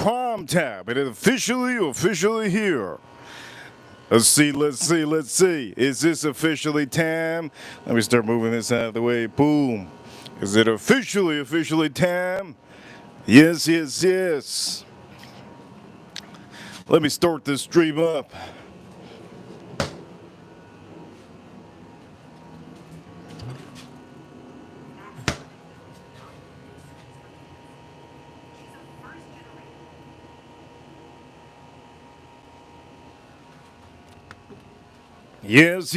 Prime Time. It is officially here. Let's see. Is this officially time? Let me start moving this out of the way. Boom. Is it officially time? Yes. Let me start this stream up. Yes.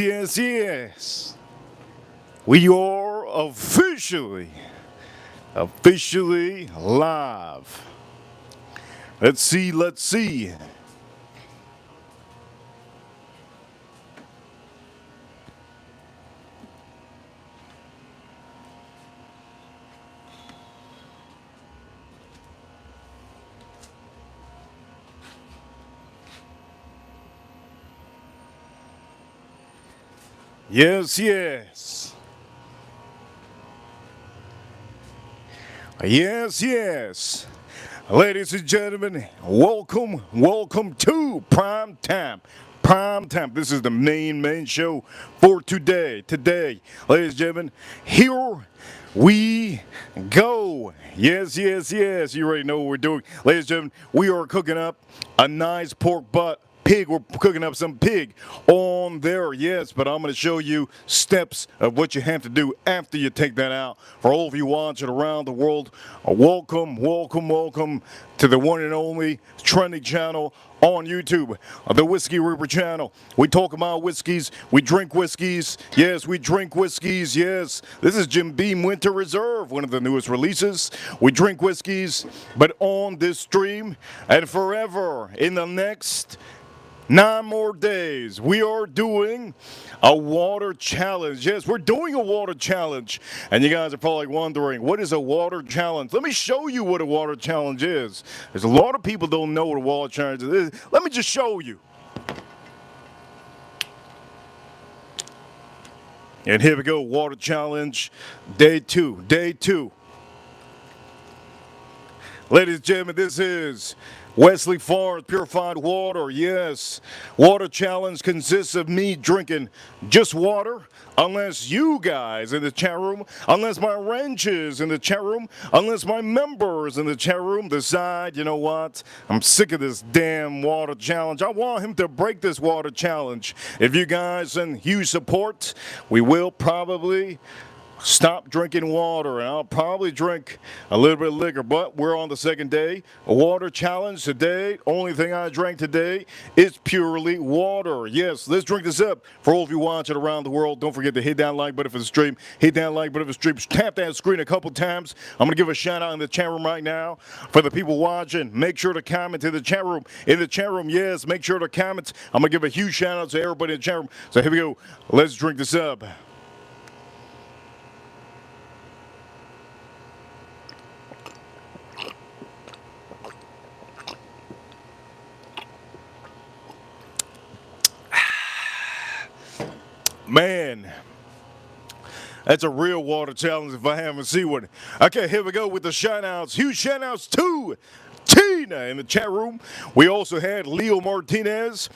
We are officially live. Let's see. Yes. Ladies and gentlemen, welcome to Prime Time. This is the main show for today. Ladies and gentlemen, here we go. Yes. You already know what we're doing. Ladies and gentlemen, we are cooking up a nice pork butt. Pig, we're cooking up some pig on there, yes, but I'm going to show you steps of what you have to do after you take that out. For all of you watching around the world, welcome to the one and only trending channel on YouTube, the Whiskey Reaper channel. We talk about whiskeys, we drink whiskeys, yes, we drink whiskeys, yes. This is Jim Beam Winter Reserve, one of the newest releases. We drink whiskeys, but on this stream and forever in the next 9 more days, we are doing a water challenge. Yes, we're doing a water challenge. And you guys are probably wondering, what is a water challenge? Let me show you what a water challenge is. There's a lot of people don't know what a water challenge is. Let me just show you. And here we go, water challenge, day two. Ladies and gentlemen, this is Wesley Farms Purified Water, yes. Water challenge consists of me drinking just water, unless you guys in the chat room, unless my wrenches in the chat room, unless my members in the chat room decide, you know what, I'm sick of this damn water challenge. I want him to break this water challenge. If you guys send huge support, we will probably stop drinking water, and I'll probably drink a little bit of liquor, but we're on the second day. A water challenge today. Only thing I drank today is purely water. Yes, let's drink this up. For all of you watching around the world, don't forget to hit that like button for the stream. Hit that like button for the stream. Tap that screen a couple times. I'm going to give a shout out in the chat room right now. For the people watching, make sure to comment in the chat room. In the chat room, yes, make sure to comment. I'm going to give a huge shout out to everybody in the chat room. So here we go. Let's drink this up. Man, that's a real water challenge if I haven't seen one. Okay, here we go with the shout-outs. Huge shout-outs to Tina in the chat room. We also had Leo Martinez.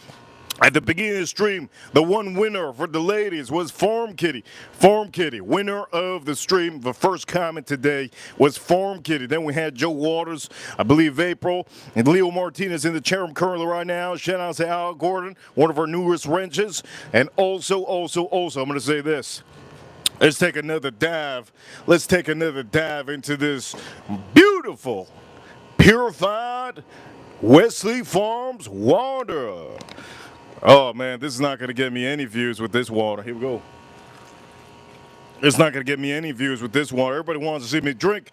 At the beginning of the stream, the one winner for the ladies was Farm Kitty. Winner of the stream. The first comment today was Farm Kitty. Then we had Joe Waters, I believe April, and Leo Martinez in the chat room currently right now. Shout out to Al Gordon, one of our newest wrenches. And also, I'm going to say this. Let's take another dive. Into this beautiful, purified Wesley Farms water. Oh, man, this is not going to get me any views with this water. Here we go. It's not going to get me any views with this water. Everybody wants to see me drink.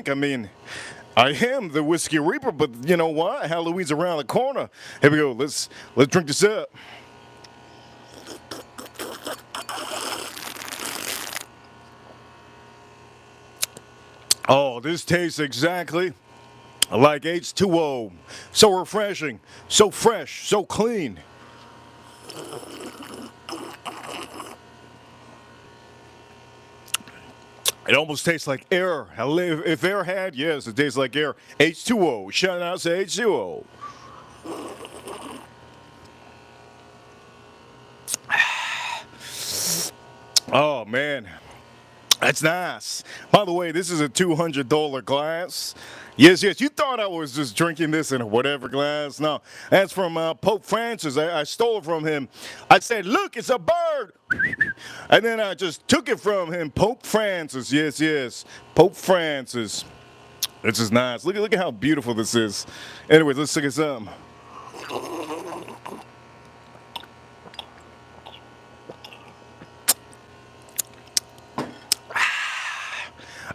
I mean, I am the Whiskey Reaper, but you know what? Halloween's around the corner. Here we go. Let's drink this up. Oh, this tastes exactly like H2O. So refreshing, so fresh, so clean. It almost tastes like air. If air had, yes, it tastes like air. H2O. Shout out to H2O. Oh, man. That's nice. By the way, this is a $200 glass. Yes, yes, you thought I was just drinking this in a whatever glass. No, that's from Pope Francis. I stole it from him. I said, look, it's a bird. And then I just took it from him. Pope Francis. Yes, yes. Pope Francis. This is nice. Look at how beautiful this is. Anyways, let's take some.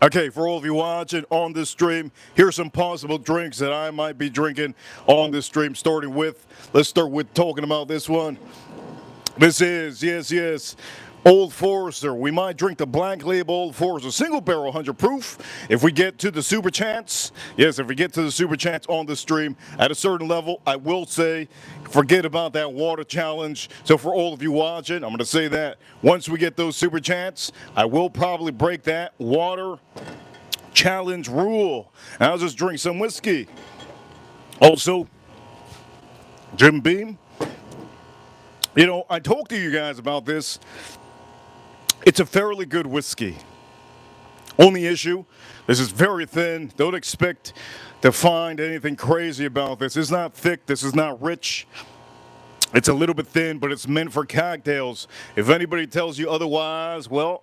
Okay, for all of you watching on this stream, here's some possible drinks that I might be drinking on this stream, let's start with talking about this one. This is, yes, yes, Old Forester. We might drink the Black Label Old Forester single barrel 100 proof if we get to the super chats. Yes, if we get to the super chats on the stream at a certain level, I will say forget about that water challenge. So for all of you watching, I'm going to say that once we get those super chats, I will probably break that water challenge rule. And I'll just drink some whiskey. Also, Jim Beam. You know, I talked to you guys about this. It's a fairly good whiskey. Only issue, this is very thin. Don't expect to find anything crazy about this. It's not thick. This is not rich. It's a little bit thin, but it's meant for cocktails. If anybody tells you otherwise, well,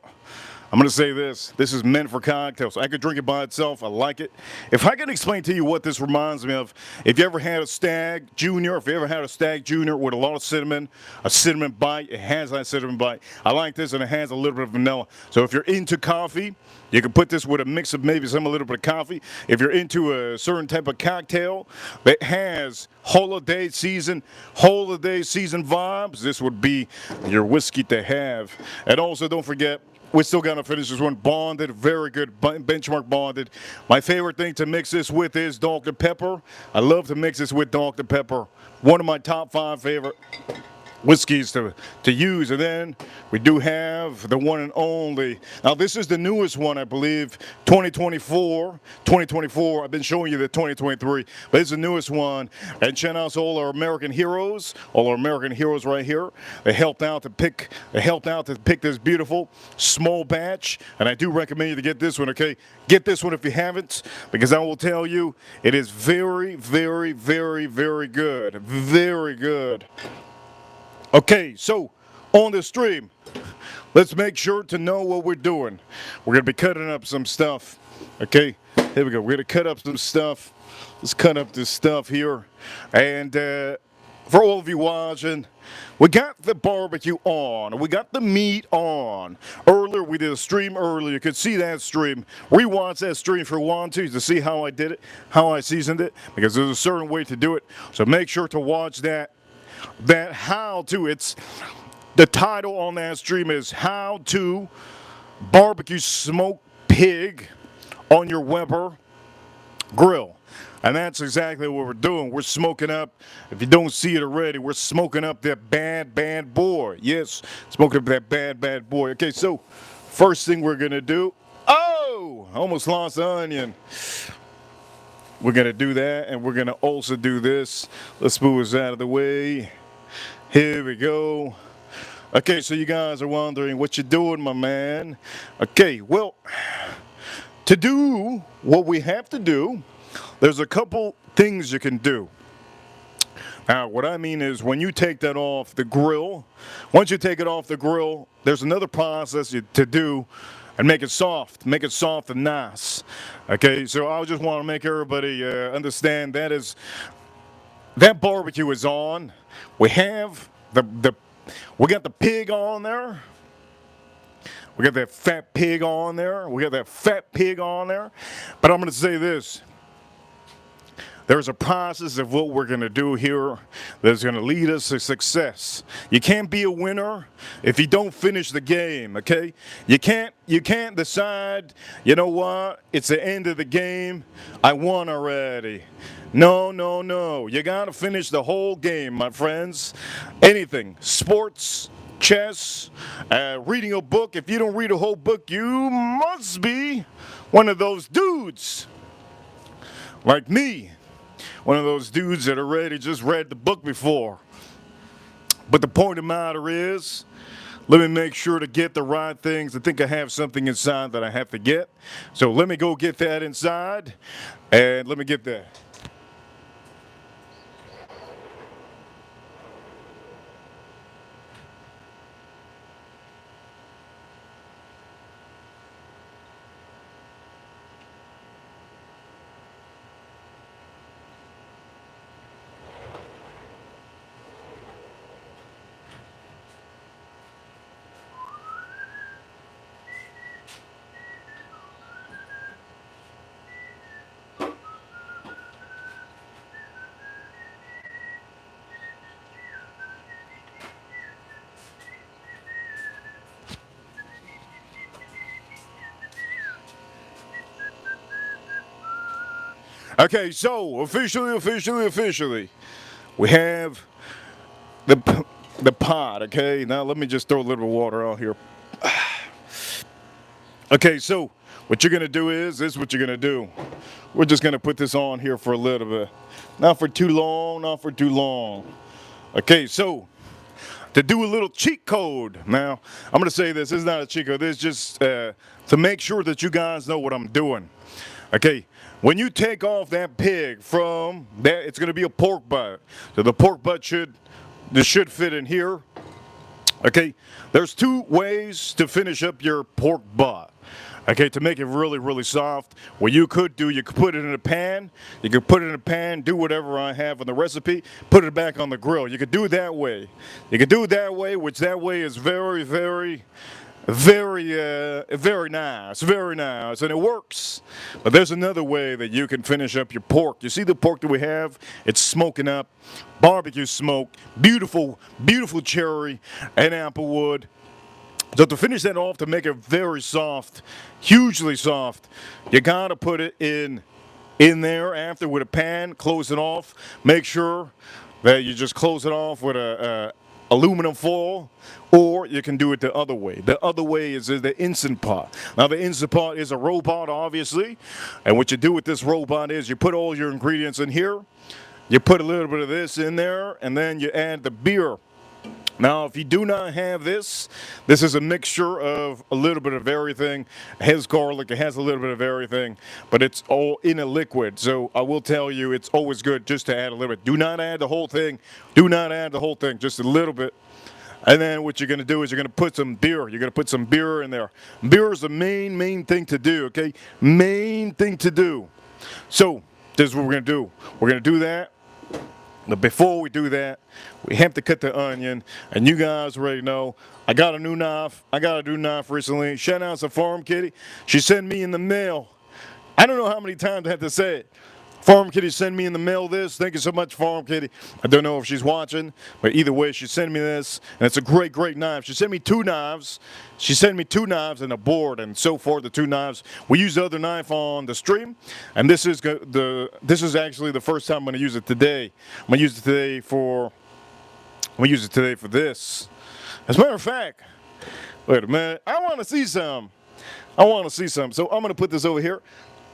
I'm going to say this. This is meant for cocktails. I could drink it by itself. I like it. If I can explain to you what this reminds me of, if you ever had a Stag Junior, if you ever had a Stag Junior with a lot of cinnamon, a cinnamon bite, it has that cinnamon bite. I like this, and it has a little bit of vanilla. So if you're into coffee, you can put this with a mix of maybe a little bit of coffee. If you're into a certain type of cocktail that has holiday season vibes, this would be your whiskey to have. And also, don't forget, we're still going to finish this one. Bonded, very good, benchmark bonded. My favorite thing to mix this with is Dr. Pepper. I love to mix this with Dr. Pepper. One of my top 5 favorite whiskeys to use. And then we do have the one and only. Now this is the newest one, I believe, 2024. I've been showing you the 2023, but it's the newest one. And shout out to all our American heroes right here. They helped out to pick this beautiful small batch, and I do recommend you to get this one. Okay, get this one if you haven't, because I will tell you it is very, very, very, very good. Very good. Okay, so on the stream, let's make sure to know what we're doing. We're going to be cutting up some stuff. Okay, here we go. We're going to cut up some stuff. Let's cut up this stuff here. And for all of you watching, we got the barbecue on. We got the meat on. Earlier, we did a stream earlier. You could see that stream. Rewatch that stream for to see how I did it, how I seasoned it, because there's a certain way to do it. So make sure to watch that. That how to, it's the title on that stream is how to barbecue smoked pig on your Weber grill. And that's exactly what we're doing. We're smoking up, if you don't see it already, we're smoking up that bad boy. Yes, smoking up that bad boy. Okay, so first thing we're gonna do, oh, almost lost the onion. We're going to do that, and we're going to also do this. Let's move this out of the way. Here we go. Okay, so you guys are wondering what you're doing, my man. Okay, well, to do what we have to do, there's a couple things you can do. Now, what I mean is when you take that off the grill, once you take it off the grill, there's another process to do and make it soft and nice. Okay, so I just want to make everybody understand that barbecue is on. We have we got the pig on there. We got that fat pig on there. But I'm going to say this. There's a process of what we're going to do here that's going to lead us to success. You can't be a winner if you don't finish the game, okay? You can't decide, you know what, it's the end of the game, I won already. No. You got to finish the whole game, my friends. Anything, sports, chess, reading a book. If you don't read a whole book, you must be one of those dudes like me. One of those dudes that already just read the book before. But the point of the matter is, let me make sure to get the right things. I think I have something inside that I have to get. So let me go get that inside, and let me get that. Okay, so officially, we have the pot. Okay, now let me just throw a little water out here. Okay, so what you're gonna do is this is what you're gonna do. We're just gonna put this on here for a little bit, not for too long, not for too long. Okay, so to do a little cheat code. Now, I'm gonna say this is not a cheat code. This is just to make sure that you guys know what I'm doing. Okay, when you take off that pig from that, it's gonna be a pork butt. So the pork butt should fit in here. Okay, there's two ways to finish up your pork butt. Okay, to make it really, really soft, what you could do, you could put it in a pan. You could put it in a pan, do whatever I have on the recipe, put it back on the grill. You could do it that way. You could do it that way, which that way is very, very, very nice, and it works. But there's another way that you can finish up your pork. You see the pork that we have? It's smoking up, barbecue smoke, beautiful, beautiful cherry and applewood. So to finish that off, to make it very soft, hugely soft, you gotta put it in there after with a pan, close it off. Make sure that you just close it off with a aluminum foil, or you can do it the other way. The other way is the Instant Pot. Now the Instant Pot is a robot, obviously, and what you do with this robot is you put all your ingredients in here, you put a little bit of this in there, and then you add the beer. Now, if you do not have this is a mixture of a little bit of everything. It has garlic, it has a little bit of everything, but it's all in a liquid. So I will tell you, it's always good just to add a little bit. Do not add the whole thing. Do not add the whole thing, just a little bit. And then what you're going to do is you're going to put some beer. You're going to put some beer in there. Beer is the main thing to do, okay? Main thing to do. So this is what we're going to do. We're going to do that. But before we do that, we have to cut the onion, and you guys already know, I got a new knife. I got a new knife recently. Shout out to Farm Kitty. She sent me in the mail. I don't know how many times I have to say it. Farm Kitty sent me in the mail this. Thank you so much, Farm Kitty. I don't know if she's watching, but either way, she sent me this, and it's a great, great knife. She sent me two knives. She sent me two knives and a board, and so far the two knives. We used the other knife on the stream, and this is actually the first time I'm going to use it today. I'm going to use it today for this. As a matter of fact, wait a minute. I want to see some. So I'm going to put this over here.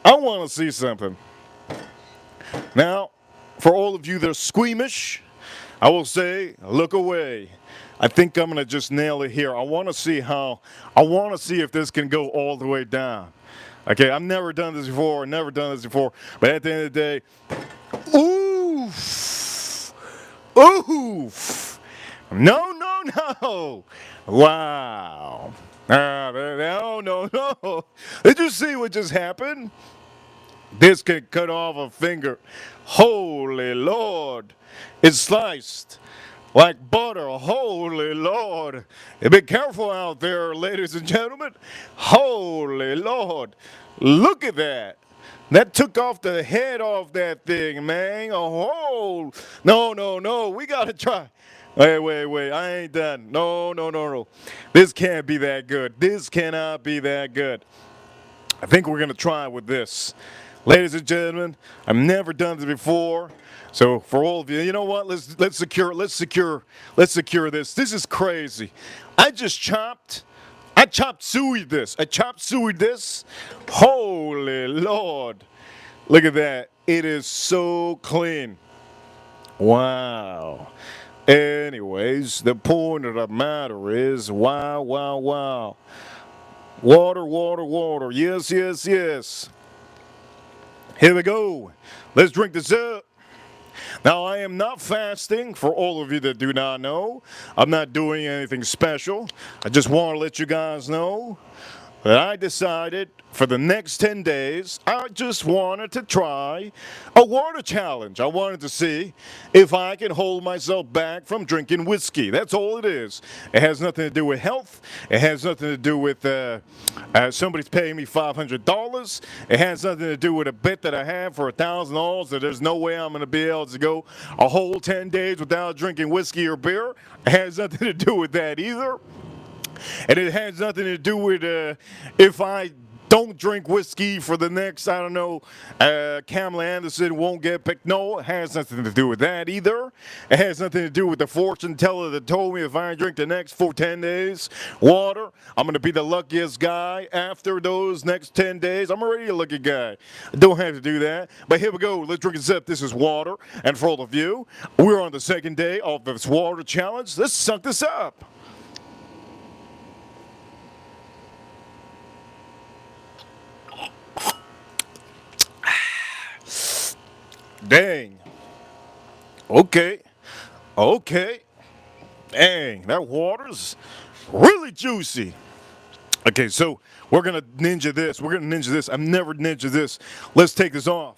I want to see something. Now, for all of you that are squeamish, I will say, look away. I think I'm going to just nail it here. I want to see if this can go all the way down. Okay, I've never done this before, but at the end of the day, oof, oof, no, wow. No. Did you see what just happened? This can cut off a finger. Holy Lord. It's sliced like butter. Holy Lord. Be careful out there, ladies and gentlemen. Holy Lord. Look at that. That took off the head off that thing, man. Oh, no. We got to try. Wait. I ain't done. No. This can't be that good. This cannot be that good. I think we're going to try with this. Ladies and gentlemen, I've never done this before. So for all of you, you know what? Let's secure this. This is crazy. I chopped suey this. I chopped suey this. Holy Lord. Look at that. It is so clean. Wow. Anyways, the point of the matter is, wow, wow, wow. Water, water, water. Yes, yes, yes. Here we go. Let's drink this up. Now, I am not fasting, for all of you that do not know. I'm not doing anything special. I just want to let you guys know that I decided for the next 10 days, I just wanted to try a water challenge. I wanted to see if I can hold myself back from drinking whiskey. That's all it is. It has nothing to do with health. It has nothing to do with somebody's paying me $500. It has nothing to do with a bet that I have for $1,000 that there's no way I'm going to be able to go a whole 10 days without drinking whiskey or beer. It has nothing to do with that either. And it has nothing to do with if I don't drink whiskey for the next, I don't know, Kamala Anderson won't get picked. No, it has nothing to do with that either. It has nothing to do with the fortune teller that told me if I drink the next 10 days water, I'm going to be the luckiest guy after those next 10 days. I'm already a lucky guy. I don't have to do that. But here we go. Let's drink a sip. This is water. And for all of you, we're on the second day of this water challenge. Let's suck this up. Dang. Okay. Okay. Dang, that water's really juicy. Okay, so we're gonna ninja this. I've never ninja this. Let's take this off.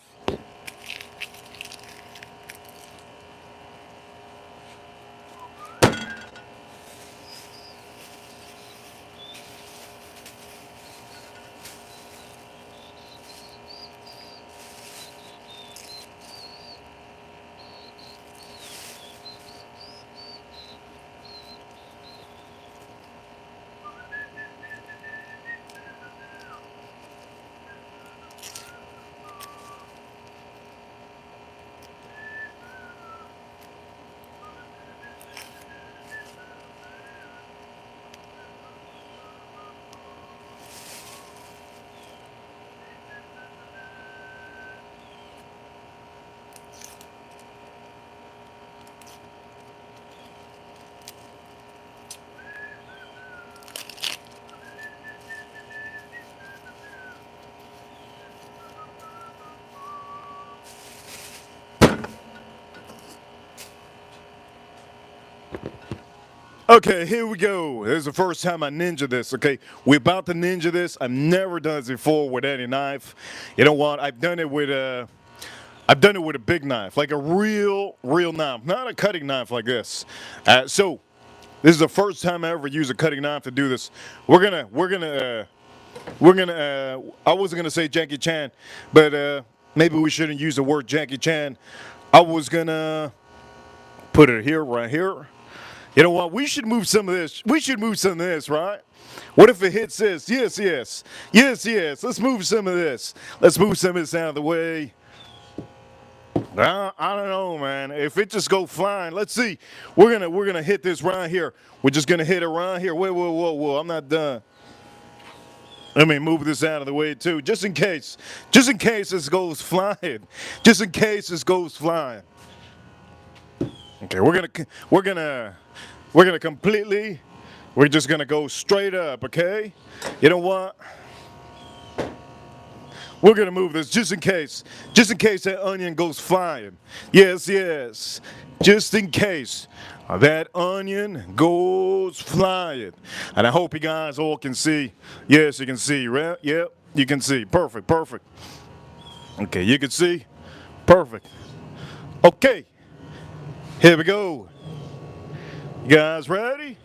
Okay, here we go. This is the first time I ninja this. Okay, we're about to ninja this. I've never done this before with any knife. You know what? I've done it with a big knife, like a real knife, not a cutting knife like this. So this is the first time I ever use a cutting knife to do this. We're gonna. I wasn't gonna say Jackie Chan, but maybe we shouldn't use the word Jackie Chan. I was gonna put it here, right here. You know what? We should move some of this. Right? What if it hits this? Yes, yes. Yes, yes. Let's move some of this. Let's move some of this out of the way. I don't know, man. If it just go flying, let's see. We're gonna hit this right here. We're just gonna hit it right here. Wait, whoa, whoa, whoa. I'm not done. Let me move this out of the way too, just in case. Just in case this goes flying. Just in case this goes flying. Okay, we're just gonna go straight up, okay? You know what? We're gonna move this just in case that onion goes flying. Yes, yes, just in case that onion goes flying. And I hope you guys all can see. Yes, you can see, right? Yep, you can see. Perfect, perfect. Okay, you can see? Perfect. Okay, here we go. You guys ready?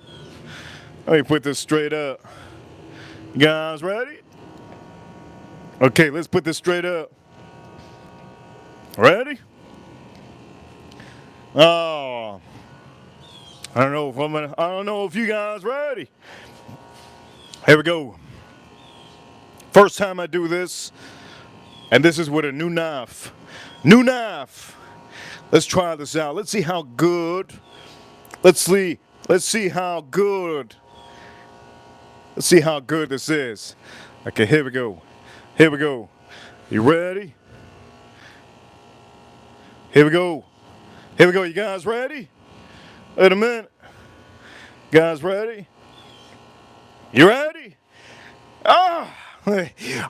Let me put this straight up. You guys ready? Okay, let's put this straight up. Ready? Oh, I don't know if you guys ready. Here we go. First time I do this, And this is with a new knife. New knife. Let's try this out. Let's see how good. Let's see how good. Let's see how good this is. Okay, here we go. Here we go. You ready? Here we go. Here we go. You guys ready? Wait a minute. You guys ready? You ready? Ah!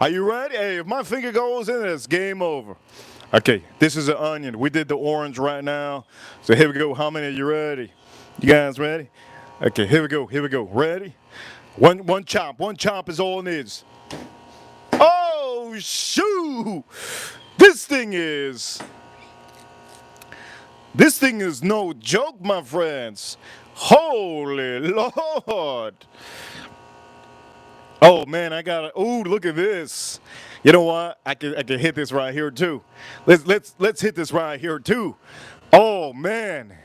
Are you ready? Hey, if my finger goes in, it's game over. Okay, this is an onion. We did the orange right now. So here we go. How many are you ready? You guys ready? Okay, here we go. Here we go. Ready? One chop. One chop is all it needs. Oh, shoot! This thing is no joke, my friends. Holy Lord. Oh man, I got it. Oh, look at this. You know what? I can hit this right here too. Let's hit this right here too. Oh man.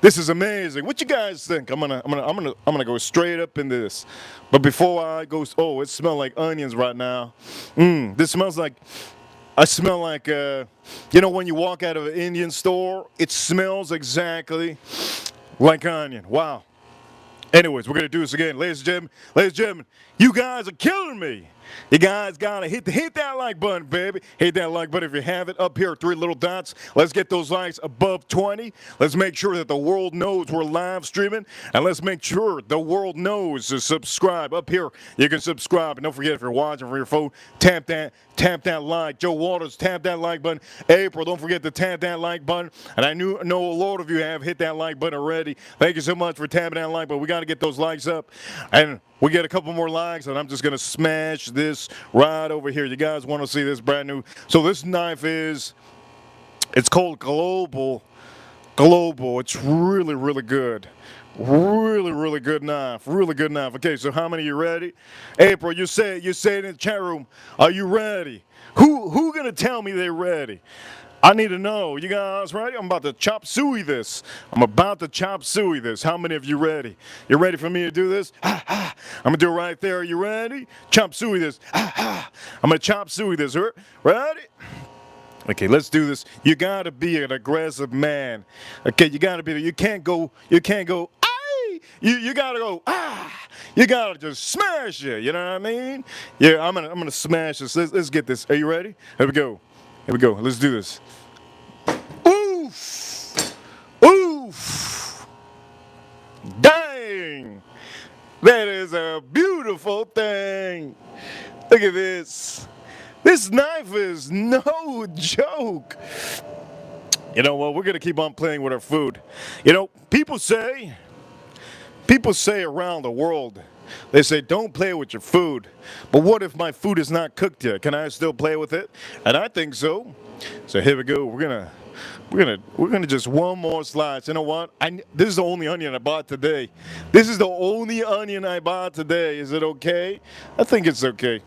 This is amazing. What you guys think? I'm gonna go straight up into this. But before I go, oh, it smells like onions right now. This smells like, I smell like, you know, when you walk out of an Indian store, it smells exactly like onion. Wow. Anyways, we're going to do this again. Ladies and gentlemen, you guys are killing me. You guys got to hit that like button, baby. Hit that like button if you have it. Up here, 3 little dots. Let's get those likes above 20. Let's make sure that the world knows we're live streaming. And let's make sure the world knows to subscribe. Up here, you can subscribe. And don't forget, if you're watching from your phone, tap that like. Joe Waters, tap that like button. April, don't forget to tap that like button. And I know a lot of you have hit that like button already. Thank you so much for tapping that like button. We got to get those likes up. And we get a couple more likes, and I'm just going to smash this right over here. You guys want to see this brand new. So this knife it's called Global. It's really, really good. Really, really good knife. Really good knife. Okay, so how many are you ready? April, you say it in the chat room. Are you ready? Who gonna tell me they're ready? I need to know. You guys ready? I'm about to chop suey this. How many of you ready? You ready for me to do this? I'm gonna do it right there. Are you ready? Chop suey this. I'm gonna chop suey this. Ready? Okay, let's do this. You gotta be an aggressive man. Okay, you gotta be. You can't go. Aye! You gotta go. You gotta just smash it. You know what I mean? Yeah, I'm gonna smash this. Let's get this. Are you ready? Here we go. Let's do this. Oof! Oof! Dang! That is a beautiful thing. Look at this. This knife is no joke. You know what? We're going to keep on playing with our food. You know, people say around the world, they say, don't play with your food. But what if my food is not cooked yet? Can I still play with it? And I think so. So here we go. We're gonna just one more slice. You know what? This is the only onion I bought today. Is it okay? I think it's okay.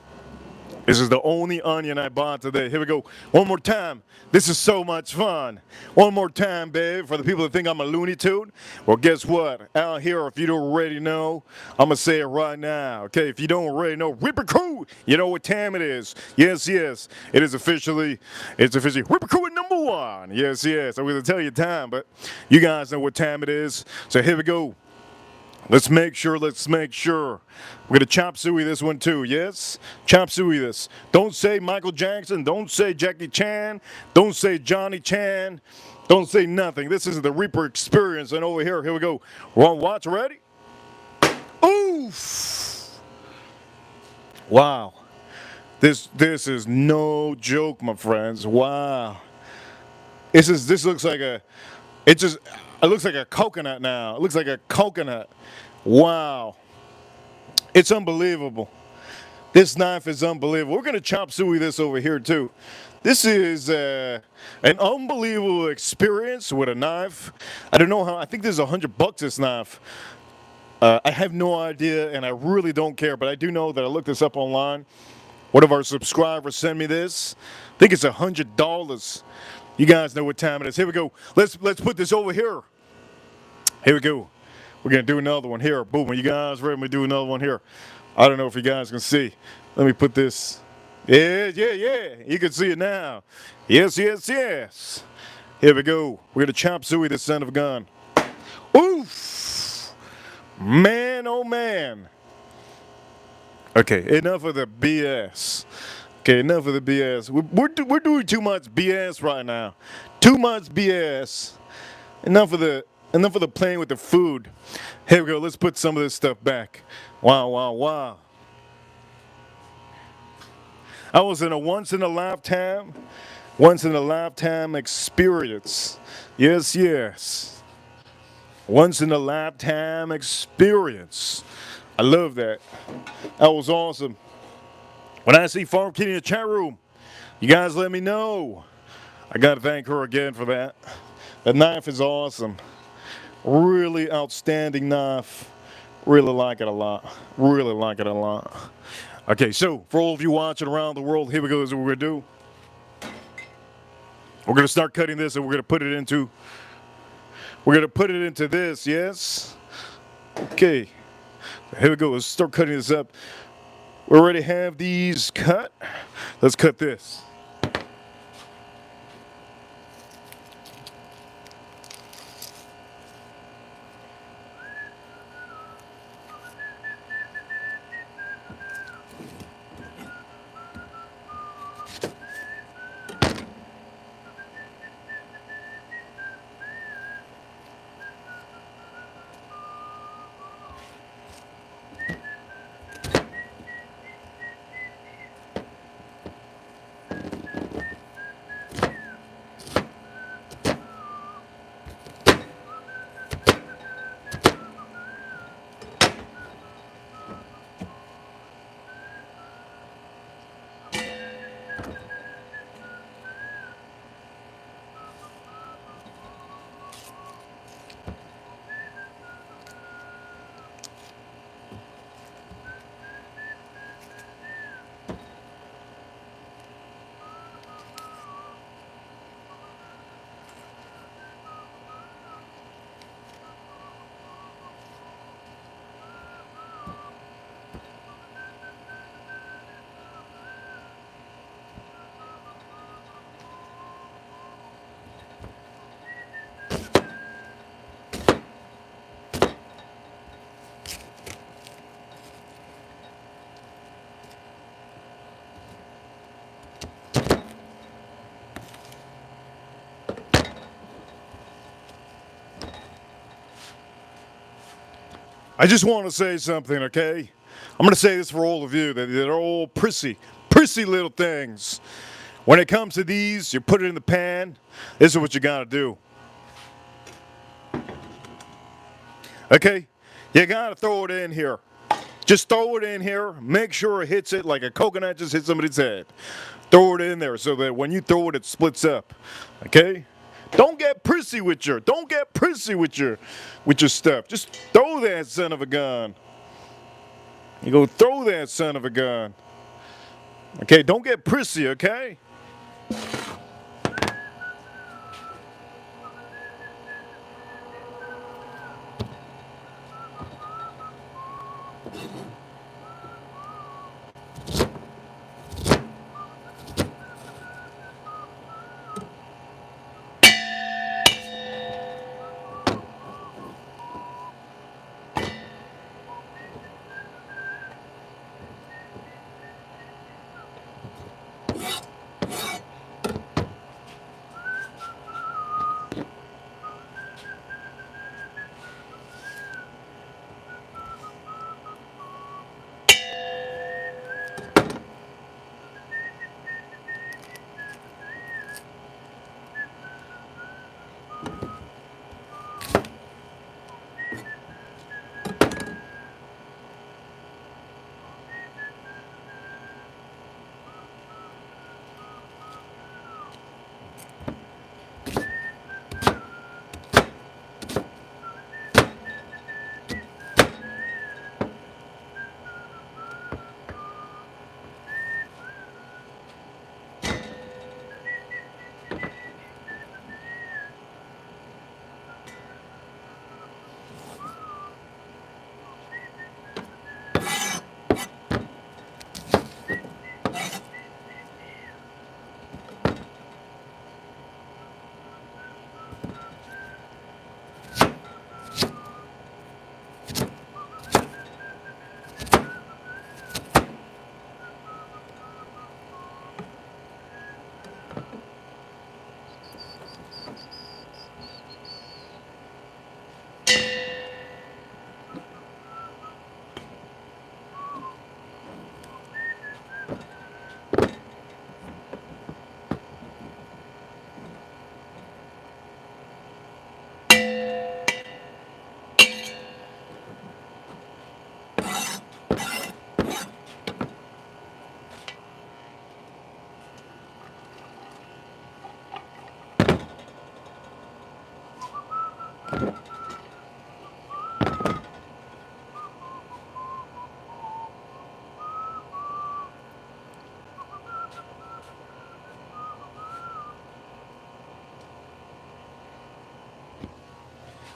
This is the only onion I bought today. Here we go. One more time. This is so much fun. One more time, babe. For the people that think I'm a Looney Tune, well, guess what? Out here, if you don't already know, I'm going to say it right now. Okay, if you don't already know, Ripper Crew, you know what time it is. Yes. It is officially Ripper Crew at number 1. Yes. I'm going to tell you time, but you guys know what time it is. So here we go. Let's make sure. We're going to chop suey this one too, yes? Chop suey this. Don't say Michael Jackson. Don't say Jackie Chan. Don't say Johnny Chan. Don't say nothing. This is the Reaper experience. And over here we go. Watch, ready? Oof! Wow. This is no joke, my friends. Wow. This looks like it looks like a coconut now. It looks like a coconut. Wow. It's unbelievable. This knife is unbelievable. We're going to chop suey this over here too. This is an unbelievable experience with a knife. I don't know how. I think this is $100 this knife. I have no idea, and I really don't care, but I do know that I looked this up online. One of our subscribers sent me this. I think it's $100. You guys know what time it is. Here we go. Let's put this over here. Here we go. We're going to do another one here. Boom. Are you guys ready to do another one here? I don't know if you guys can see. Let me put this Yeah, yeah, yeah. You can see it now. Yes, yes, yes. Here we go. We're gonna chop suey the son of a gun. Oof! Man, oh man. Okay, enough of the BS. Okay, enough of the BS. We're doing too much BS right now. Too much BS. Enough of the playing with the food. Here we go. Let's put some of this stuff back. Wow, wow, wow. I was in a once in a lifetime experience. Yes, yes. Once in a lifetime experience. I love that. That was awesome. When I see Farm Kitty in the chat room, you guys let me know. I gotta thank her again for that. That knife is awesome. Really outstanding knife. Really like it a lot. Really like it a lot. Okay, so for all of you watching around the world, here we go. This is what we're gonna do. We're gonna start cutting this, and we're gonna put it into this. Yes. Okay. Here we go. Let's start cutting this up. We already have these cut. Let's cut this. I just want to say something, okay? I'm going to say this for all of you that are all prissy little things. When it comes to these, you put it in the pan. This is what you got to do. Okay? You got to throw it in here. Just throw it in here. Make sure it hits it like a coconut just hit somebody's head. Throw it in there so that when you throw it, it splits up. Okay? Don't get prissy with your stuff. Just throw that son of a gun. You go throw that son of a gun. Okay, don't get prissy, okay?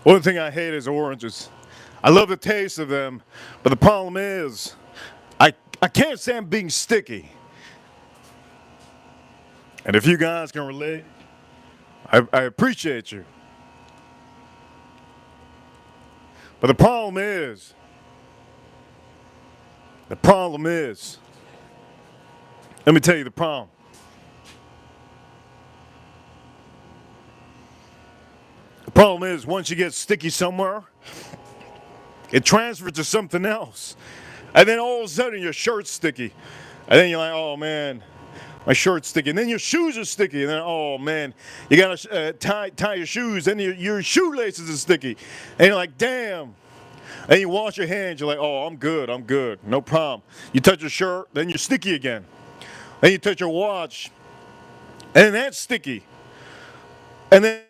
One thing I hate is oranges. I love the taste of them, but the problem is, I can't stand being sticky. And if you guys can relate, I appreciate you. But the problem is, let me tell you the problem. The problem is, once you get sticky somewhere, it transfers to something else. And then all of a sudden your shirt's sticky. And then you're like, oh man, my shirt's sticky. And then your shoes are sticky. And then, oh man, you gotta tie your shoes. Then your shoelaces are sticky. And you're like, damn. And you wash your hands. You're like, oh, I'm good. No problem. You touch your shirt, then you're sticky again. Then you touch your watch, and that's sticky. And then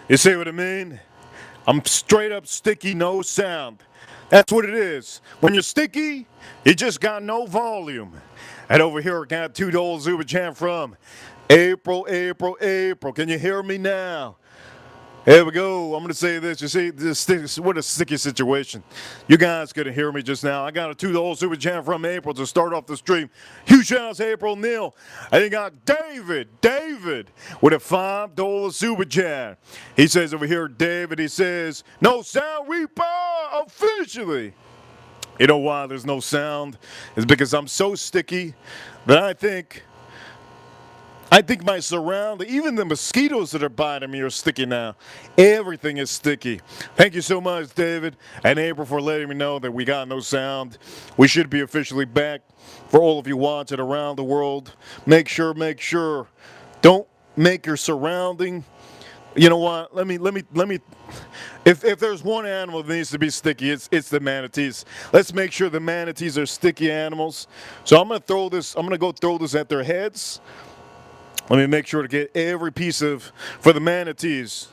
you see what I mean? I'm straight up sticky, no sound. That's what it is. When you're sticky, you just got no volume. And over here, I got $2 Uber Jam from April. Can you hear me now? Here we go. I'm going to say this. You see, what a sticky situation. You guys couldn't hear me just now. I got a $2 Super Jam from April to start off the stream. Huge shout out to April Neal. And you got David with a $5 Super Jam. He says over here, David, he says, no sound reaper officially. You know why there's no sound? It's because I'm so sticky that I think my surrounding, even the mosquitoes that are biting me are sticky now. Everything is sticky. Thank you so much, David and April, for letting me know that we got no sound. We should be officially back. For all of you watching around the world, make sure, don't make your surrounding. You know what? Let me. If there's one animal that needs to be sticky, it's the manatees. Let's make sure the manatees are sticky animals. So I'm gonna go throw this at their heads. Let me make sure to get every piece for the manatees.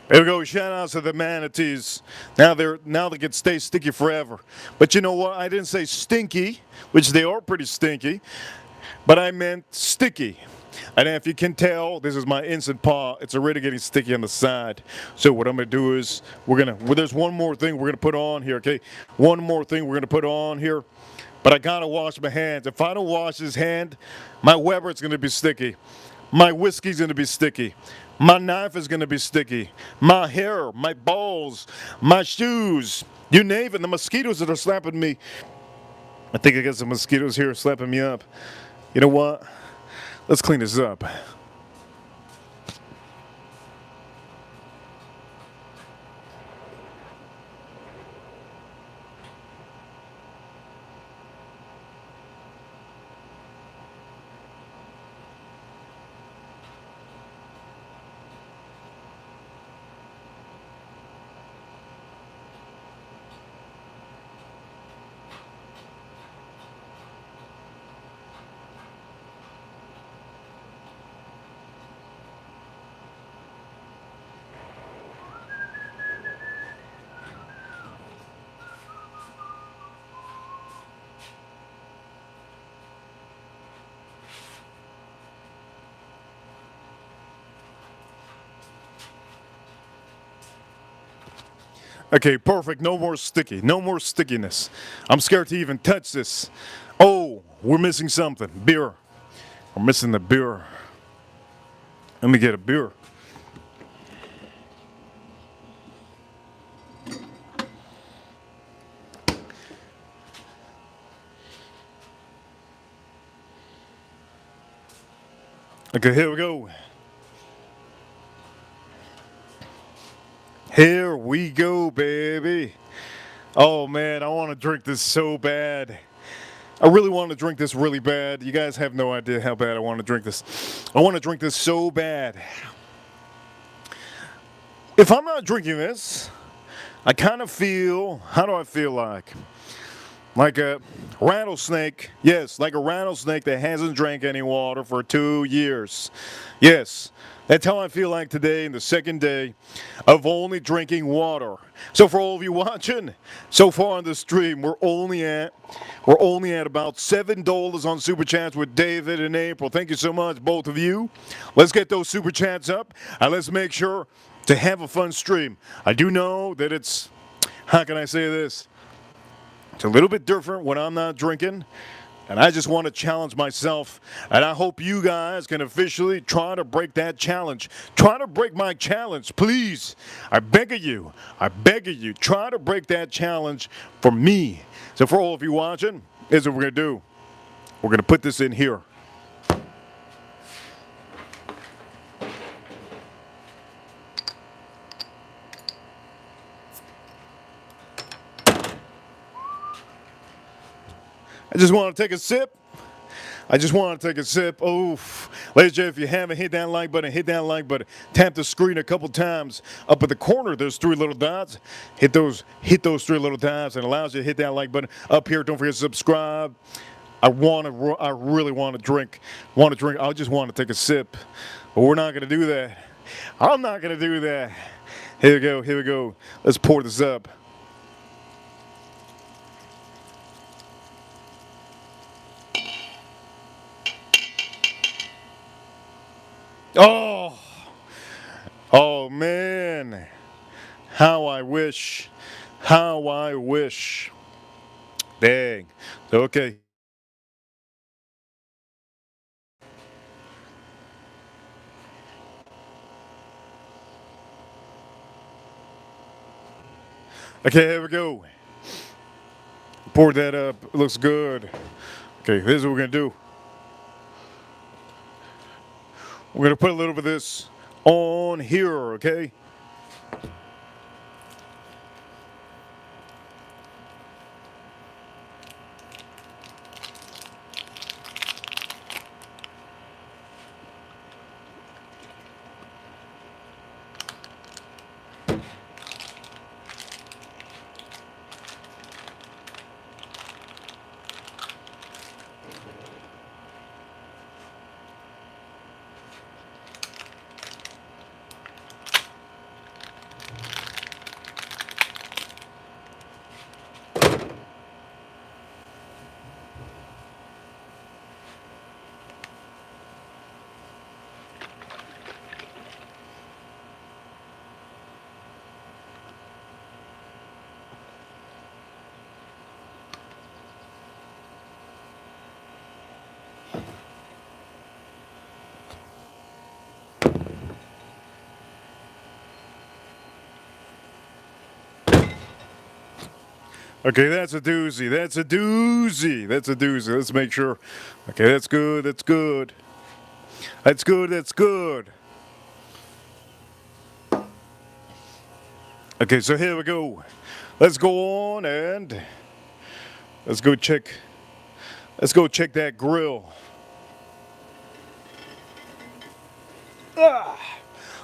There we go. Shout out to the manatees. Now they can stay sticky forever. But you know what? I didn't say stinky, which they are pretty stinky, but I meant sticky. And if you can tell, this is my instant paw. It's already getting sticky on the side. So what I'm gonna do is there's one more thing we're gonna put on here. Okay, one more thing we're gonna put on here. But I gotta wash my hands. If I don't wash this hand, my Weber's gonna be sticky. My whiskey's gonna be sticky. My knife is gonna be sticky. My hair, my balls, my shoes, you name it. The mosquitoes that are slapping me. I think I got some mosquitoes here slapping me up. You know what? Let's clean this up. Okay, perfect. No more sticky. No more stickiness. I'm scared to even touch this. Oh, we're missing something. Beer. We're missing the beer. Let me get a beer. Okay, here we go. Here we go, baby. Oh man, I want to drink this so bad. I really want to drink this really bad. You guys have no idea how bad I want to drink this. I want to drink this so bad. If I'm not drinking this, I kind of feel, how do I feel like? Like a rattlesnake. Yes, like a rattlesnake that hasn't drank any water for 2 years. Yes, that's how I feel like today in the second day of only drinking water. So for all of you watching, so far on the stream, we're only at about $7 on Super Chats with David and April. Thank you so much, both of you. Let's get those Super Chats up and let's make sure to have a fun stream. I do know that it's, how can I say this? It's a little bit different when I'm not drinking, and I just want to challenge myself, and I hope you guys can officially try to break that challenge. Try to break my challenge, please. I beg of you, try to break that challenge for me. So for all of you watching, here's what we're going to do. We're going to put this in here. I just want to take a sip. Oof. Ladies and gentlemen, if you haven't hit that like button, hit that like button. Tap the screen a couple times. Up at the corner, there's 3 little dots. Hit those 3 little dots, and it allows you to hit that like button. Up here, don't forget to subscribe. I really want to drink. I just want to take a sip. But we're not going to do that. I'm not going to do that. Here we go. Let's pour this up. Oh man, how I wish. Dang. Okay. Okay, here we go. Pour that up. It looks good. Okay, here's what we're gonna do. We're gonna put a little bit of this on here, okay? Okay, that's a doozy. Let's make sure. Okay, that's good. Okay, so here we go. Let's go on and let's go check that grill.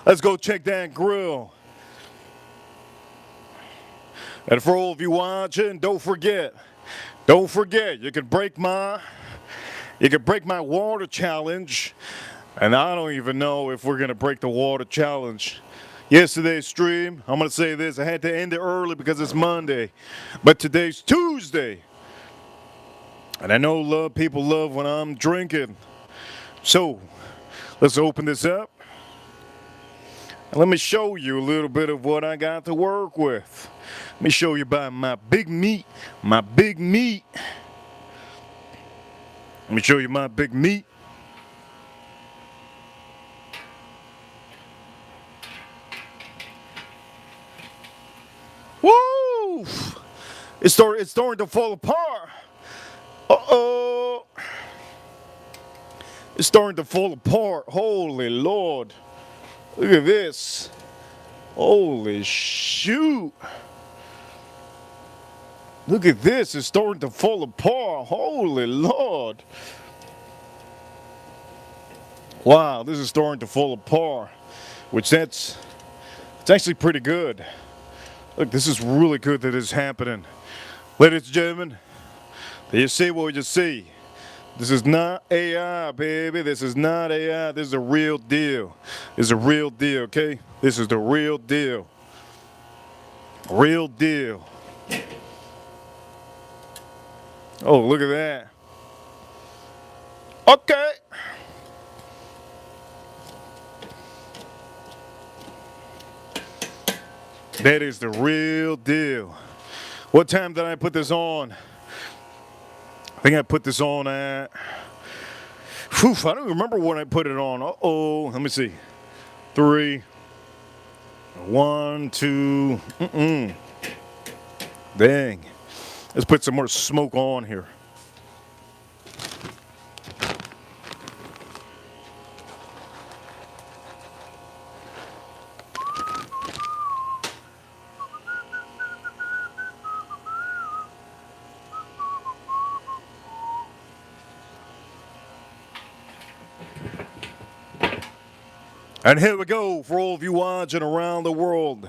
Let's go check that grill. And for all of you watching, don't forget, you can break my water challenge. And I don't even know if we're gonna break the water challenge. Yesterday's stream, I'm gonna say this, I had to end it early because it's Monday. But today's Tuesday. And I know people love when I'm drinking. So, let's open this up. And let me show you a little bit of what I got to work with. Let me show you about my big meat. My big meat. Let me show you my big meat. Woo! It's starting to fall apart. Uh-oh. It's starting to fall apart. Holy Lord. Look at this. Holy shoot. Look at this. It's starting to fall apart. Holy Lord. Wow, this is starting to fall apart. Which it's actually pretty good. Look, this is really good that it's happening. Ladies and gentlemen, you see what you see. This is not AI, baby. This is not AI. This is a real deal. This is a real deal, okay? This is the real deal. Real deal. Oh, look at that. Okay. That is the real deal. What time did I put this on? I think I put this on at... Whew, I don't remember when I put it on. Uh-oh. Let me see. 3. 1, 2. Dang. Let's put some more smoke on here. And here we go for all of you watching around the world.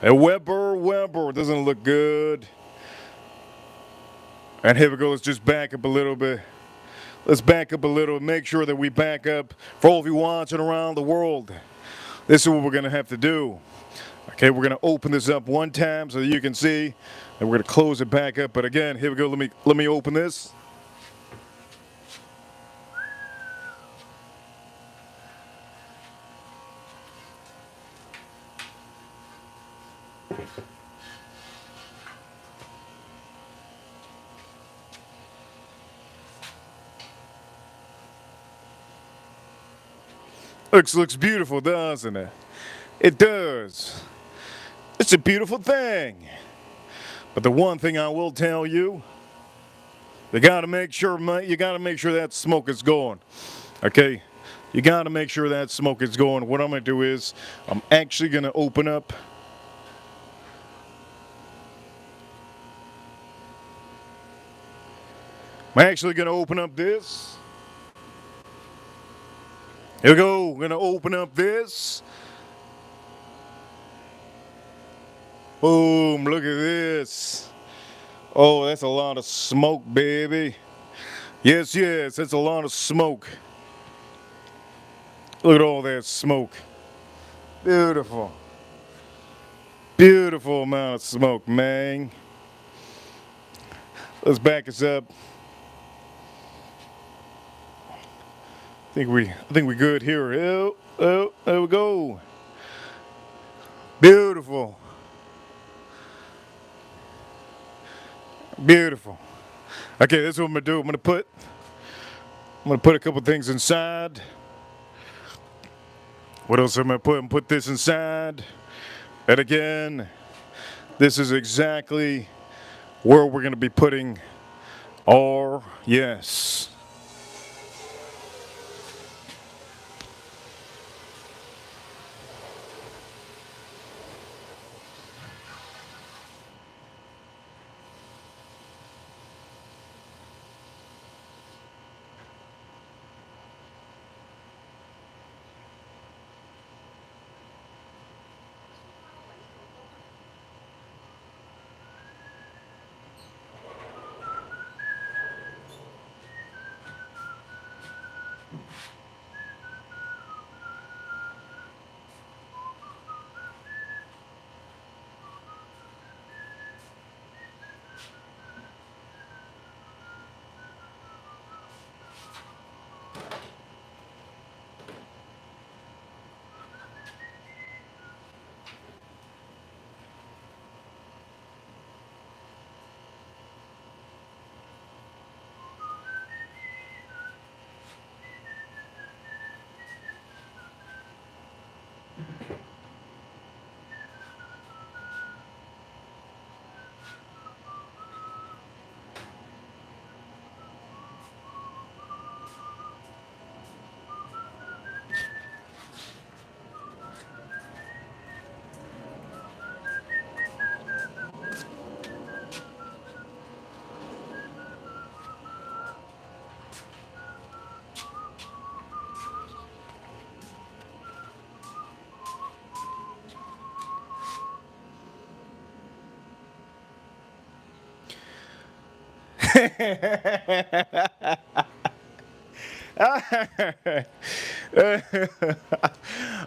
And Weber, doesn't look good. And here we go, let's just back up a little bit. Let's back up a little, make sure that we back up for all of you watching around the world. This is what we're gonna have to do. Okay, we're gonna open this up one time so that you can see, and we're gonna close it back up. But again, here we go, let me open this. Looks beautiful, doesn't it? It does. It's a beautiful thing. But the one thing I will tell you, you gotta make sure that smoke is going. Okay? You gotta make sure that smoke is going. What I'm gonna do is, I'm actually gonna open up. I'm actually gonna open up this. Here we go. We're gonna open up this. Boom, look at this. Oh, that's a lot of smoke, baby. Yes, that's a lot of smoke. Look at all that smoke. Beautiful. Beautiful amount of smoke, man. Let's back us up. I think we good here. Oh, there we go. Beautiful. Beautiful. Okay, this is what I'm gonna do. I'm gonna put a couple things inside. What else am I gonna put? I'm gonna put this inside. And again, this is exactly where we're gonna be putting our yes.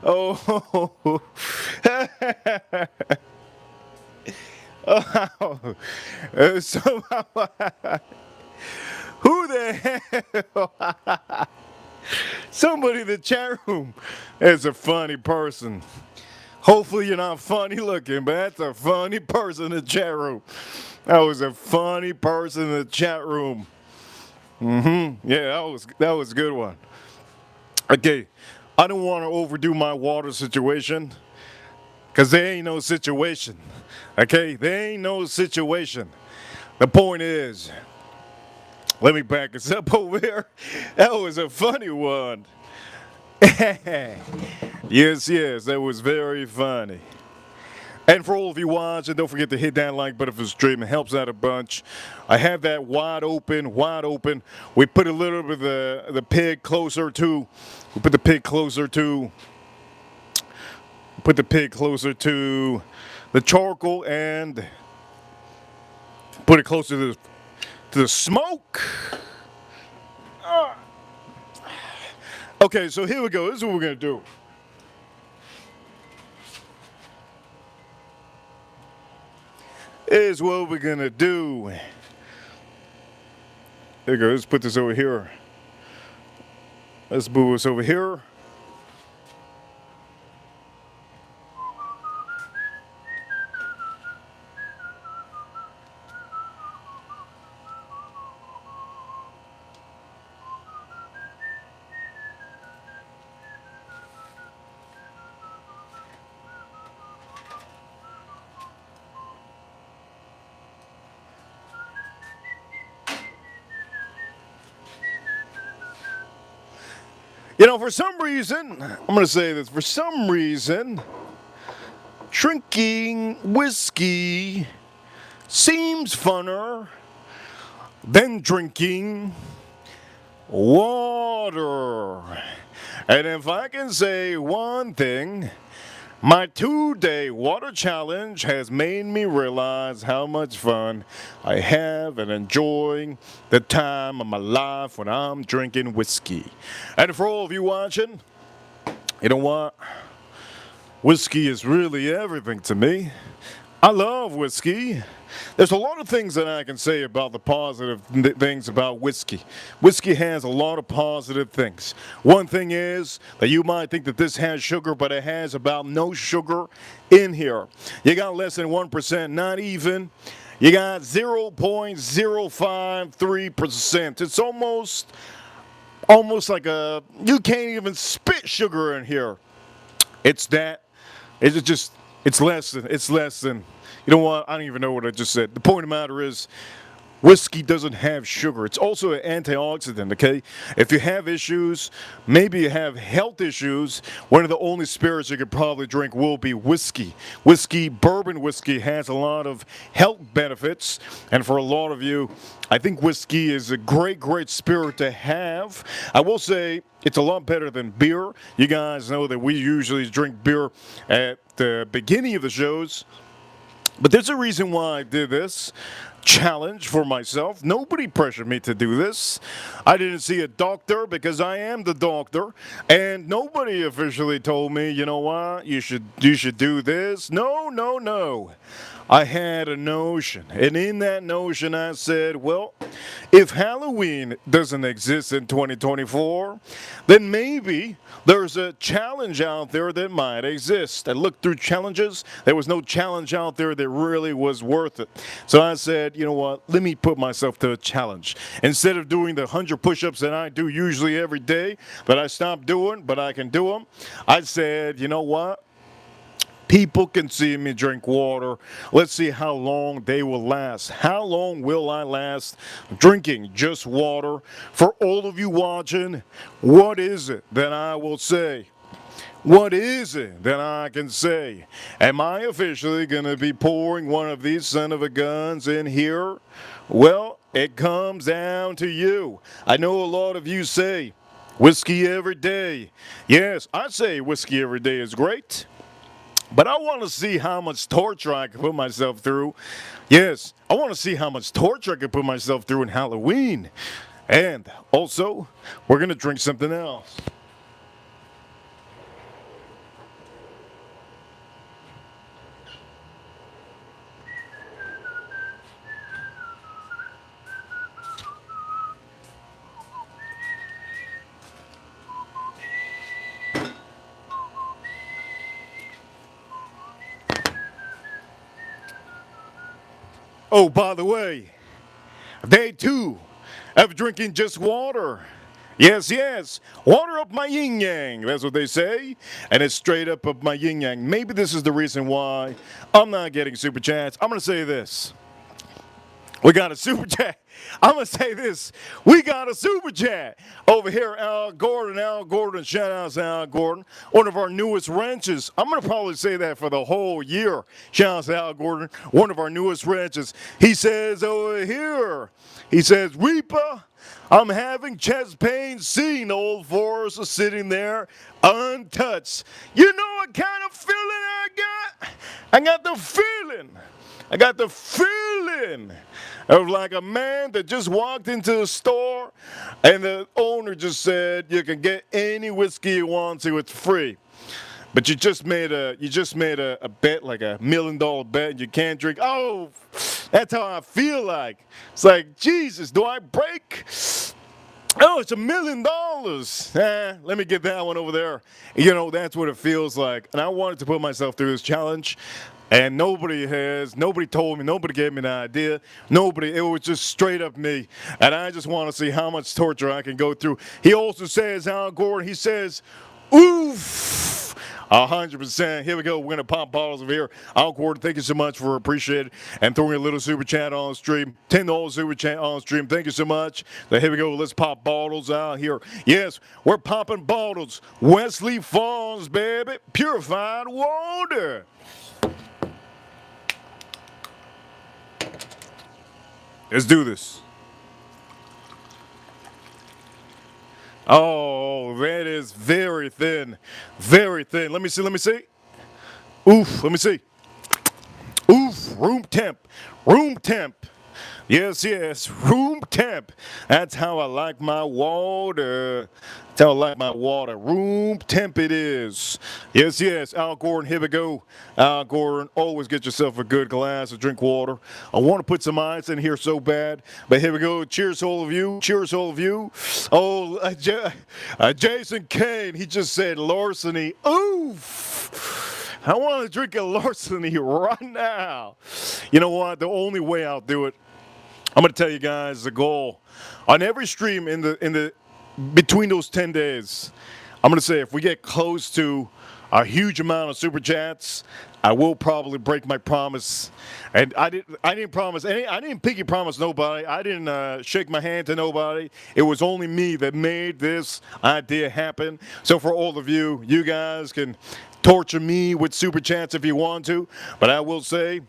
Oh, oh. Somehow, who the hell? Somebody in the chat room is a funny person. Hopefully you're not funny looking, but that's a funny person in the chat room. That was a funny person in the chat room. Yeah, that was a good one. Okay, I don't want to overdo my water situation, because there ain't no situation. Okay, there ain't no situation. The point is, let me back us up over here. That was a funny one. Yes, that was very funny. And for all of you watching, don't forget to hit that like button for the stream. It helps out a bunch. I have that wide open, wide open. We put a little bit of the pig closer to, we put the pig closer to, the charcoal and put it closer to the smoke. Okay, so here we go. This is what we're going to do. Is what we're gonna do. There you go. Let's put this over here. Let's move this over here. You know, for some reason, I'm going to say this, for some reason, drinking whiskey seems funner than drinking water. And if I can say one thing, my 2-day water challenge has made me realize how much fun I have in enjoying the time of my life when I'm drinking whiskey. And for all of you watching, you know what? Whiskey is really everything to me. I love whiskey. There's a lot of things that I can say about the positive things about whiskey. Whiskey has a lot of positive things. One thing is that you might think that this has sugar, but it has about no sugar in here. You got less than 1%, not even. You got 0.053%. It's almost like you can't even spit sugar in here. It's less than, you know what, I don't even know what I just said. The point of the matter is, whiskey doesn't have sugar. It's also an antioxidant, okay? If you have issues, maybe you have health issues, one of the only spirits you could probably drink will be whiskey. Bourbon whiskey has a lot of health benefits, and for a lot of you, I think whiskey is a great spirit to have. I will say it's a lot better than beer. You guys know that we usually drink beer at the beginning of the shows, but there's a reason why I did this challenge for myself. Nobody pressured me to do this. I didn't see a doctor because I am the doctor, and nobody officially told me, you know what, you should do this. No. I had a notion, and in that notion I said, well, if Halloween doesn't exist in 2024, then maybe there's a challenge out there that might exist. I looked through challenges. There was no challenge out there that really was worth it. So I said, you know what, let me put myself to a challenge. Instead of doing the 100 push-ups that I do usually every day, but I stopped doing, but I can do them, I said, you know what? People can see me drink water. Let's see how long they will last. How long will I last drinking just water? For all of you watching, what is it that I will say? What is it that I can say? Am I officially going to be pouring one of these son of a guns in here? Well, it comes down to you. I know a lot of you say, whiskey every day. Yes, I say whiskey every day is great. But I want to see how much torture I can put myself through. Yes, I want to see how much torture I can put myself through in Halloween. And also, we're going to drink something else. Oh, by the way, day 2 of drinking just water. Yes, yes, water up my yin yang. That's what they say. And it's straight up my yin yang. Maybe this is the reason why I'm not getting super chats. I'm going to say this. We got a super chat. I'm going to say this. We got a super chat over here, Al Gordon. Al Gordon, shout out to Al Gordon, one of our newest ranches. I'm going to probably say that for the whole year. Shout out to Al Gordon, one of our newest ranches. He says over here, he says, Reaper, I'm having chest pain seeing the old forest sitting there untouched. You know what kind of feeling I got? I got the feeling. I got the feeling of like a man that just walked into the store and the owner just said, you can get any whiskey you want to, it's free. But you just made a bet, like $1 million bet, and you can't drink. Oh, that's how I feel like. It's like, Jesus, do I break? Oh, it's $1 million. Let me get that one over there. You know, that's what it feels like. And I wanted to put myself through this challenge. And nobody told me, nobody gave me an idea. It was just straight up me. And I just want to see how much torture I can go through. He also says, Al Gordon, he says, oof. 100%. Here we go. We're going to pop bottles over here. Al Gordon, thank you so much for appreciating and throwing a little super chat on the stream. $10 super chat on the stream. Thank you so much. So here we go. Let's pop bottles out here. Yes, we're popping bottles. Wesley Falls, baby. Purified water. Let's do this. Oh, that is very thin. Very thin. Let me see. Oof, let me see. Oof, room temp. Room temp. Yes, yes, room temp. That's how I like my water. That's how I like my water. Room temp it is. Yes, yes, Al Gordon, here we go. Al Gordon, always get yourself a good glass of drink water. I want to put some ice in here so bad, but here we go. Cheers, all of you. Cheers, all of you. Oh, Jason Kane, he just said larceny. Oof. I want to drink a larceny right now. You know what? The only way I'll do it, I'm going to tell you guys the goal. On every stream in the between those 10 days, I'm going to say if we get close to a huge amount of super chats, I will probably break my promise. And I didn't promise any. I didn't pinky promise nobody. I didn't shake my hand to nobody. It was only me that made this idea happen. So for all of you, you guys can torture me with super chats if you want to. But I will say,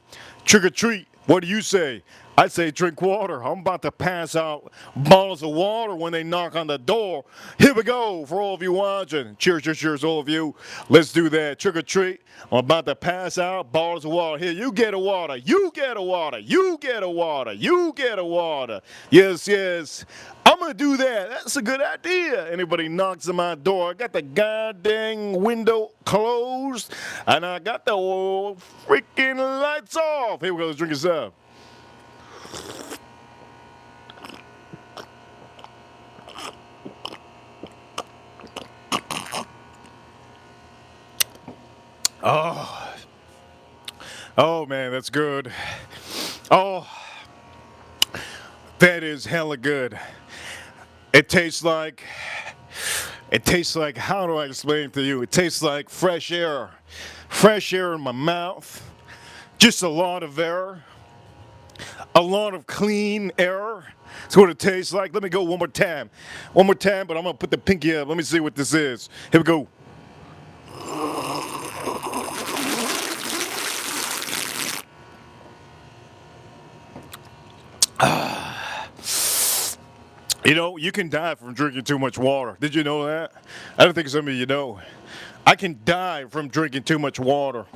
trick or treat. What do you say? I say drink water. I'm about to pass out bottles of water when they knock on the door. Here we go for all of you watching. Cheers, cheers, cheers, all of you. Let's do that. Trick or treat. I'm about to pass out bottles of water. Here, you get a water. You get a water. You get a water. You get a water. Yes, yes. I'm going to do that. That's a good idea. Anybody knocks on my door, I got the goddamn window closed, and I got the freaking lights off. Here we go. Let's drink this up. Oh, oh man, that's good. Oh, that is hella good. It tastes like, how do I explain it to you? It tastes like fresh air in my mouth, just a lot of air, a lot of clean air. That's what it tastes like. Let me go one more time, but I'm gonna put the pinky up. Let me see what this is. Here we go. You know, you can die from drinking too much water. Did you know that? I don't think some of you know. I can die from drinking too much water.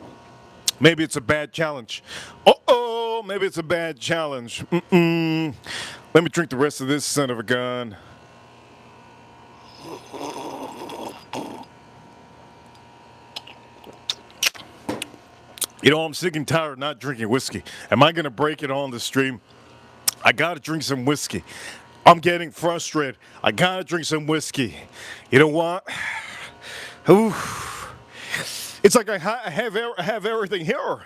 Maybe it's a bad challenge. Uh-oh, maybe it's a bad challenge. Let me drink the rest of this son of a gun. You know, I'm sick and tired of not drinking whiskey. Am I going to break it on the stream? I got to drink some whiskey. I'm getting frustrated. I got to drink some whiskey. You know what? Ooh. It's like I have everything here.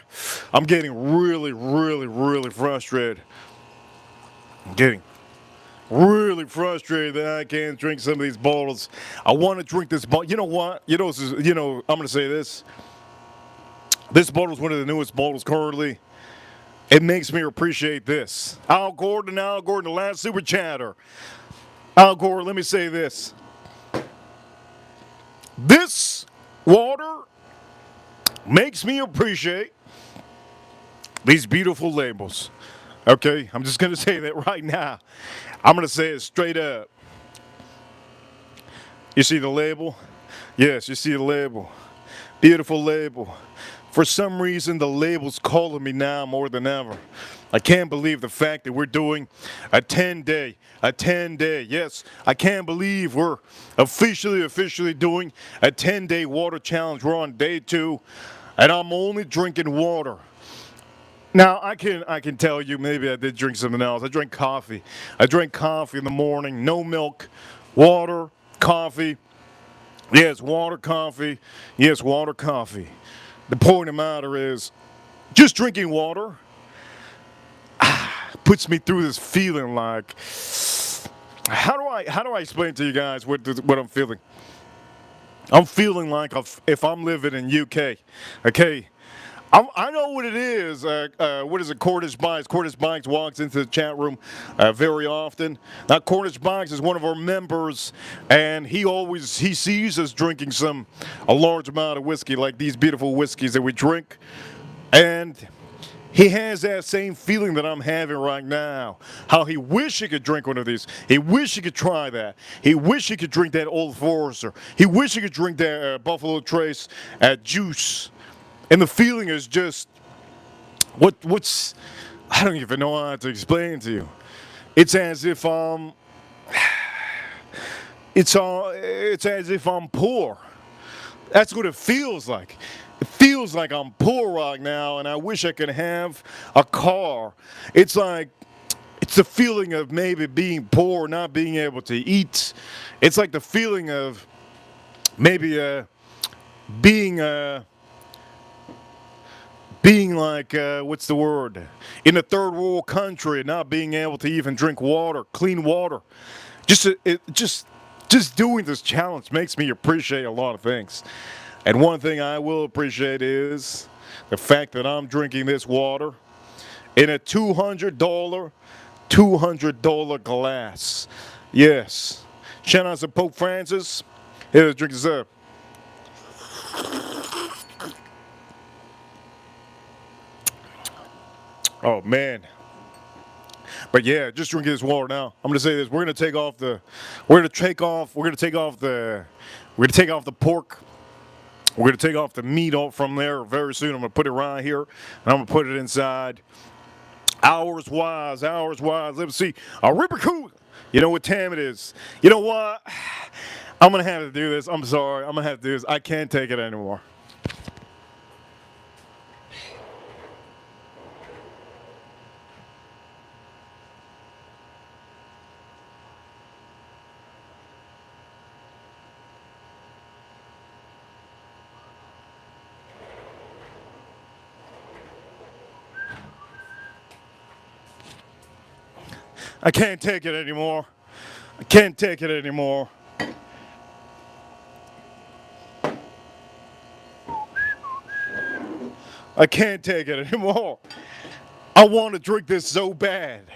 I'm getting really, really, really frustrated. I'm getting really frustrated that I can't drink some of these bottles. I want to drink this bottle. You know what? I'm going to say this. This bottle is one of the newest bottles currently. It makes me appreciate this. Al Gordon, the last super chatter. Al Gore, let me say this. This water makes me appreciate these beautiful labels. Okay, I'm just going to say that right now. I'm going to say it straight up. You see the label? Yes, you see the label. Beautiful label. For some reason, the label's calling me now more than ever. I can't believe the fact that we're doing a 10-day. Yes, I can't believe we're officially doing a 10-day water challenge. We're on day 2, and I'm only drinking water. Now, I can tell you maybe I did drink something else. I drank coffee. I drank coffee in the morning, no milk, water, coffee. Yes, water, coffee. Yes, water, coffee. The point of the matter is, just drinking water puts me through this feeling like, how do I explain to you guys what I'm feeling? I'm feeling like if I'm living in UK, okay? I know what it is. What is it? Cornish Bikes. Cornish Bikes walks into the chat room very often. Now, Cornish Bikes is one of our members, and he sees us drinking a large amount of whiskey, like these beautiful whiskeys that we drink, and he has that same feeling that I'm having right now. How he wish he could drink one of these. He wish he could try that. He wish he could drink that Old Forester. He wish he could drink that Buffalo Trace juice. And the feeling is just, what's, I don't even know how to explain to you. It's as if it's as if I'm poor. That's what it feels like. It feels like I'm poor right now, and I wish I could have a car. It's the feeling of maybe being poor, not being able to eat. It's like the feeling of maybe being like, what's the word? In a third world country, not being able to even drink water, clean water. Just doing this challenge makes me appreciate a lot of things. And one thing I will appreciate is the fact that I'm drinking this water in a $200 glass. Yes. Shout out to Pope Francis. Here, let's drink this up. Oh man. But yeah, just drinking this water now. I'm gonna say this. We're gonna take off the pork. We're gonna take off the meat off from there very soon. I'm gonna put it right here, and I'm gonna put it inside. Hours wise. Let's see. A BBQ. You know what time it is. You know what? I'm gonna have to do this. I'm sorry. I'm gonna have to do this. I can't take it anymore. I can't take it anymore. I can't take it anymore. I can't take it anymore. I want to drink this so bad.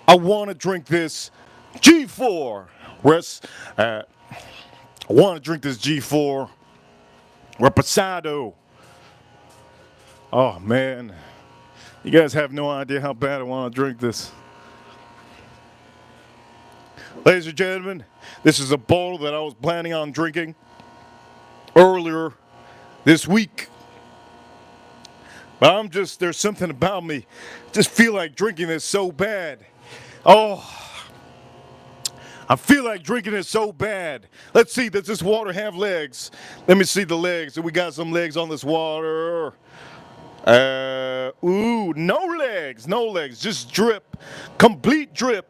I want to drink this G4. I want to drink this G4 Reposado. Oh man, you guys have no idea how bad I want to drink this. Ladies and gentlemen, this is a bottle that I was planning on drinking earlier this week. But there's something about me. Just feel like drinking this so bad. Oh, I feel like drinking it so bad. Let's see, does this water have legs? Let me see the legs. We got some legs on this water. Ooh, no legs, no legs. Just drip. Complete drip.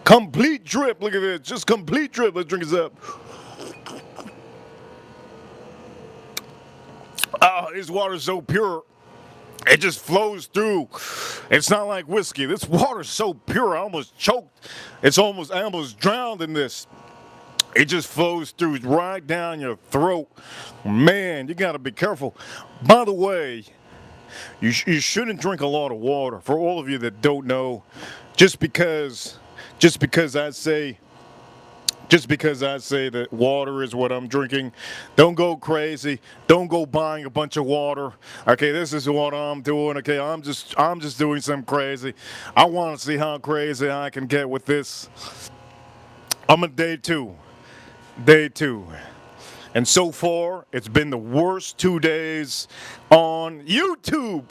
Complete drip. Look at this. Just complete drip. Let's drink this up. Oh, this water's so pure. It just flows through. It's not like whiskey. This water's so pure. I almost choked. I almost drowned in this. It just flows through right down your throat. Man, you got to be careful. By the way, you shouldn't drink a lot of water. For all of you that don't know, just because I say that water is what I'm drinking, don't go crazy. Don't go buying a bunch of water. Okay, this is what I'm doing. Okay, I'm just doing something crazy. I want to see how crazy I can get with this. I'm on day two. And so far, it's been the worst 2 days on YouTube.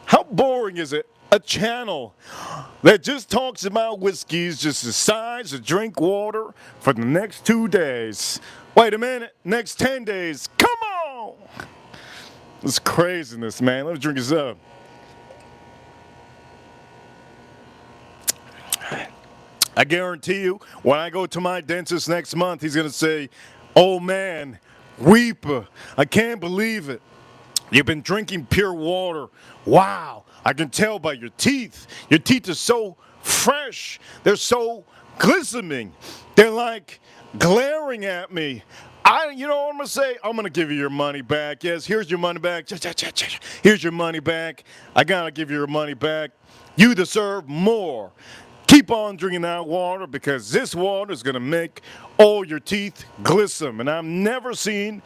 How boring is it? A channel that just talks about whiskeys just decides to drink water for the next 2 days. Wait a minute, next 10 days. Come on! It's craziness, man. Let me drink this up. I guarantee you, when I go to my dentist next month, he's going to say, "Oh man, Reaper, I can't believe it. You've been drinking pure water. Wow, I can tell by your teeth. Your teeth are so fresh. They're so glistening. They're like glaring at me. You know what I'm going to say? I'm going to give you your money back. Yes, here's your money back. Here's your money back. I got to give you your money back. You deserve more. Keep on drinking that water because this water is going to make all your teeth glisten. And I've never seen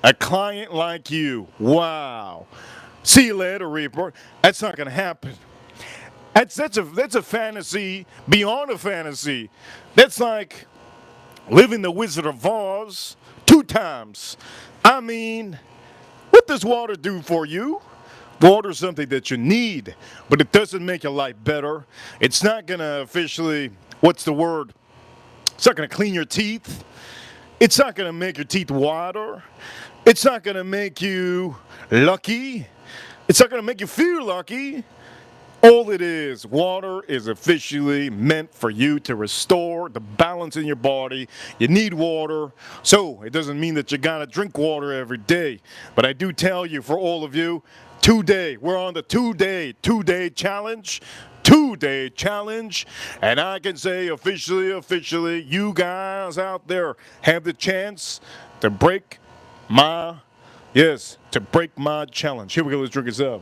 a client like you. Wow. See you later, Reaper. That's not going to happen. That's a fantasy beyond a fantasy. That's like living the Wizard of Oz 2 times. I mean, what does water do for you? Water is something that you need, but it doesn't make your life better. It's not going to officially, what's the word? It's not going to clean your teeth. It's not going to make your teeth whiter. It's not going to make you lucky. It's not going to make you feel lucky. All it is, water is officially meant for you to restore the balance in your body. You need water. So it doesn't mean that you got to drink water every day. But I do tell you, for all of you, we're on the two-day challenge. 2-day challenge, and I can say officially, you guys out there have the chance to break my challenge. Here we go, let's drink this up.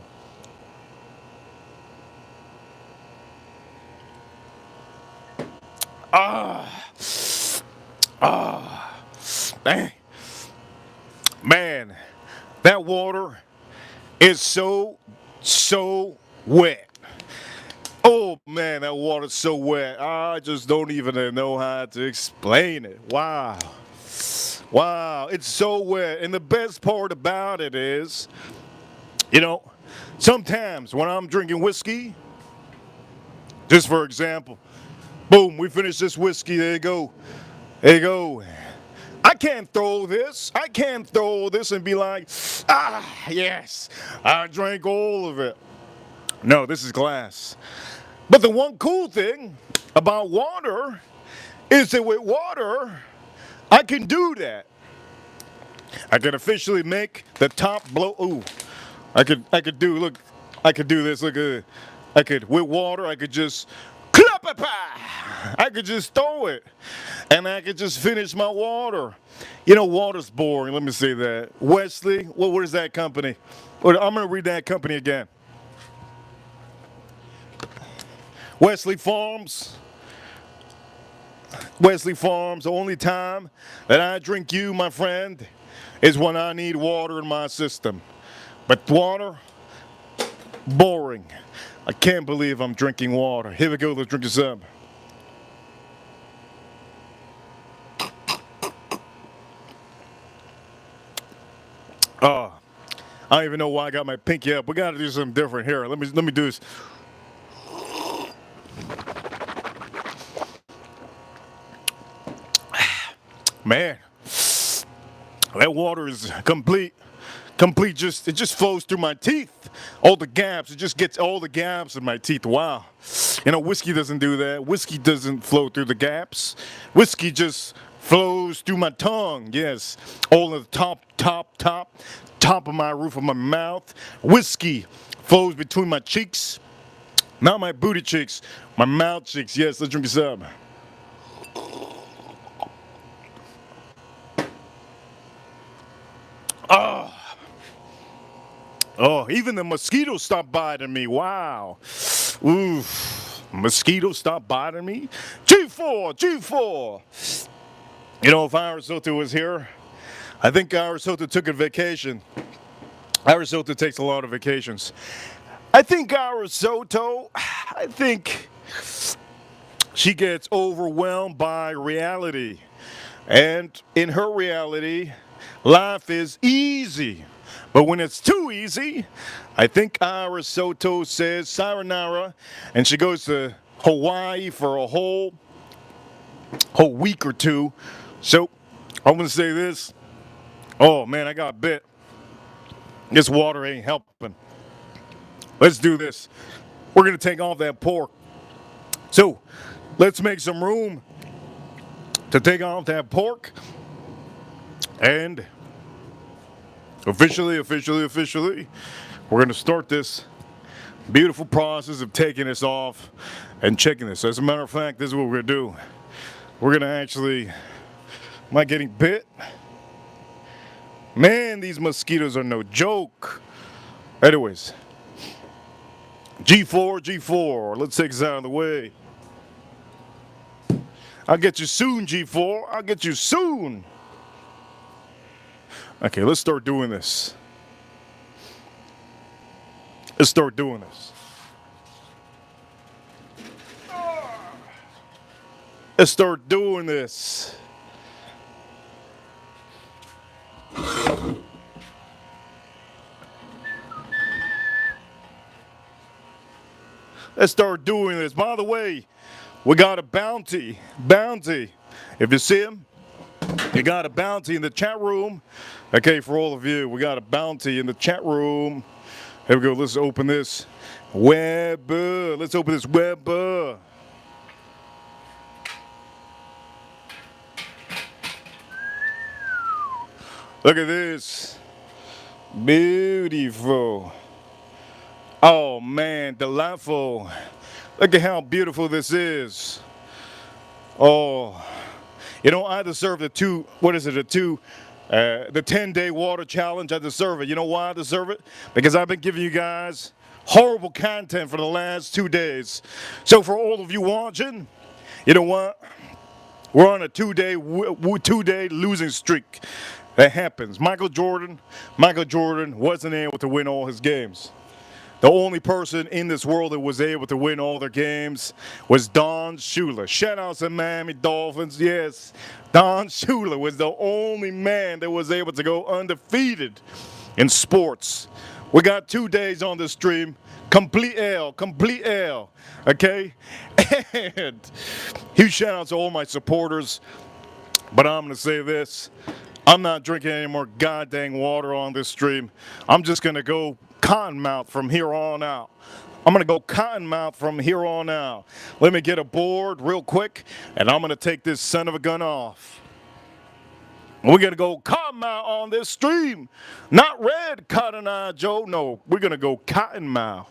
Man, that water is so wet. Oh man, that water's so wet. I just don't even know how to explain it. Wow. Wow, it's so wet. And the best part about it is, sometimes when I'm drinking whiskey, just for example, boom, we finish this whiskey, there you go. I can't throw this and be like, yes, I drank all of it. No, this is glass. But the one cool thing about water is that with water, I can do that. I can officially make the top blow. Ooh, I could do this. Look at with water, I could just I could just throw it. And I could just finish my water. Water's boring. Let me say that. Wesley, what is that company? I'm going to read that company again. Wesley Farms. The only time that I drink you, my friend, is when I need water in my system. But water, boring. I can't believe I'm drinking water. Here we go, let's drink this up. I don't even know why I got my pinky up. We got to do something different here. Let me do this. Man, that water is complete. Just it just flows through my teeth. All the gaps. It just gets all the gaps in my teeth. Wow. You know, whiskey doesn't do that. Whiskey doesn't flow through the gaps. Whiskey just flows through my tongue. Yes. All of the top of my roof of my mouth. Whiskey flows between my cheeks. Not my booty cheeks. My mouth cheeks. Yes, let's drink this up. Oh, even the mosquitoes stopped biting me. Wow. Oof. Mosquitoes stopped biting me. G4, G4. You know, if Arisoto was here, I think Arisoto took a vacation. Arisoto takes a lot of vacations. I think she gets overwhelmed by reality. And in her reality, life is easy. But when it's too easy, I think Ira Soto says sayonara, and she goes to Hawaii for a whole week or two. So I'm gonna say this. Oh man, I got bit. This water ain't helping. Let's do this. We're gonna take off that pork. So let's make some room to take off that pork. And officially, we're going to start this beautiful process of taking this off and checking this. As a matter of fact, this is what we're going to do. We're going to actually, am I getting bit? Man, these mosquitoes are no joke. Anyways, G4, let's take this out of the way. I'll get you soon, G4. I'll get you soon. Okay, let's start doing this. Let's start doing this. Let's start doing this. Let's start doing this. By the way, we got a bounty. If you see him, you got a bounty in the chat room. Okay, for all of you, we got a bounty in the chat room. Here we go. Let's open this web. Let's open this web. Look at this. Beautiful. Oh man, delightful. Look at how beautiful this is. Oh. You know, I deserve the 10-day water challenge. I deserve it. You know why I deserve it? Because I've been giving you guys horrible content for the last 2 days. So for all of you watching, you know what? We're on a two-day losing streak. That happens. Michael Jordan wasn't able to win all his games. The only person in this world that was able to win all their games was Don Shula. Shout out to Miami Dolphins. Yes, Don Shula was the only man that was able to go undefeated in sports. We got 2 days on the stream. Complete L. Okay? And huge shout out to all my supporters. But I'm going to say this. I'm not drinking any more goddamn water on this stream. I'm just going to go Cottonmouth from here on out. I'm going to go Cottonmouth from here on out. Let me get aboard real quick, and I'm going to take this son of a gun off. We're going to go Cottonmouth on this stream. Not Red Cotton Eye Joe. No, we're going to go Cottonmouth.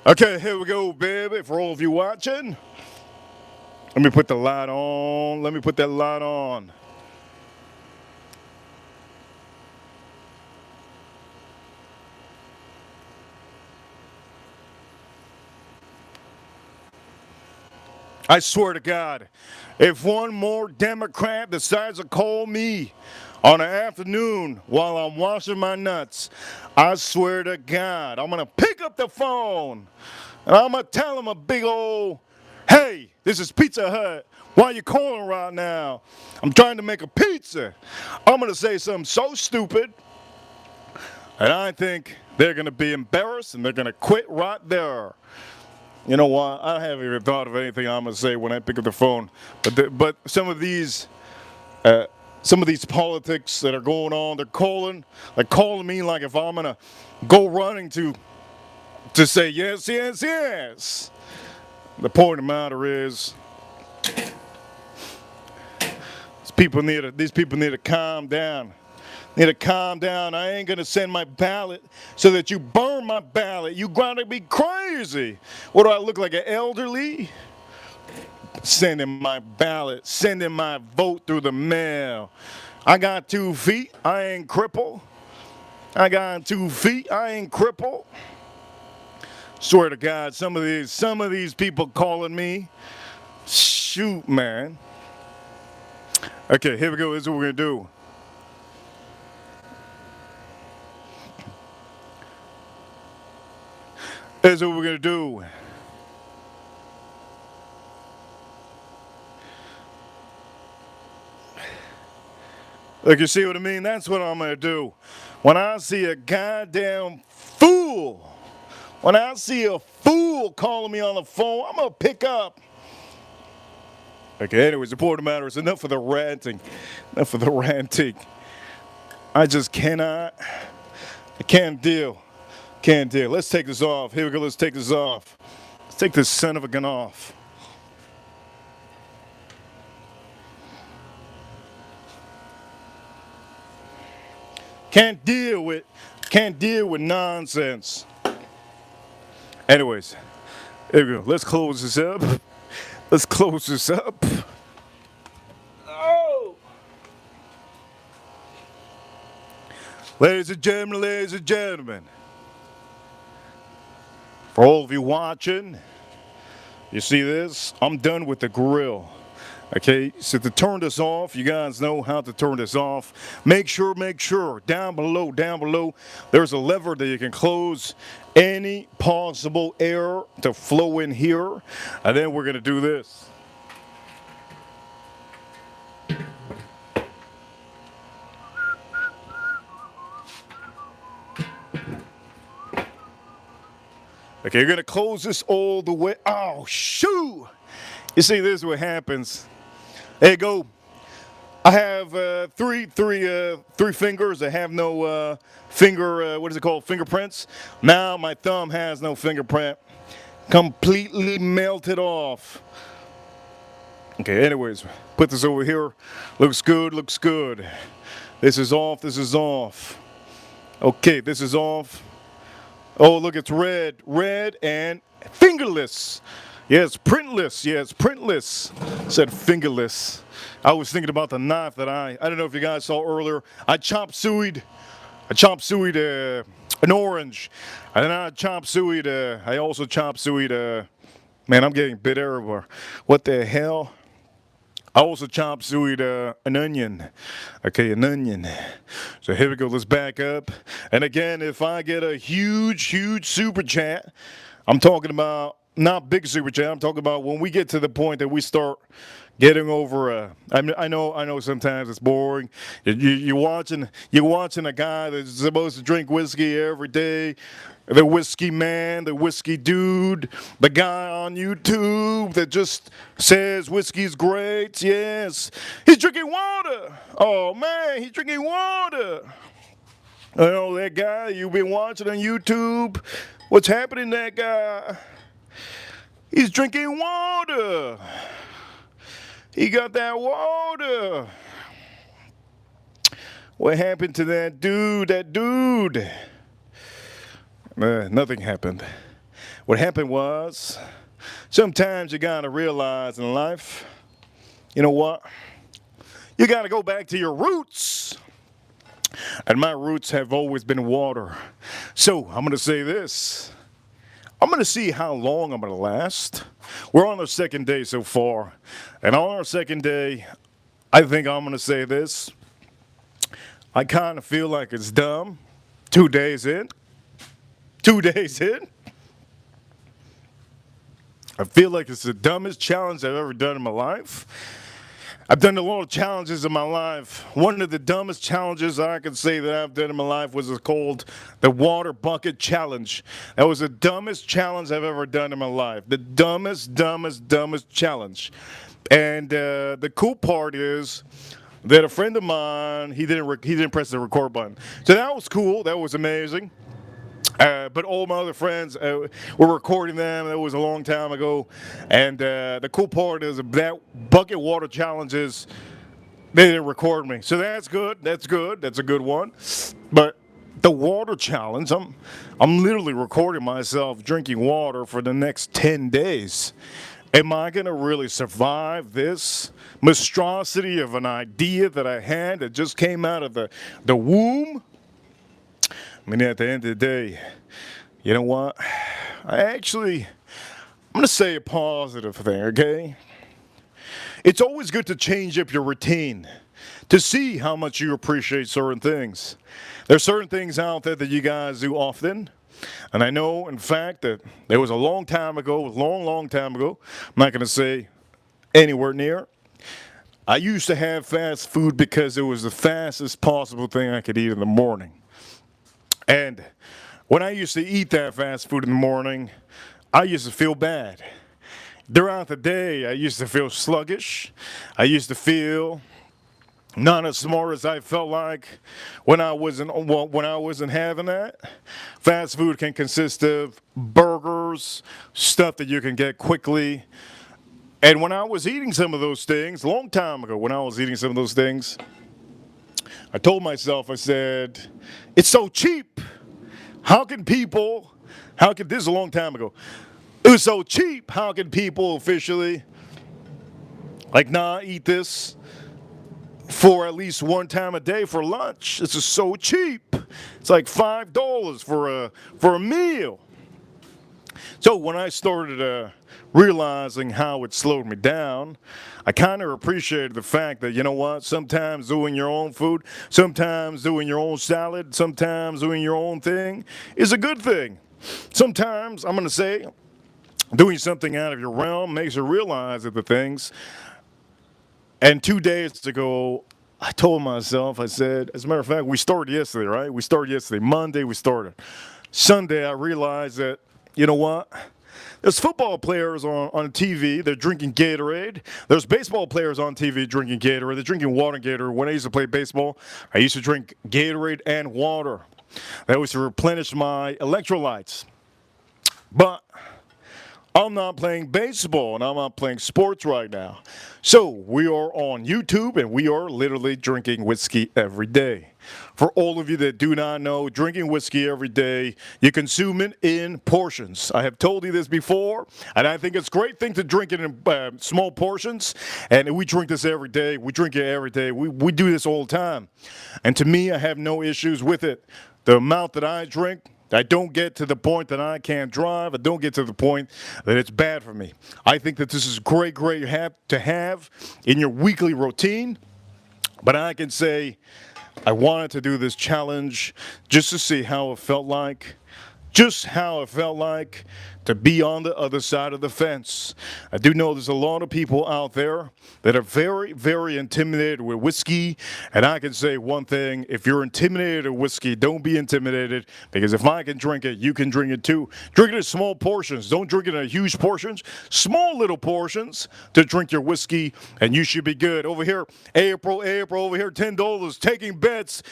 Okay, here we go, baby, for all of you watching. Let me put the light on. Let me put that light on. I swear to God, if one more Democrat decides to call me on an afternoon while I'm washing my nuts, I swear to God, I'm going to pick up the phone and I'm going to tell him a big old, hey, this is Pizza Hut. Why are you calling right now? I'm trying to make a pizza. I'm going to say something so stupid, and I think they're going to be embarrassed and they're going to quit right there. You know what? I haven't even thought of anything I'm gonna say when I pick up the phone. But some of these politics that are going on, they're calling me like if I'm gonna go running to say yes, yes, yes. The point of the matter is, these people need to calm down. Need to calm down. I ain't gonna send my ballot so that you burn my ballot. You gotta be crazy. What do I look like, an elderly? Sending my ballot, sending my vote through the mail. I got 2 feet. I ain't crippled. I got 2 feet. I ain't crippled. Swear to God, some of these people calling me. Shoot, man. Okay, here we go. This is what we're gonna do. Here's what we're gonna do. Like, you see what I mean? That's what I'm gonna do. When I see a goddamn fool, when I see a fool calling me on the phone, I'm gonna pick up. Okay, anyways, the point of the matter is, enough of the ranting. Enough of the ranting. I just cannot. I can't deal. Can't deal. Let's take this off. Here we go. Let's take this off. Let's take this son of a gun off. Can't deal with nonsense. Anyways, here we go. Let's close this up. Let's close this up. Oh! Ladies and gentlemen, for all of you watching, you see this? I'm done with the grill. Okay, so to turn this off, you guys know how to turn this off. Make sure, down below, there's a lever that you can close any possible air to flow in here. And then we're gonna do this. Okay, you're gonna close this all the way. Oh, shoo! You see, this is what happens. There you go. I have three fingers. I have no what is it called? Fingerprints. Now my thumb has no fingerprint. Completely melted off. Okay, anyways, put this over here. Looks good, looks good. This is off, this is off. Okay, this is off. Oh, look, it's red and fingerless. Yes, printless. Yes, printless. Said fingerless. I was thinking about the knife that I don't know if you guys saw earlier. I chop sueyed an orange, and then I also chop sueyed. Man, I'm getting bit everywhere. What the hell? I also chop sueyed an onion. Okay, an onion. So here we go. Let's back up. And again, if I get a huge super chat, I'm talking about not big super chat. I'm talking about when we get to the point that we start getting over. I know. Sometimes it's boring. You're watching a guy that's supposed to drink whiskey every day. The whiskey man, the whiskey dude, the guy on YouTube that just says whiskey's great. Yes, he's drinking water. Oh man, he's drinking water. You know that guy you've been watching on YouTube. What's happening to that guy? He's drinking water. He got that water. What happened to that dude? Nothing happened. What happened was, sometimes you gotta realize in life, you know what? You gotta go back to your roots. And my roots have always been water. So I'm gonna say this. I'm gonna see how long I'm gonna last. we're on our second day so far. And on our second day, I think I'm going to say this. I kind of feel like it's dumb. 2 days in. 2 days in. I feel like it's the dumbest challenge I've ever done in my life. I've done a lot of challenges in my life. One of the dumbest challenges I could say that I've done in my life was called the water bucket challenge. That was the dumbest challenge I've ever done in my life. The dumbest challenge. And the cool part is that a friend of mine, he didn't press the record button. So that was cool. That was amazing. But all my other friends were recording them. It was a long time ago. And the cool part is that bucket water challenges, they didn't record me. So that's good. That's good. That's a good one. But the water challenge, I'm literally recording myself drinking water for the next 10 days. Am I going to really survive this monstrosity of an idea that I had that just came out of the womb? I mean, at the end of the day, you know what? I'm going to say a positive thing, okay? It's always good to change up your routine to see how much you appreciate certain things. There's certain things out there that you guys do often. And I know, in fact, that there was a long time ago, long time ago, I'm not going to say anywhere near. I used to have fast food because it was the fastest possible thing I could eat in the morning. And when I used to eat that fast food in the morning, I used to feel bad. Throughout the day, I used to feel sluggish. I used to feel not as smart as I felt like when I wasn't having that. Fast food can consist of burgers, stuff that you can get quickly. And when I was eating some of those things, a long time ago, when I was eating some of those things, I told myself, I said, it's so cheap. This is a long time ago. It was so cheap. How can people officially, eat this for at least one time a day for lunch? This is so cheap. It's like $5 for a meal. So when I started realizing how it slowed me down, I kind of appreciated the fact that, you know what, sometimes doing your own food, sometimes doing your own salad, sometimes doing your own thing is a good thing. Sometimes, I'm going to say, doing something out of your realm makes you realize that the things. And 2 days ago, I told myself, I said, as a matter of fact, we started yesterday, right? We started yesterday. Monday, we started. Sunday, I realized that, you know what? There's football players on TV, they're drinking Gatorade. There's baseball players on TV drinking Gatorade. They're drinking water Gatorade. When I used to play baseball, I used to drink Gatorade and water. That was to replenish my electrolytes. But I'm not playing baseball and I'm not playing sports right now. So we are on YouTube and we are literally drinking whiskey every day. For all of you that do not know, drinking whiskey every day, you consume it in portions. I have told you this before, and I think it's a great thing to drink it in small portions. And we drink this every day. We drink it every day. We do this all the time. And to me, I have no issues with it. The amount that I drink, I don't get to the point that I can't drive. I don't get to the point that it's bad for me. I think that this is great to have in your weekly routine. But I can say I wanted to do this challenge just to see how it felt like. Just how it felt like to be on the other side of the fence. I do know there's a lot of people out there that are very, very intimidated with whiskey. And I can say one thing, if you're intimidated with whiskey, don't be intimidated. Because if I can drink it, you can drink it too. Drink it in small portions. Don't drink it in huge portions. Small little portions to drink your whiskey and you should be good. Over here, April over here, $10 taking bets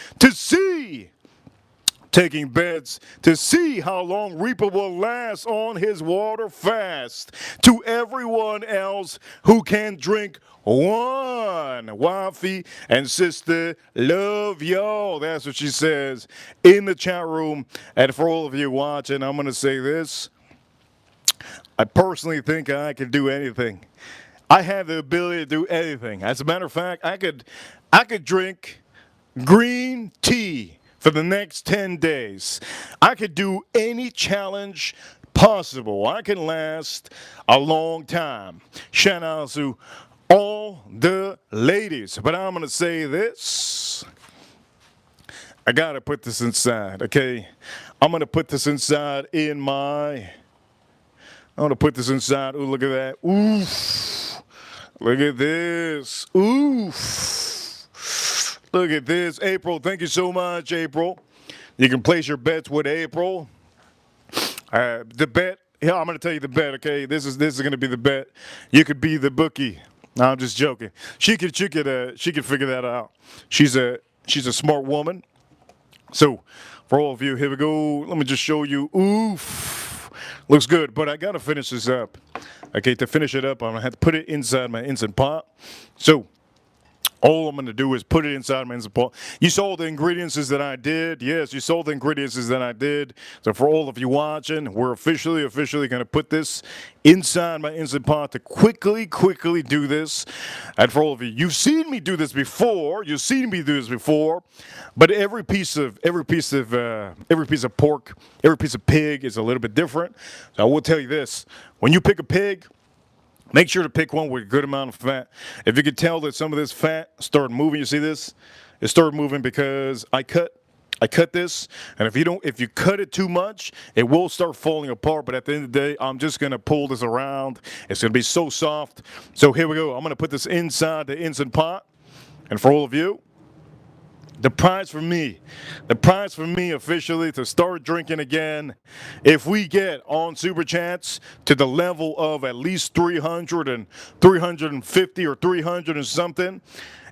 to see how long Reaper will last on his water fast. To everyone else who can drink one, wifey and sister, love y'all. That's what she says in the chat room. And for all of you watching, I'm going to say this. I personally think I can do anything. I have the ability to do anything. As a matter of fact, I could drink green tea for the next 10 days. I could do any challenge possible. I can last a long time. Shout out to all the ladies. But I'm going to say this. I got to put this inside, okay? I'm going to put this inside in my... I'm going to put this inside. Ooh, look at that. Oof. Look at this. Oof. Look at this. April, thank you so much, April. You can place your bets with April. The bet, yeah, I'm going to tell you the bet, okay? This is going to be the bet. You could be the bookie. No, I'm just joking. She could figure that out. She's a smart woman. So, for all of you, here we go. Let me just show you. Oof. Looks good, but I got to finish this up. Okay, to finish it up, I'm going to have to put it inside my Instant Pot. So, all I'm going to do is put it inside my Instant Pot. You saw the ingredients that I did. Yes, you saw the ingredients that I did. So for all of you watching, we're officially going to put this inside my Instant Pot to quickly do this. And for all of you, you've seen me do this before. But every piece of pork, every piece of pig is a little bit different. So I will tell you this: when you pick a pig, make sure to pick one with a good amount of fat. If you could tell that some of this fat started moving, you see this? It started moving because I cut this, and if you cut it too much, it will start falling apart. But at the end of the day, I'm just gonna pull this around. It's gonna be so soft. So here we go. I'm gonna put this inside the Instant Pot, and for all of you, the prize for me officially to start drinking again, if we get on Super Chats to the level of at least 300 and 350 or 300 and something,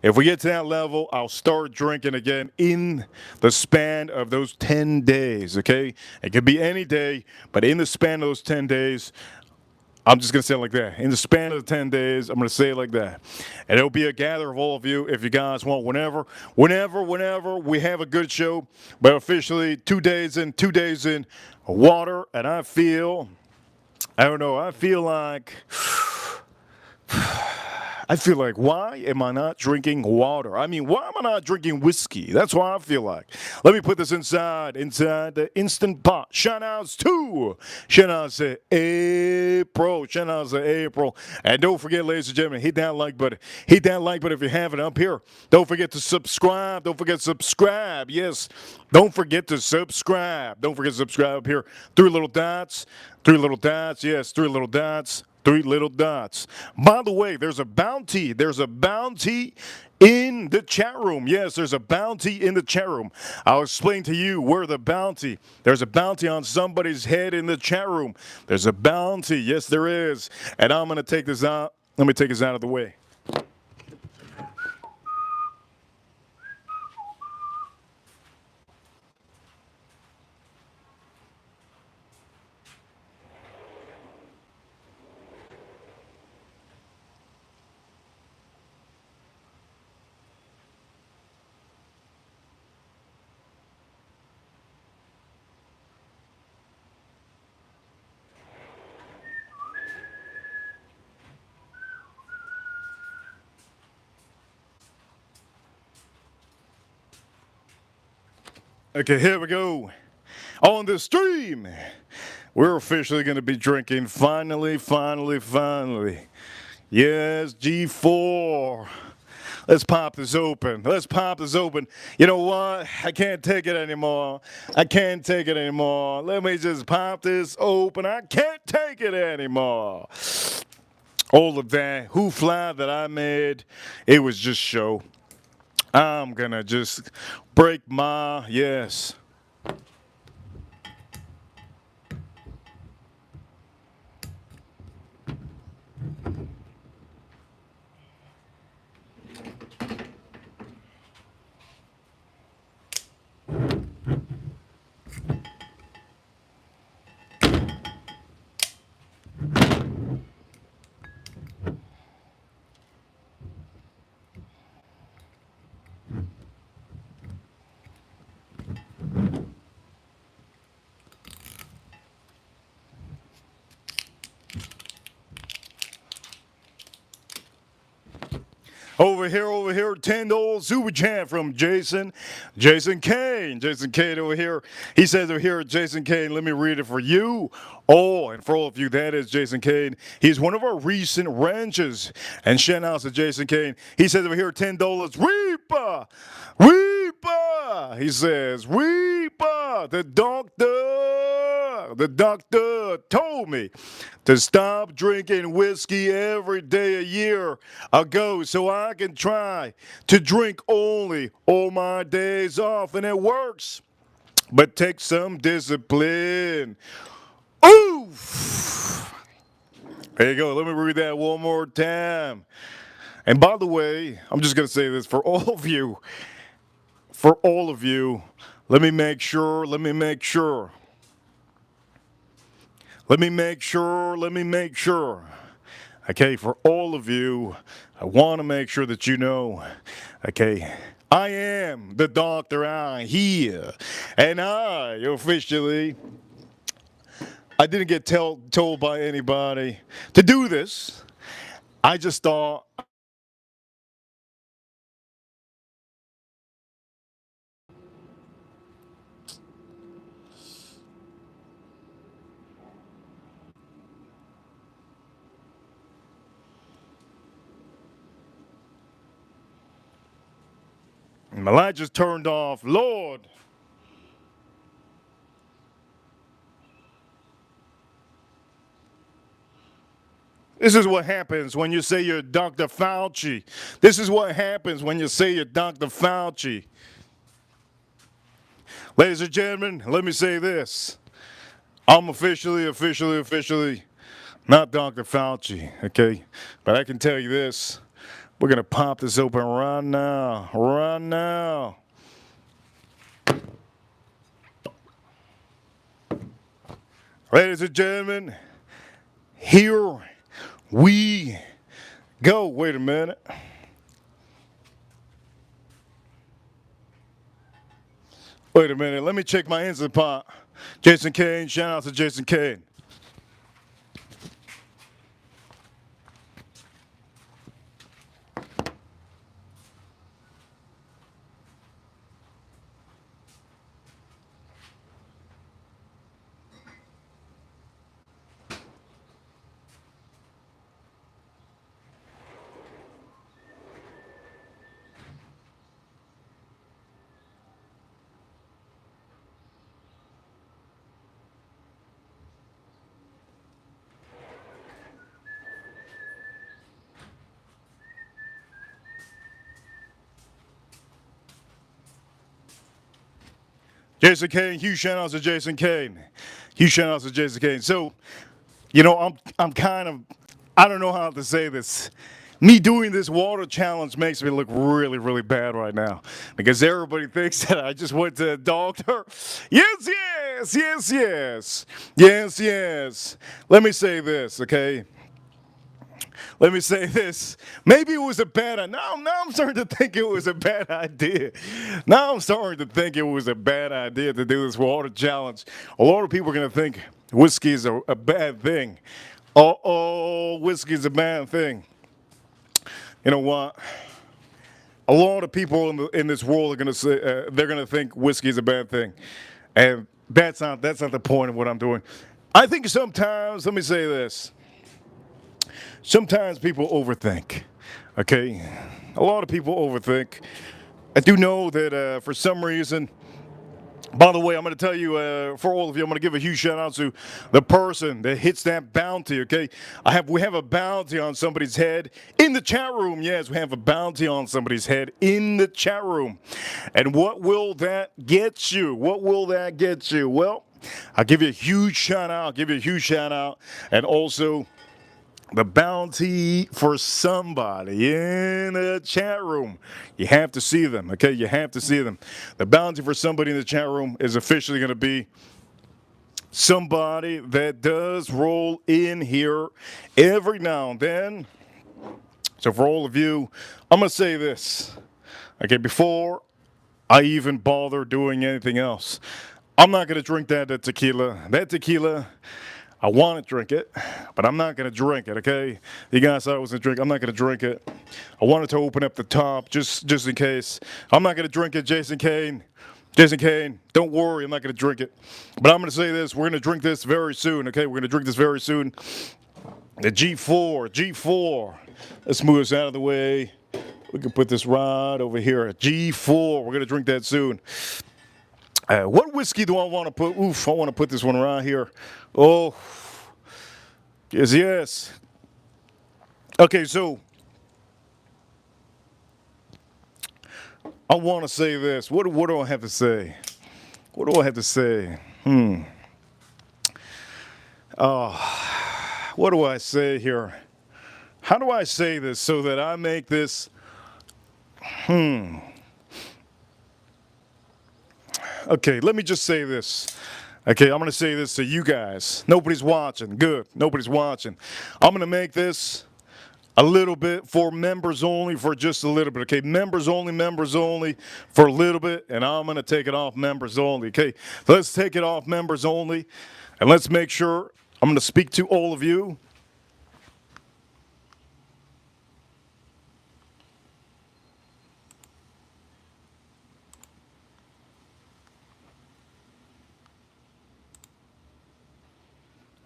if we get to that level, I'll start drinking again in the span of those 10 days, okay? It could be any day, but in the span of those 10 days, I'm just going to say it like that. In the span of the 10 days, I'm going to say it like that. And it'll be a gather of all of you if you guys want, whenever we have a good show. But officially, 2 days in, water. And I feel like, why am I not drinking water? I mean, why am I not drinking whiskey? That's why I feel like. Let me put this inside the Instant Pot. Shout outs to April. And don't forget, ladies and gentlemen, hit that like button. Hit that like button if you haven't up here. Don't forget to subscribe. Yes. Don't forget to subscribe up here. 3 little dots. Yes, 3 little dots. 3 little dots. By the way, there's a bounty. In the chat room. Yes, there's a bounty in the chat room. I'll explain to you where the bounty. There's a bounty on somebody's head in the chat room. There's a bounty. Yes, there is. And I'm going to take this out. Let me take this out of the way. Okay, here we go. On the stream, we're officially going to be drinking. Finally. Yes, G4. Let's pop this open. You know what? I can't take it anymore. Let me just pop this open. I can't take it anymore. All of that hoofla that I made, it was just show. I'm gonna just break my, yes. Over here, $10 super chat from Jason Kane. Jason Kane over here. He says over here, Jason Kane, let me read it for you. Oh, and for all of you, that is Jason Kane. He's one of our recent ranches. And shout out to Jason Kane. He says over here, $10, Reaper! Reaper! He says, Reaper! The doctor told me to stop drinking whiskey every day a year ago so I can try to drink only on my days off, and it works. But take some discipline. Oof! There you go. Let me read that one more time. And by the way, I'm just going to say this for all of you. For all of you, let me make sure. Let me make sure. Okay, for all of you, I want to make sure that you know, okay, I am the doctor out here, and I didn't get told by anybody to do this. I just thought, my light just turned off. Lord. This is what happens when you say you're Dr. Fauci. This is what happens when you say you're Dr. Fauci. Ladies and gentlemen, let me say this. I'm officially not Dr. Fauci, okay? But I can tell you this. We're going to pop this open right now. Right now. Ladies and gentlemen, here we go. Wait a minute. Wait a minute. Let me check my Instant Pot. Jason Kane. Shout out to Jason Kane. Jason Kane, huge shout outs to Jason Kane. Huge shout outs to Jason Kane. So, you know, I'm kind of, I don't know how to say this. Me doing this water challenge makes me look really, really bad right now because everybody thinks that I just went to the doctor. Yes. Let me say this, okay? Let me say this. Maybe it was a bad idea. Now I'm starting to think it was a bad idea. Now I'm starting to think it was a bad idea to do this water challenge. A lot of people are going to think whiskey is a bad thing. Whiskey is a bad thing. You know what? A lot of people in this world are going to say they're going to think whiskey is a bad thing, and that's not the point of what I'm doing. I think sometimes, let me say this. Sometimes people overthink, okay? A lot of people overthink. I do know that for some reason, by the way, I'm going to tell you, for all of you, I'm going to give a huge shout out to the person that hits that bounty, okay? We have a bounty on somebody's head in the chat room. Yes, we have a bounty on somebody's head in the chat room. And what will that get you? What will that get you? Well, I'll give you a huge shout out. And also, the bounty for somebody in the chat room. You have to see them, okay? You have to see them. The bounty for somebody in the chat room is officially going to be somebody that does roll in here every now and then. So for all of you, I'm going to say this, okay, before I even bother doing anything else. I'm not going to drink that tequila. That tequila, I want to drink it, but I'm not going to drink it, okay? You guys thought I was going to drink. I'm not going to drink it. I wanted to open up the top just in case. I'm not going to drink it, Jason Kane. Jason Kane, don't worry, I'm not going to drink it. But I'm going to say this. We're going to drink this very soon, okay? We're going to drink this very soon. The G4. Let's move this out of the way. We can put this right over here. G4. We're going to drink that soon. What whiskey do I want to put? Oof, I want to put this one right here. Oh, yes. Okay, so I want to say this. What do I have to say? What do I have to say? What do I say here? How do I say this so that I make this? Okay, let me just say this. Okay, I'm going to say this to you guys. Nobody's watching. Good. Nobody's watching. I'm going to make this a little bit for members only for just a little bit. Okay, members only for a little bit, and I'm going to take it off members only. Okay, let's take it off members only, and let's make sure I'm going to speak to all of you.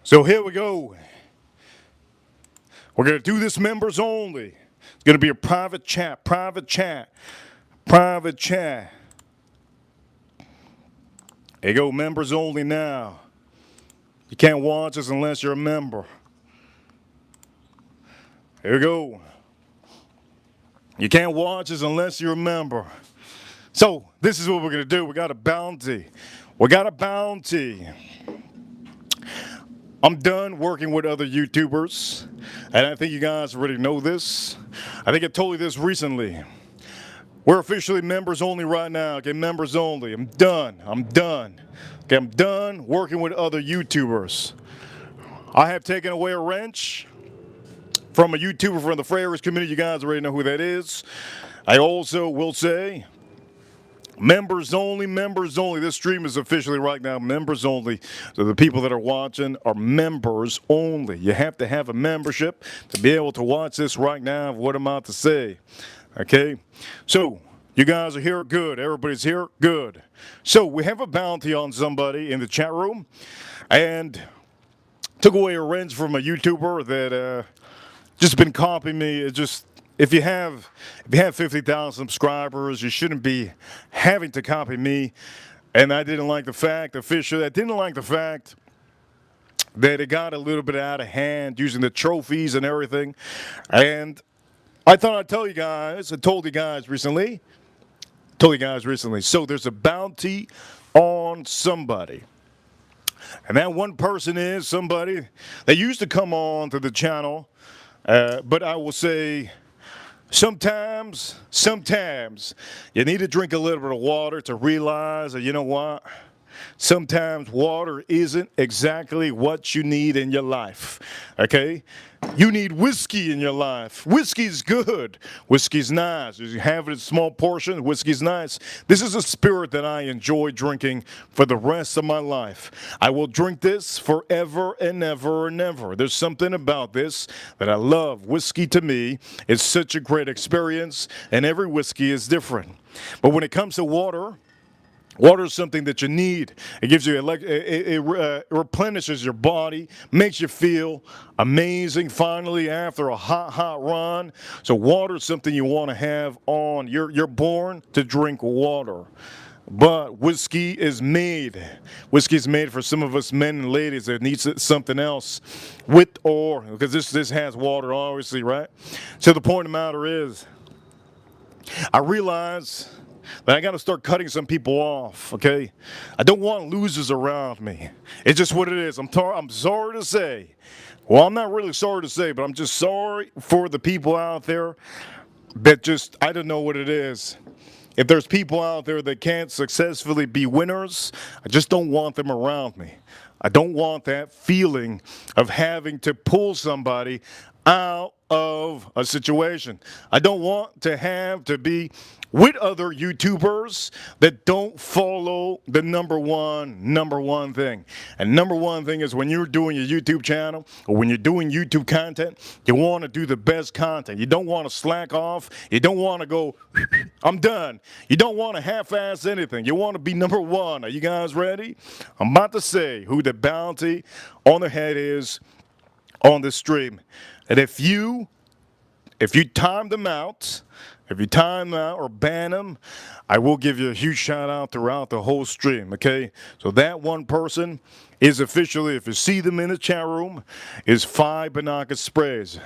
So here we go. We're going to do this members only. It's going to be a private chat. There you go, members only now. You can't watch us unless you're a member. Here we go. You can't watch us unless you're a member. So this is what we're going to do. We got a bounty. I'm done working with other YouTubers, and I think you guys already know this. I think I told you this recently. We're officially members only right now, okay, members only. I'm done. Okay, I'm done working with other YouTubers. I have taken away a wrench from a YouTuber from the Freighters community. You guys already know who that is. I also will say, members only. This stream is officially right now members only. So the people that are watching are members only. You have to have a membership to be able to watch this right now. What I'm about to say. Okay? So, you guys are here? Good. Everybody's here? Good. So, we have a bounty on somebody in the chat room. And took away a wrench from a YouTuber that just been copying me. It just... If you have 50,000 subscribers, you shouldn't be having to copy me. And I didn't like the fact, officially, that it got a little bit out of hand using the trophies and everything. And I thought I'd tell you guys, I told you guys recently. So there's a bounty on somebody. And that one person is somebody that used to come on to the channel. But I will say... Sometimes you need to drink a little bit of water to realize that, you know what? Sometimes water isn't exactly what you need in your life, okay? You need whiskey in your life. Whiskey's good. Whiskey's nice. You have it in small portions. Whiskey's nice. This is a spirit that I enjoy drinking for the rest of my life. I will drink this forever and ever and ever. There's something about this that I love. Whiskey to me is such a great experience, and every whiskey is different. But when it comes to water, water is something that you need. It gives you, it replenishes your body, makes you feel amazing finally after a hot run. So water is something you want to have on. You're born to drink water. But whiskey is made. Whiskey is made for some of us men and ladies that need something else with or, because this has water obviously, right? So the point of the matter is, I realize that I got to start cutting some people off, okay? I don't want losers around me. It's just what it is. I'm sorry to say. Well, I'm not really sorry to say, but I'm just sorry for the people out there that just, I don't know what it is. If there's people out there that can't successfully be winners, I just don't want them around me. I don't want that feeling of having to pull somebody out of a situation. I don't want to have to be with other YouTubers that don't follow the number one thing. And number one thing is when you're doing your YouTube channel or when you're doing YouTube content, you want to do the best content. You don't want to slack off. You don't want to go, I'm done. You don't want to half-ass anything. You want to be number one. Are you guys ready? I'm about to say who the bounty on the head is on this stream. And if you time them out, or ban them, I will give you a huge shout out throughout the whole stream, okay? So that one person is officially, if you see them in the chat room, is 5 Banaka sprays.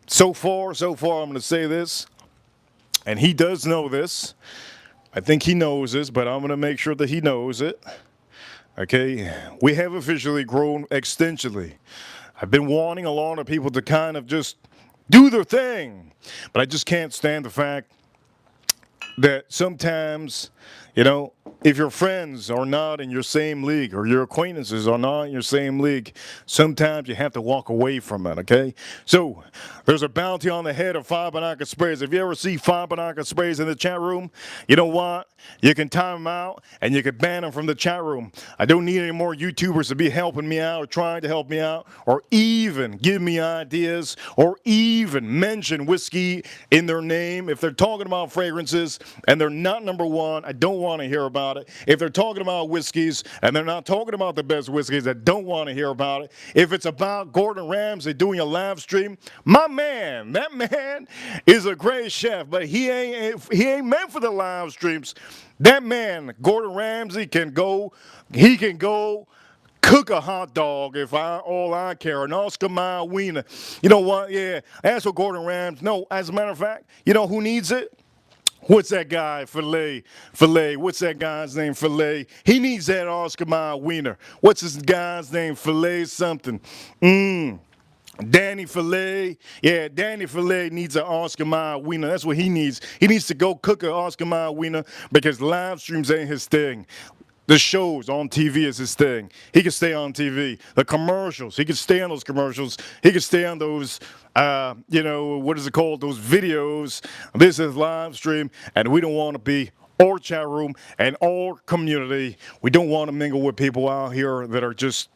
So far, I'm going to say this, and he does know this. I think he knows this, but I'm going to make sure that he knows it. Okay? We have officially grown exponentially. I've been wanting a lot of people to kind of just do their thing, but I just can't stand the fact that sometimes, if your friends are not in your same league or your acquaintances are not in your same league, sometimes you have to walk away from it, okay? So there's a bounty on the head of 5 Banaka sprays. If you ever see 5 Banaka sprays in the chat room, you know what? You can time them out and you can ban them from the chat room. I don't need any more YouTubers to be helping me out or trying to help me out or even give me ideas or even mention whiskey in their name. If they're talking about fragrances and they're not number one, I don't want to hear about it. If they're talking about whiskeys and they're not talking about the best whiskeys, I don't want to hear about it. If it's about Gordon Ramsay doing a live stream, that man is a great chef, but he ain't meant for the live streams. That man, Gordon Ramsay, can go cook a hot dog if all I care, an Oscar Mayer wiener. You know what? Yeah, that's what Gordon Ramsay. No, as a matter of fact, you know who needs it? What's that guy, Filet? What's that guy's name, Filet? He needs that Oscar Mayer wiener. What's his guy's name, Filet something? Danny Filet. Yeah, Danny Filet needs an Oscar Mayer wiener. That's what he needs. He needs to go cook an Oscar Mayer wiener because live streams ain't his thing. The shows on TV is his thing. He can stay on TV. The commercials, he can stay on those commercials. He can stay on those, what is it called? Those videos. This is live stream, and we don't want to be our chat room and our community. We don't want to mingle with people out here that are just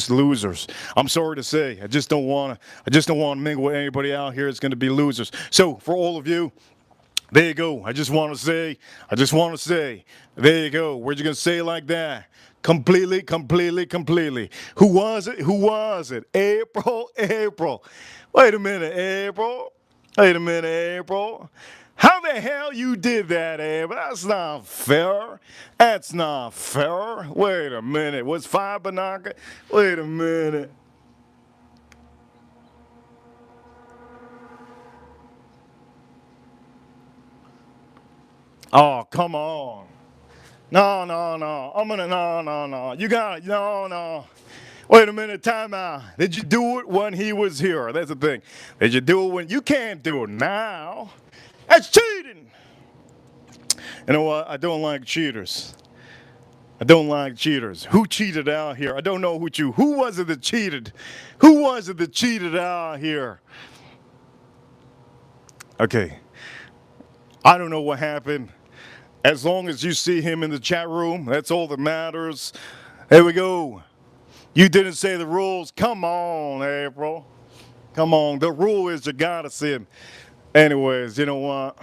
losers. I'm sorry to say, I just don't want to mingle with anybody out here that's going to be losers. So for all of you, there you go. I just want to say, there you go. We're just going to say it like that. Completely. Who was it? April. Wait a minute, April. How the hell you did that, April? That's not fair. Wait a minute. Was 5 Banaka? Wait a minute. Oh, come on. No. No. You got it. No. Wait a minute, time out. Did you do it when he was here? That's the thing. Did you do it when you can't do it now? That's cheating. You know what? I don't like cheaters. Who cheated out here? I don't know who was it that cheated? Who was it that cheated out here? Okay. I don't know what happened. As long as you see him in the chat room, that's all that matters. There we go. You didn't say the rules. Come on, April. Come on. The rule is you gotta see him. Anyways, you know what?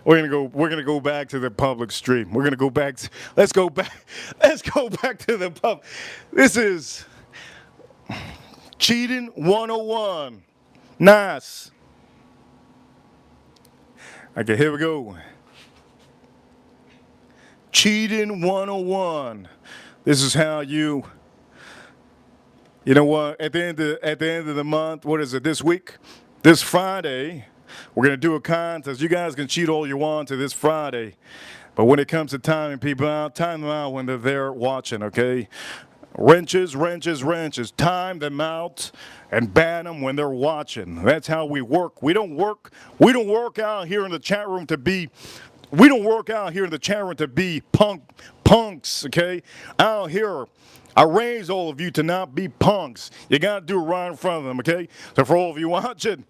We're gonna go back to the public stream. Let's go back to the pub. This is Cheating 101. Nice. Okay, here we go. Cheating 101. This is how you know what? At the end of the month, what is it? This week, this Friday, we're gonna do a contest. You guys can cheat all you want to this Friday, but when it comes to timing people out, time them out when they're there watching. Okay? Wrenches. Time them out and ban them when they're watching. That's how we work. We don't work out here in the chat room to be. We don't work out here in the chat room to be punks, okay? Out here, I raise all of you to not be punks. You got to do it right in front of them, okay? So for all of you watching,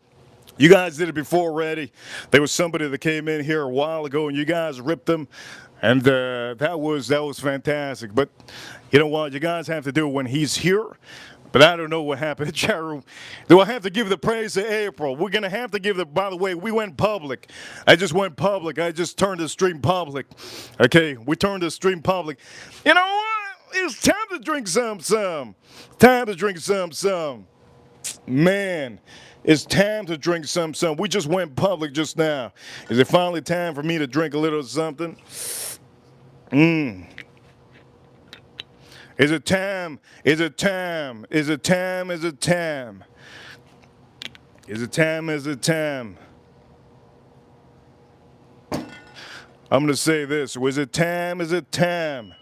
You guys did it before already. There was somebody that came in here a while ago, and you guys ripped them, and that was fantastic. But you know what? You guys have to do it when he's here. But I don't know what happened in the chat room. Do I have to give the praise to April? We're gonna have to give the. By the way, we went public. I just went public. I just turned the stream public. Okay, we turned the stream public. You know what? It's time to drink some. Time to drink some. Man, it's time to drink some. We just went public just now. Is it finally time for me to drink a little something? Is it time? Is it time? Is it time? Is it time? Is it time? Is it time? I'm going to say this. Was it time? Is it time?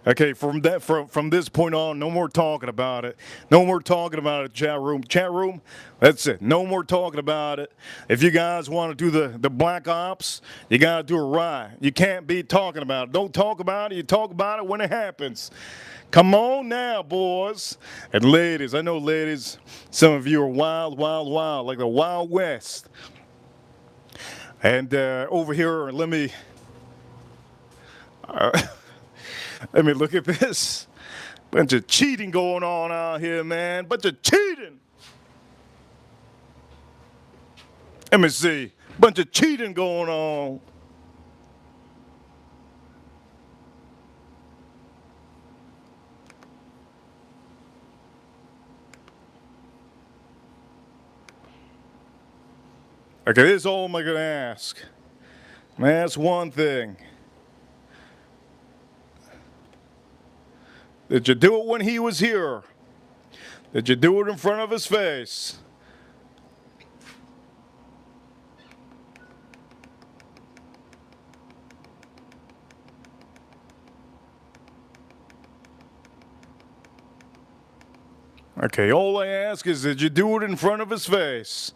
Okay, from this point on, no more talking about it. No more talking about it, chat room. Chat room, that's it. No more talking about it. If you guys want to do the black ops, you got to do it right. You can't be talking about it. Don't talk about it. You talk about it when it happens. Come on now, boys and ladies. I know, ladies, some of you are wild, like the Wild West. And over here, let me look at this. Bunch of cheating going on out here, man. Bunch of cheating. Let me see. Bunch of cheating going on. Okay, this is all I'm gonna ask. Man, that's one thing. Did you do it when he was here? Did you do it in front of his face? Okay, all I ask is, did you do it in front of his face?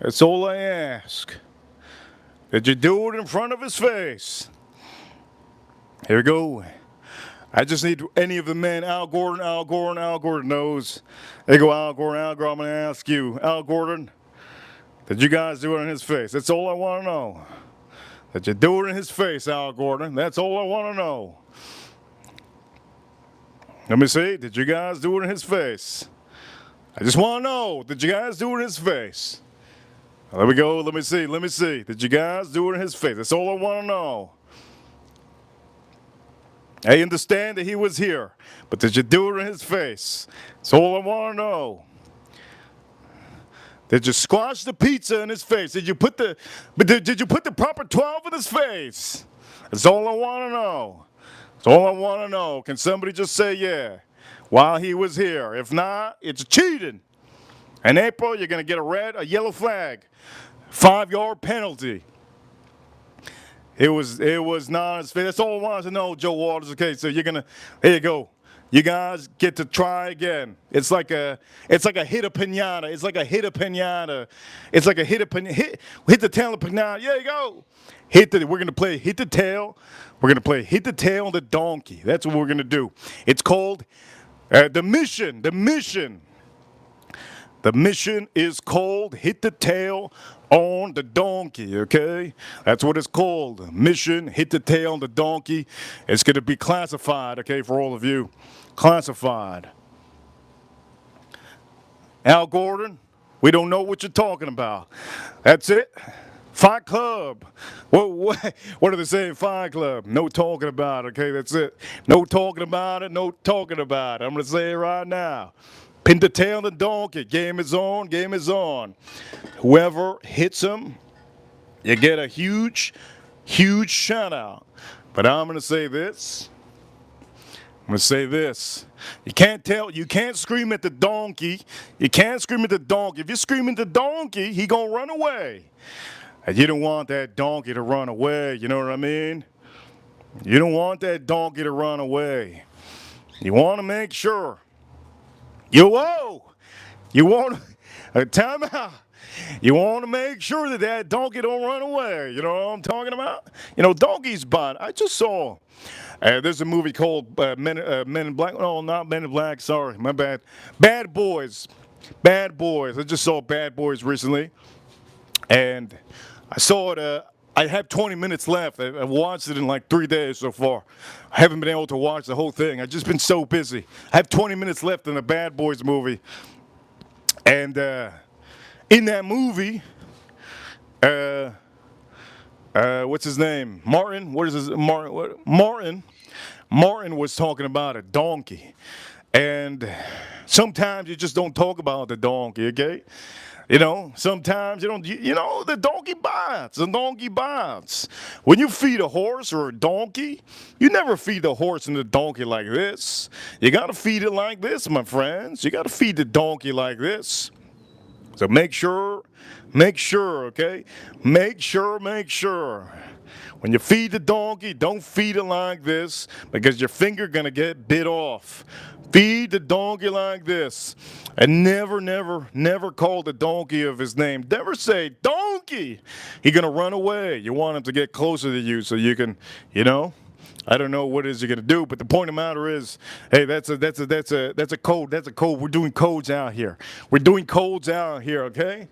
That's all I ask. Did you do it in front of his face? Here we go. I just need any of the men. Al Gordon knows. They go, Al Gordon, I'm going to ask you. Al Gordon, did you guys do it in his face? That's all I want to know. Did you do it in his face, Al Gordon? That's all I want to know. Let me see. Did you guys do it in his face? I just want to know. Did you guys do it in his face? There we go. Let me see. Did you guys do it in his face? That's all I want to know. I understand that he was here, but did you do it in his face? That's all I want to know. Did you squash the pizza in his face? Did you put the proper 12 in his face? That's all I want to know. That's all I want to know. Can somebody just say yeah while he was here? If not, it's cheating. In April, you're going to get a yellow flag, 5-yard penalty. It was not on his face. That's all I wanted to know, Joe Waters. Okay, so there you go. You guys get to try again. It's like a hit a pinata. Hit the tail of pinata. There you go. We're gonna play hit the tail. We're gonna play hit the tail on the donkey. That's what we're gonna do. It's called the mission. The mission is called Hit the Tail on the Donkey, okay? That's what it's called. Mission, Hit the Tail on the Donkey. It's going to be classified, okay, for all of you. Classified. Al Gordon, we don't know what you're talking about. That's it. Fight Club. What are they saying? Fight Club. No talking about it, okay? That's it. No talking about it. I'm going to say it right now. Pin the tail on the donkey. Game is on. Whoever hits him, you get a huge shout out. But I'm going to say this. You can't scream at the donkey. If you scream at the donkey, he going to run away. And you don't want that donkey to run away. You know what I mean? You don't want that donkey to run away. You want to make sure. You want time out. You want to make sure that donkey don't run away. You know what I'm talking about? Donkeys bond. I just saw. There's a movie called Men in Black. No, not Men in Black. Sorry, my bad. Bad Boys. Bad Boys. I just saw Bad Boys recently, and I saw it. I have 20 minutes left. I've watched it in like 3 days so far. I haven't been able to watch the whole thing. I've just been so busy. I have 20 minutes left in the Bad Boys movie, and in that movie, uh, what's his name? Martin. What is his Martin? Martin. Martin was talking about a donkey, and sometimes you just don't talk about the donkey, okay? You know, sometimes you don't, you know, the donkey bites, the donkey bites. When you feed a horse or a donkey, you never feed the horse and the donkey like this. You gotta feed it like this, my friends. You gotta feed the donkey like this. So make sure, okay? Make sure. When you feed the donkey, don't feed it like this because your finger gonna get bit off. Feed the donkey like this. And never call the donkey of his name. Never say, donkey! He's gonna run away. You want him to get closer to you so you can, you know? I don't know what it is you're gonna do, but the point of the matter is, hey, that's a code. That's a code. We're doing codes out here. We're doing codes out here, okay?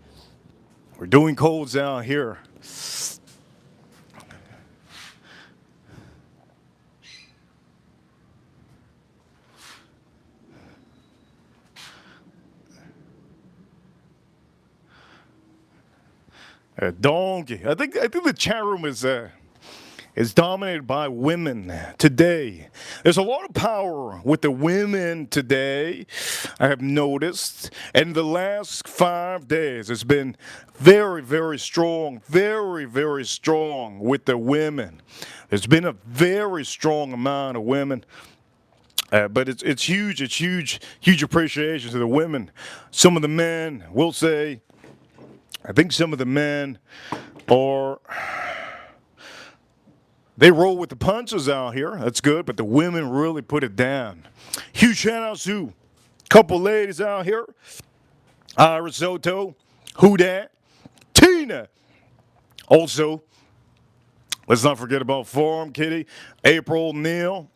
We're doing codes out here. A donkey. I think the chat room is dominated by women today. There's a lot of power with the women today, I have noticed. And the last 5 days, it's been very strong, very strong with the women. There's been a very strong amount of women. But it's huge appreciation to the women. Some of the men will say, I think some of the men are, they roll with the punches out here. That's good, but the women really put it down. Huge shout out to a couple ladies out here. Iris Soto, Who Dat, Tina. Also, let's not forget about Farm Kitty, April Neal.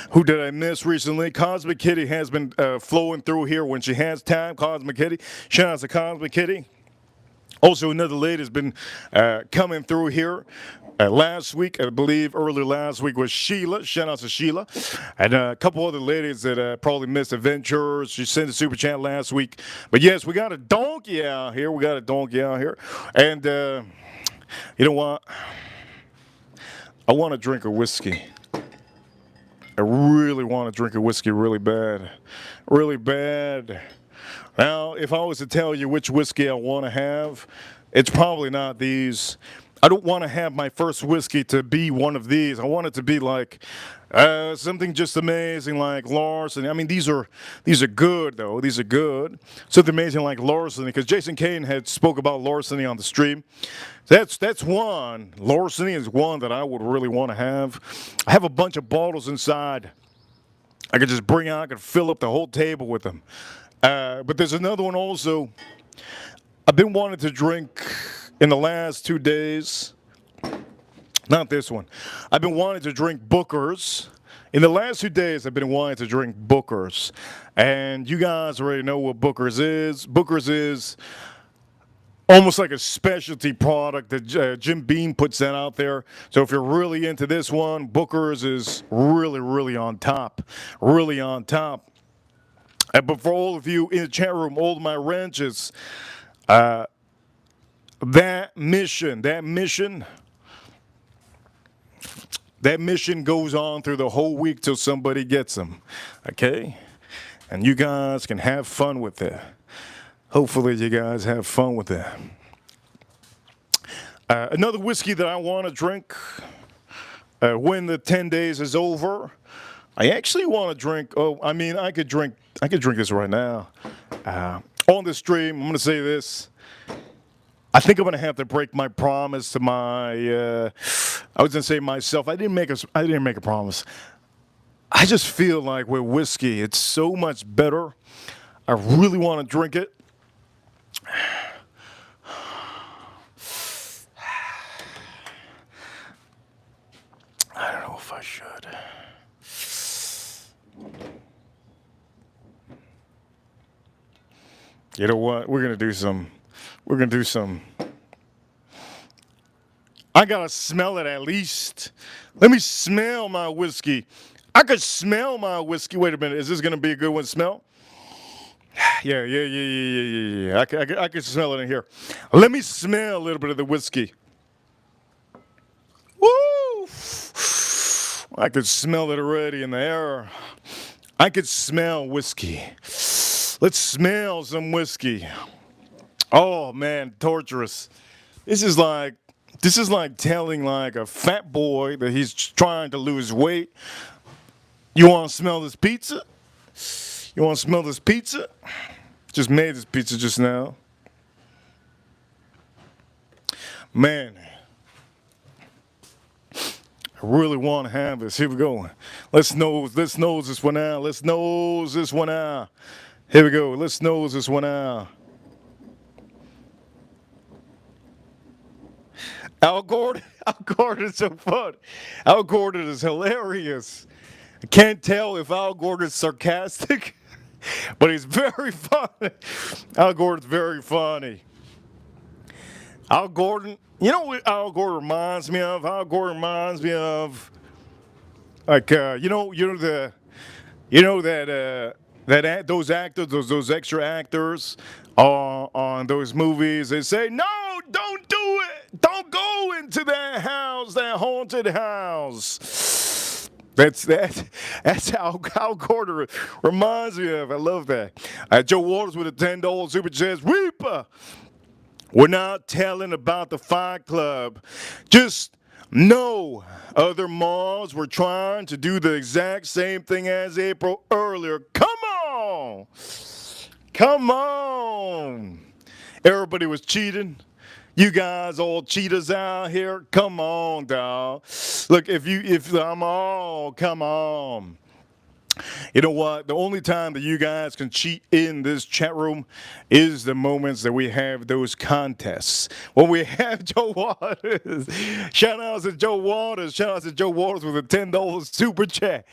Who did I miss recently? Cosmic Kitty has been flowing through here when she has time. Cosmic Kitty. Shout out to Cosmic Kitty. Also, another lady has been coming through here. Last week, I believe, early last week was Sheila. Shout out to Sheila. And a couple other ladies that probably missed Adventures. She sent a super chat last week. But yes, we got a donkey out here. And you know what? I want to drink a whiskey. I really want to drink a whiskey really bad. Really bad. Now, if I was to tell you which whiskey I want to have, it's probably not these. I don't want to have my first whiskey to be one of these. I want it to be like something just amazing like Larceny. I mean, these are good, though. These are good. Something amazing like Larceny, because Jason Kane had spoke about Larceny on the stream. That's one. Larceny is one that I would really want to have. I have a bunch of bottles inside. I could just bring out. I could fill up the whole table with them. But there's another one also. I've been wanting to drink in the last 2 days. Not this one. I've been wanting to drink Booker's. In the last 2 days, I've been wanting to drink Booker's. And you guys already know what Booker's is. Booker's is almost like a specialty product that Jim Beam puts that out there. So if you're really into this one, Booker's is really on top. Really on top. But for all of you in the chat room, all of my ranches, that mission goes on through the whole week till somebody gets them, okay? And you guys can have fun with it. Hopefully you guys have fun with it. Another whiskey that I want to drink when the 10 days is over. I actually want to drink. I could drink this right now on the stream. I'm going to say this. I think I'm going to have to break my promise to my. I was going to say myself. I didn't make a promise. I just feel like with whiskey, it's so much better. I really want to drink it. I don't know if I should. You know what? We're gonna do some. We're gonna do some. I gotta smell it at least. Let me smell my whiskey. I could smell my whiskey. Wait a minute. Is this gonna be a good one? to Smell? Yeah. I can smell it in here. Let me smell a little bit of the whiskey. Woo! I could smell it already in the air. I could smell whiskey. Let's smell some whiskey. Oh man, torturous. This is like telling like a fat boy that he's trying to lose weight. You want to smell this pizza? You want to smell this pizza? Just made this pizza just now. Man, I really want to have this. Here we go. Let's nose this one out. Let's nose this one out. Here we go. Let's nose this one out. Al Gordon is so fun. Al Gordon is hilarious. I can't tell if Al Gordon is sarcastic, but he's very funny. Al Gordon's very funny. Al Gordon, you know what Al Gordon reminds me of? Al Gordon reminds me of, like, those actors, those extra actors, on those movies. They say, "No, don't do it. Don't go into that house, that haunted house." That's how Al Gordon reminds me of. I love that. Joe Waters with a $10 super chat. Reaper. We're not telling about the Fight Club. Just know other malls were trying to do the exact same thing as April earlier. Come on! Come on! Everybody was cheating. You guys all cheaters out here. Come on, dawg. Look, come on. You know what? The only time that you guys can cheat in this chat room is the moments that we have those contests. When we have Joe Waters. Shout out to Joe Waters. Shout out to Joe Waters with a $10 super chat.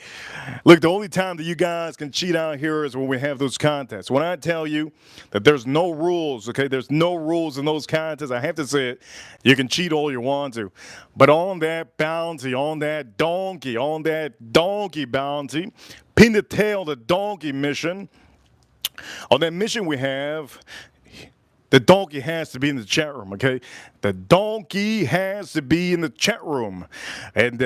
Look, the only time that you guys can cheat out here is when we have those contests. When I tell you that there's no rules, okay? There's no rules in those contests. I have to say it. You can cheat all you want to. But on that bounty, on that donkey bounty, pin the tail, the donkey mission. On that mission we have, the donkey has to be in the chat room, okay? The donkey has to be in the chat room. And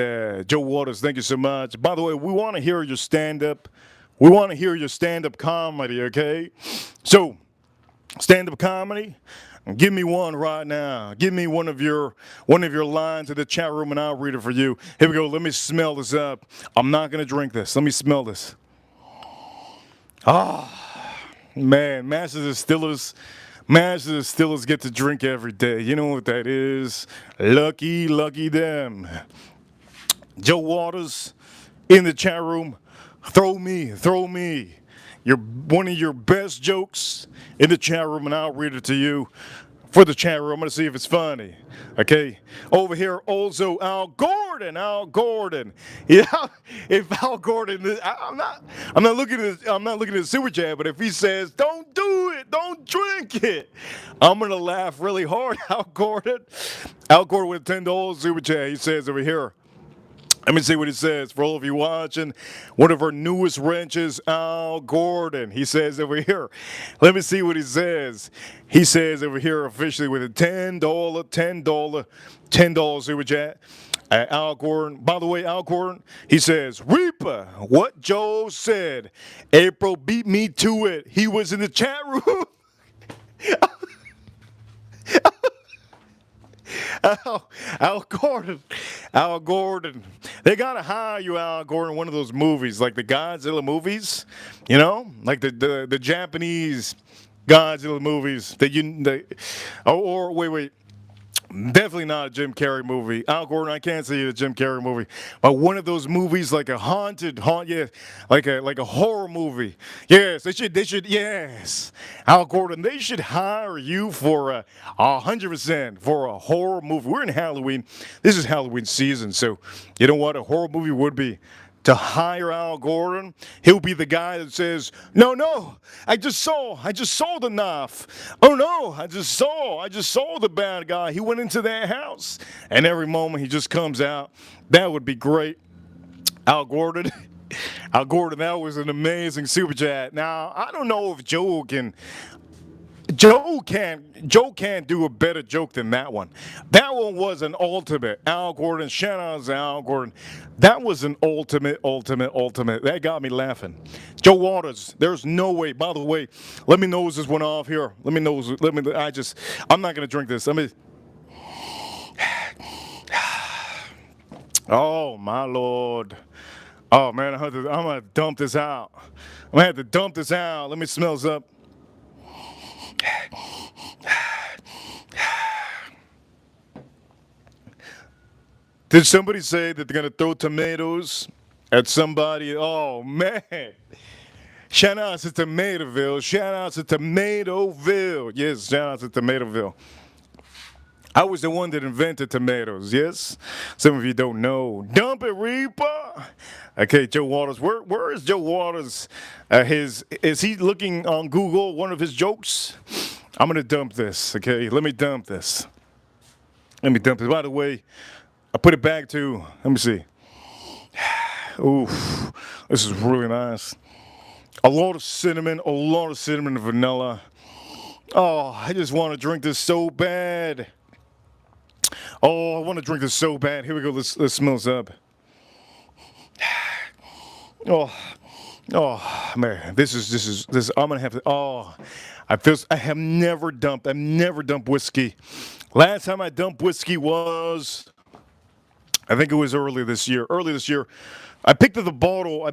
Joe Waters, thank you so much. By the way, we want to hear your stand-up. We want to hear your stand-up comedy, okay? So, stand-up comedy, give me one right now. Give me one of your lines in the chat room and I'll read it for you. Here we go. Let me smell this up. I'm not going to drink this. Let me smell this. Man, Masters of Distillers get to drink every day. You know what that is. Lucky them. Joe Waters in the chat room. Throw me one of your best jokes in the chat room and I'll read it to you. For the chat room, I'm gonna see if it's funny. Okay, over here also Al Gordon. Yeah, if Al Gordon, I'm not looking at the super chat, but if he says don't do it, don't drink it, I'm gonna laugh really hard. Al Gordon with a $10 super chat. He says over here. Let me see what he says. For all of you watching, one of our newest wrenches, Al Gordon. He says over here. Let me see what he says. He says over here officially with a $10 super chat. Al Gordon. By the way, Al Gordon, he says, Reaper, what Joe said. April beat me to it. He was in the chat room. Al Gordon. They gotta hire you, Al Gordon, one of those movies, like the Godzilla movies, you know, like the Japanese Godzilla movies wait. Definitely not a Jim Carrey movie. Al Gordon, I can't say a Jim Carrey movie. But one of those movies like a like a horror movie. Yes, they should, yes. Al Gordon, they should hire you for 100% for a horror movie. We're in Halloween. This is Halloween season, so you know what? A horror movie would be to hire Al Gordon. He'll be the guy that says, "No, no, I just saw the knife. Oh no, I just saw the bad guy. He went into their house." And every moment he just comes out. That would be great. Al Gordon. Al Gordon, that was an amazing super chat. Now, I don't know if Joe can't do a better joke than that one. That one was an ultimate. Al Gordon, shout out to Al Gordon. That was an ultimate. That got me laughing. Joe Waters, there's no way. By the way, let me nose this one off here. I'm not gonna drink this. Oh my Lord. Oh man, I'm gonna dump this out. I'm gonna have to dump this out. Let me smell this up. Did somebody say that they're gonna throw tomatoes at somebody? Oh man. Shout out to Tomatoville. Shout out to Tomatoville. Yes, shout out to Tomatoville. I was the one that invented tomatoes, yes? Some of you don't know. Dump it, Reaper! Okay, Joe Waters. Where is Joe Waters? Is he looking on Google, one of his jokes? I'm going to dump this, okay? Let me dump this. By the way, I put it back to, let me see. Oof, this is really nice. A lot of cinnamon and vanilla. Oh, I just want to drink this so bad. Oh, I want to drink this so bad. Here we go. Let's smell this up. Oh, man. This. I'm gonna have to. Oh, I have never dumped. I've never dumped whiskey. Last time I dumped whiskey was, I think it was early this year. I picked up the bottle.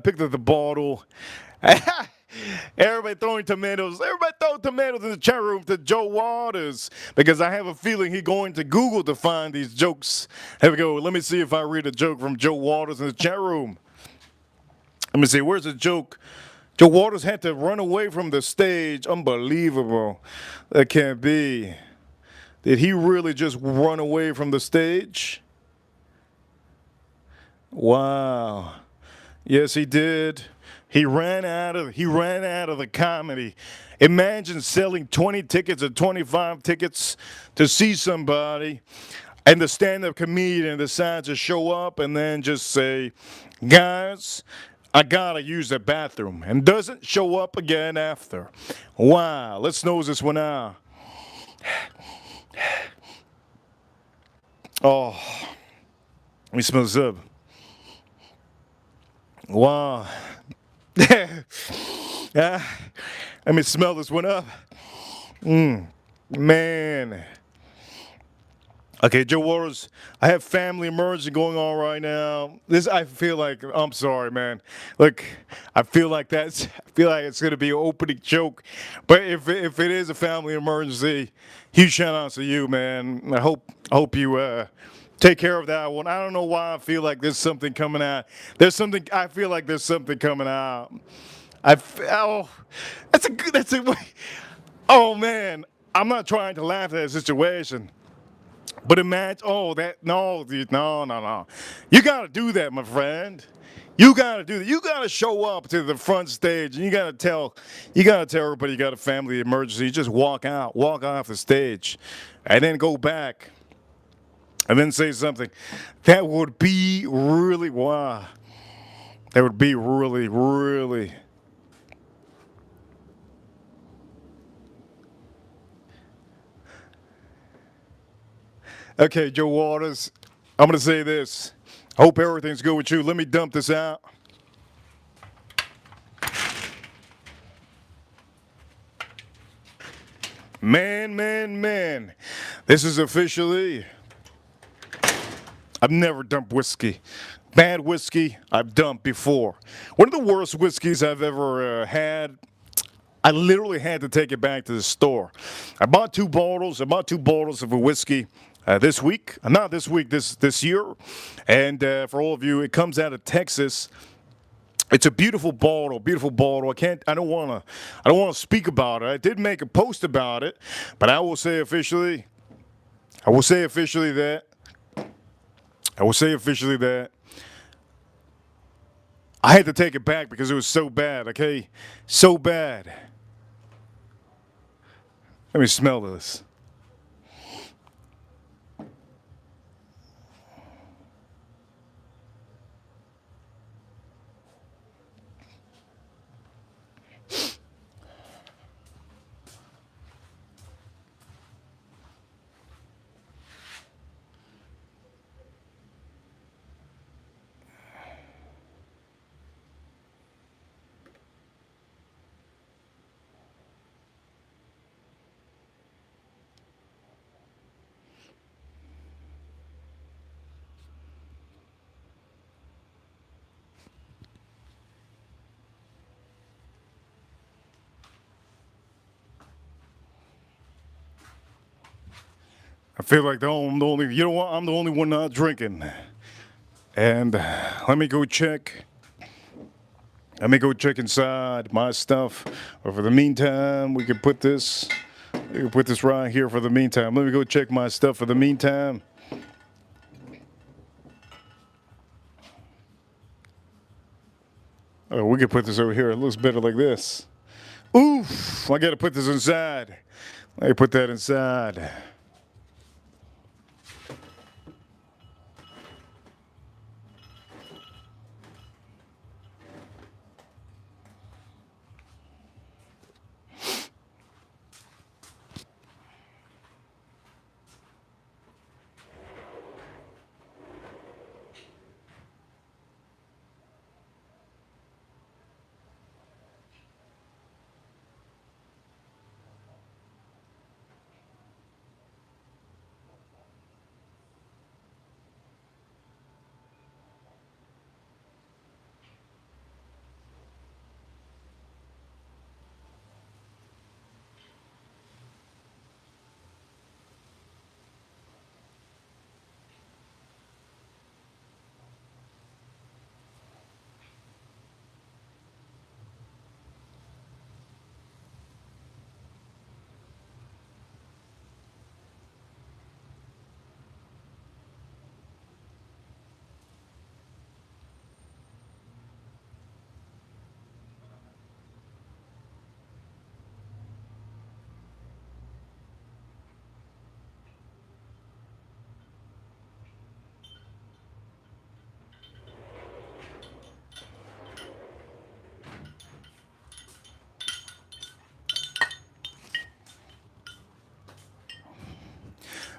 Everybody throwing tomatoes. Everybody throw tomatoes in the chat room to Joe Waters because I have a feeling he's going to Google to find these jokes. Here we go. Let me see if I read a joke from Joe Waters in the chat room. Let me see. Where's the joke? Joe Waters had to run away from the stage. Unbelievable. That can't be. Did he really just run away from the stage? Wow. Yes, he did. He ran out of the comedy. Imagine selling 20 tickets or 25 tickets to see somebody, and the stand-up comedian decides to show up and then just say, "Guys, I gotta use the bathroom," and doesn't show up again after. Wow, let's nose this one out. Oh, let me smell this up. Wow. Let me smell this one up. Man. Okay, Joe Waters, I have family emergency going on right now. I feel like, I'm sorry, man. Look, I feel like it's gonna be an opening joke. But if it is a family emergency, huge shout out to you, man. I hope you take care of that one. I don't know why I feel like there's something coming out. I feel like there's something coming out. Oh man, I'm not trying to laugh at that situation. But imagine, no. You gotta do that, my friend. You gotta do that. You gotta show up to the front stage, and you gotta tell everybody you got a family emergency. You just walk off the stage, and then go back, and then say something. That would be really wow. That would be really, really. Okay, Joe Waters, I'm going to say this. Hope everything's good with you. Let me dump this out. Man. This is officially, I've never dumped whiskey. Bad whiskey, I've dumped before. One of the worst whiskeys I've ever had, I literally had to take it back to the store. I bought two bottles of a whiskey. This week, not this week, this year, and for all of you, it comes out of Texas. It's a beautiful bottle. I don't want to speak about it. I did make a post about it, but I will say officially that I had to take it back because it was so bad, okay? So bad. Let me smell this. I feel like I'm the only, you know what? I'm the only one not drinking. And let me go check. Let me go check inside my stuff. But for the meantime, we can put this. We can put this right here for the meantime. Let me go check my stuff for the meantime. Oh, we could put this over here. It looks better like this. Oof! I gotta put this inside. Let me put that inside.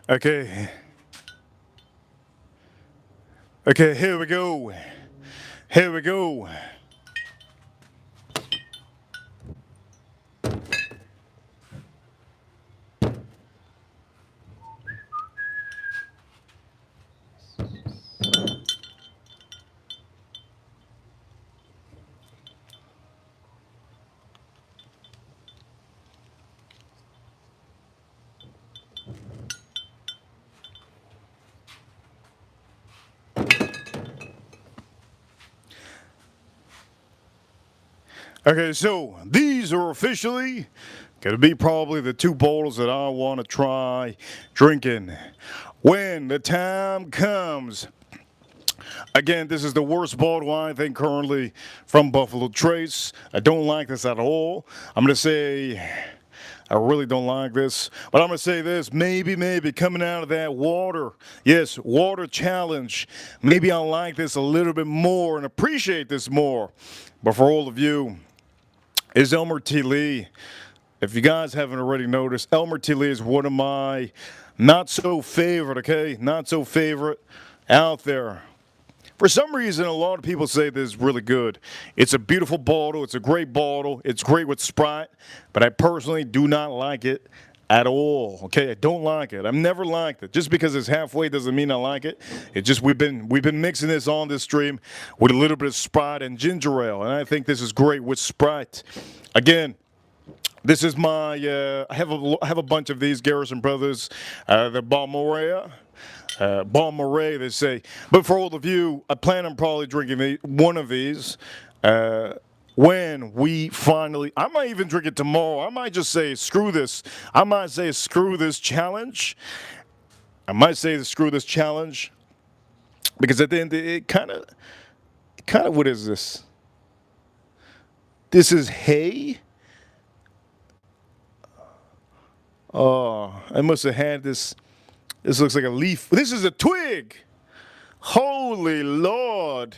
Okay. Okay, here we go. Here we go. Okay, so these are officially gonna be probably the two bottles that I want to try drinking when the time comes. Again, this is the worst bottle I think currently from Buffalo Trace. I don't like this at all. I'm gonna say I really don't like this, but I'm gonna say this: maybe coming out of that water, yes, water challenge, maybe I'll like this a little bit more and appreciate this more. But for all of you, is Elmer T. Lee. If you guys haven't already noticed, Elmer T. Lee is one of my not so favorite, okay? Not so favorite out there. For some reason, a lot of people say this is really good. It's a beautiful bottle. It's a great bottle. It's great with Sprite, but I personally do not like it at all. Okay, I don't like it. I've never liked it. Just because it's halfway doesn't mean I like it. It's just we've been mixing this on this stream with a little bit of Sprite and ginger ale, and I think this is great with Sprite. Again, this is my. I have a bunch of these Garrison Brothers, the Balmoral. Balmoral, they say. But for all of you, I plan on probably drinking one of these when we finally. I might even drink it tomorrow. I might just say screw this. I might say screw this challenge. I might say screw this challenge because at the end it kind of what is this? This is hay. Oh, I must have had this. This looks like a leaf. This is a twig. Holy Lord.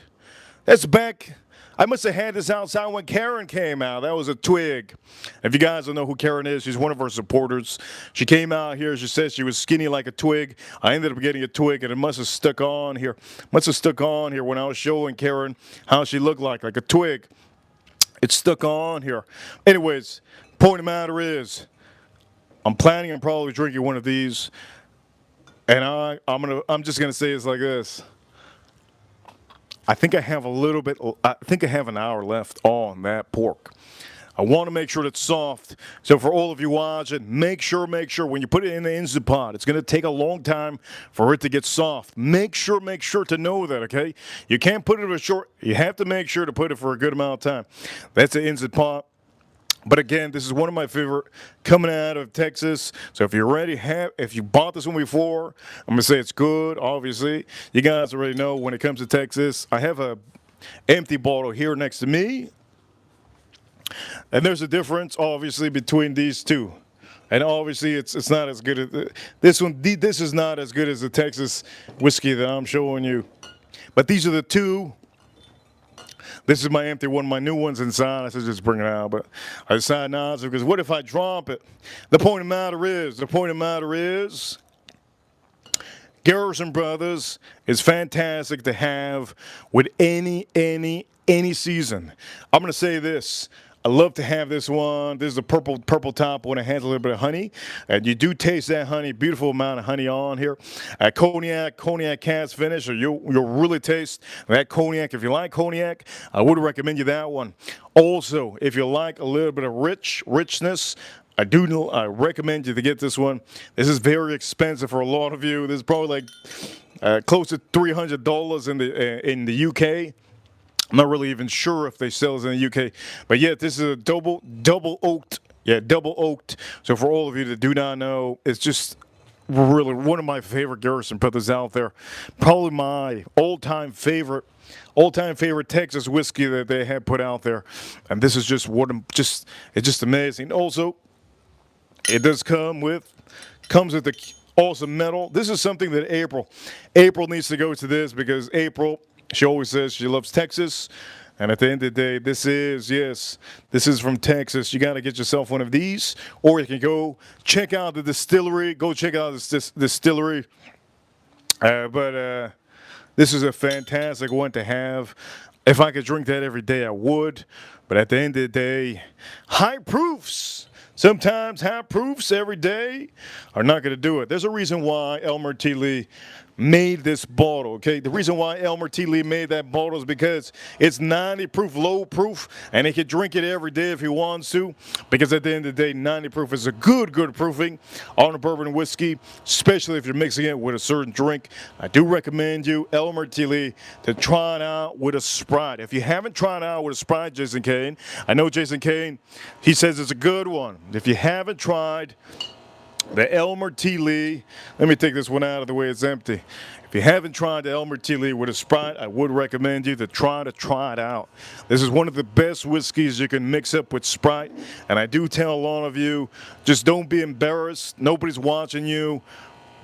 That's back. I must have had this outside when Karen came out. That was a twig. If you guys don't know who Karen is, she's one of our supporters. She came out here. She said she was skinny like a twig. I ended up getting a twig, and it must have stuck on here. Must have stuck on here when I was showing Karen how she looked like a twig. It's stuck on here. Anyways, point of the matter is, I'm planning on probably drinking one of these, and I'm just gonna say it's like this. I think I have an hour left on that pork. I want to make sure it's soft. So for all of you watching, make sure when you put it in the Instant Pot, it's going to take a long time for it to get soft. Make sure to know that, okay? You can't put it in a short, you have to make sure to put it for a good amount of time. That's the Instant Pot. But again, this is one of my favorite coming out of Texas. So if you're ready, if you bought this one before, I'm gonna say it's good. Obviously, you guys already know when it comes to Texas. I have a empty bottle here next to me, and there's a difference, obviously, between these two. And obviously, it's not as good as this one. This is not as good as the Texas whiskey that I'm showing you. But these are the two. This is my empty one. My new one's inside. I said just bring it out, but I decided not to because what if I drop it? The point of the matter is, Garrison Brothers is fantastic to have with any season. I'm gonna say this. I love to have this one. This is a purple top one. It has a little bit of honey, and you do taste that honey. Beautiful amount of honey on here. Cognac cast finish, so you'll really taste that cognac. If you like cognac, I would recommend you that one. Also, if you like a little bit of richness, I recommend you to get this one. This is very expensive for a lot of you. This is probably like close to $300 in the UK. I'm not really even sure if they sell this in the UK, but yeah, this is a double oaked. Yeah, double oaked. So for all of you that do not know, it's just really one of my favorite Garrison Brothers out there. Probably my all-time favorite Texas whiskey that they have put out there, and this is just it's just amazing. Also, it does comes with the awesome metal. This is something that April needs to go to this because April. She always says she loves Texas, and at the end of the day, this is from Texas. You got to get yourself one of these, or you can go check out the distillery. Go check out this distillery. But this is a fantastic one to have. If I could drink that every day, I would. But at the end of the day, high proofs. Sometimes high proofs every day are not going to do it. There's a reason why Elmer T. Lee made this bottle, okay? The reason why Elmer T. Lee made that bottle is because it's 90 proof, low proof, and he can drink it every day if he wants to, because at the end of the day, 90 proof is a good proofing on a bourbon whiskey, especially if you're mixing it with a certain drink. I do recommend you, Elmer T. Lee, to try it out with a Sprite. If you haven't tried it out with a Sprite, Jason Kane, I know Jason Kane, he says it's a good one. If you haven't tried the Elmer T. Lee, let me take this one out of the way, it's empty. If you haven't tried the Elmer T. Lee with a Sprite, I would recommend you to try it out. This is one of the best whiskeys you can mix up with Sprite, and I do tell a lot of you, just don't be embarrassed. Nobody's watching you.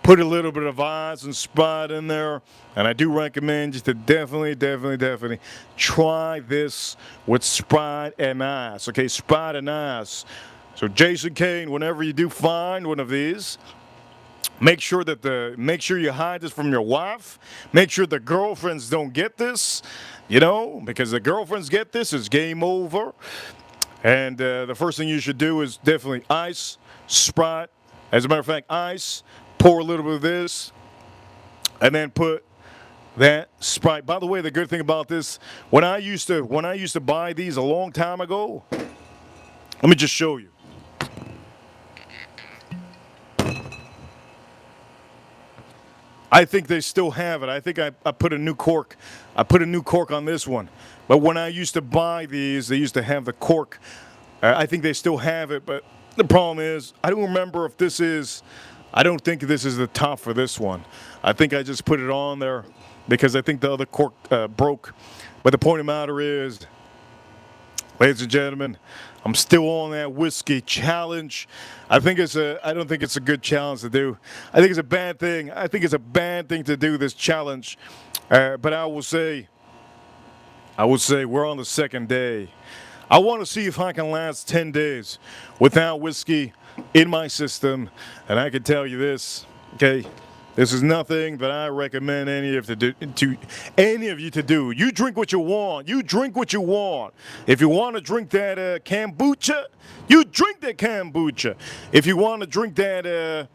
Put a little bit of ice and Sprite in there, and I do recommend you to definitely try this with Sprite and ice. Okay, Sprite and ice. So Jason Kane, whenever you do find one of these, make sure you hide this from your wife. Make sure the girlfriends don't get this, because the girlfriends get this, it's game over. And the first thing you should do is definitely ice, Sprite. As a matter of fact, ice, pour a little bit of this, and then put that Sprite. By the way, the good thing about this, when I used to buy these a long time ago, let me just show you. I think they still have it. I think I put a new cork. I put a new cork on this one. But when I used to buy these, they used to have the cork. I think they still have it. But the problem is, I don't remember if this is. I don't think this is the top for this one. I think I just put it on there because I think the other cork broke. But the point of the matter is, Ladies and gentlemen, I'm still on that whiskey challenge. I don't think it's a good challenge to do. I think it's a bad thing. I think it's a bad thing to do this challenge. But I will say we're on the second day. I want to see if I can last 10 days without whiskey in my system. And I can tell you this, okay? This is nothing that I recommend any of you to do. You drink what you want. You drink what you want. If you want to drink that kombucha, you drink that kombucha. If you want to drink that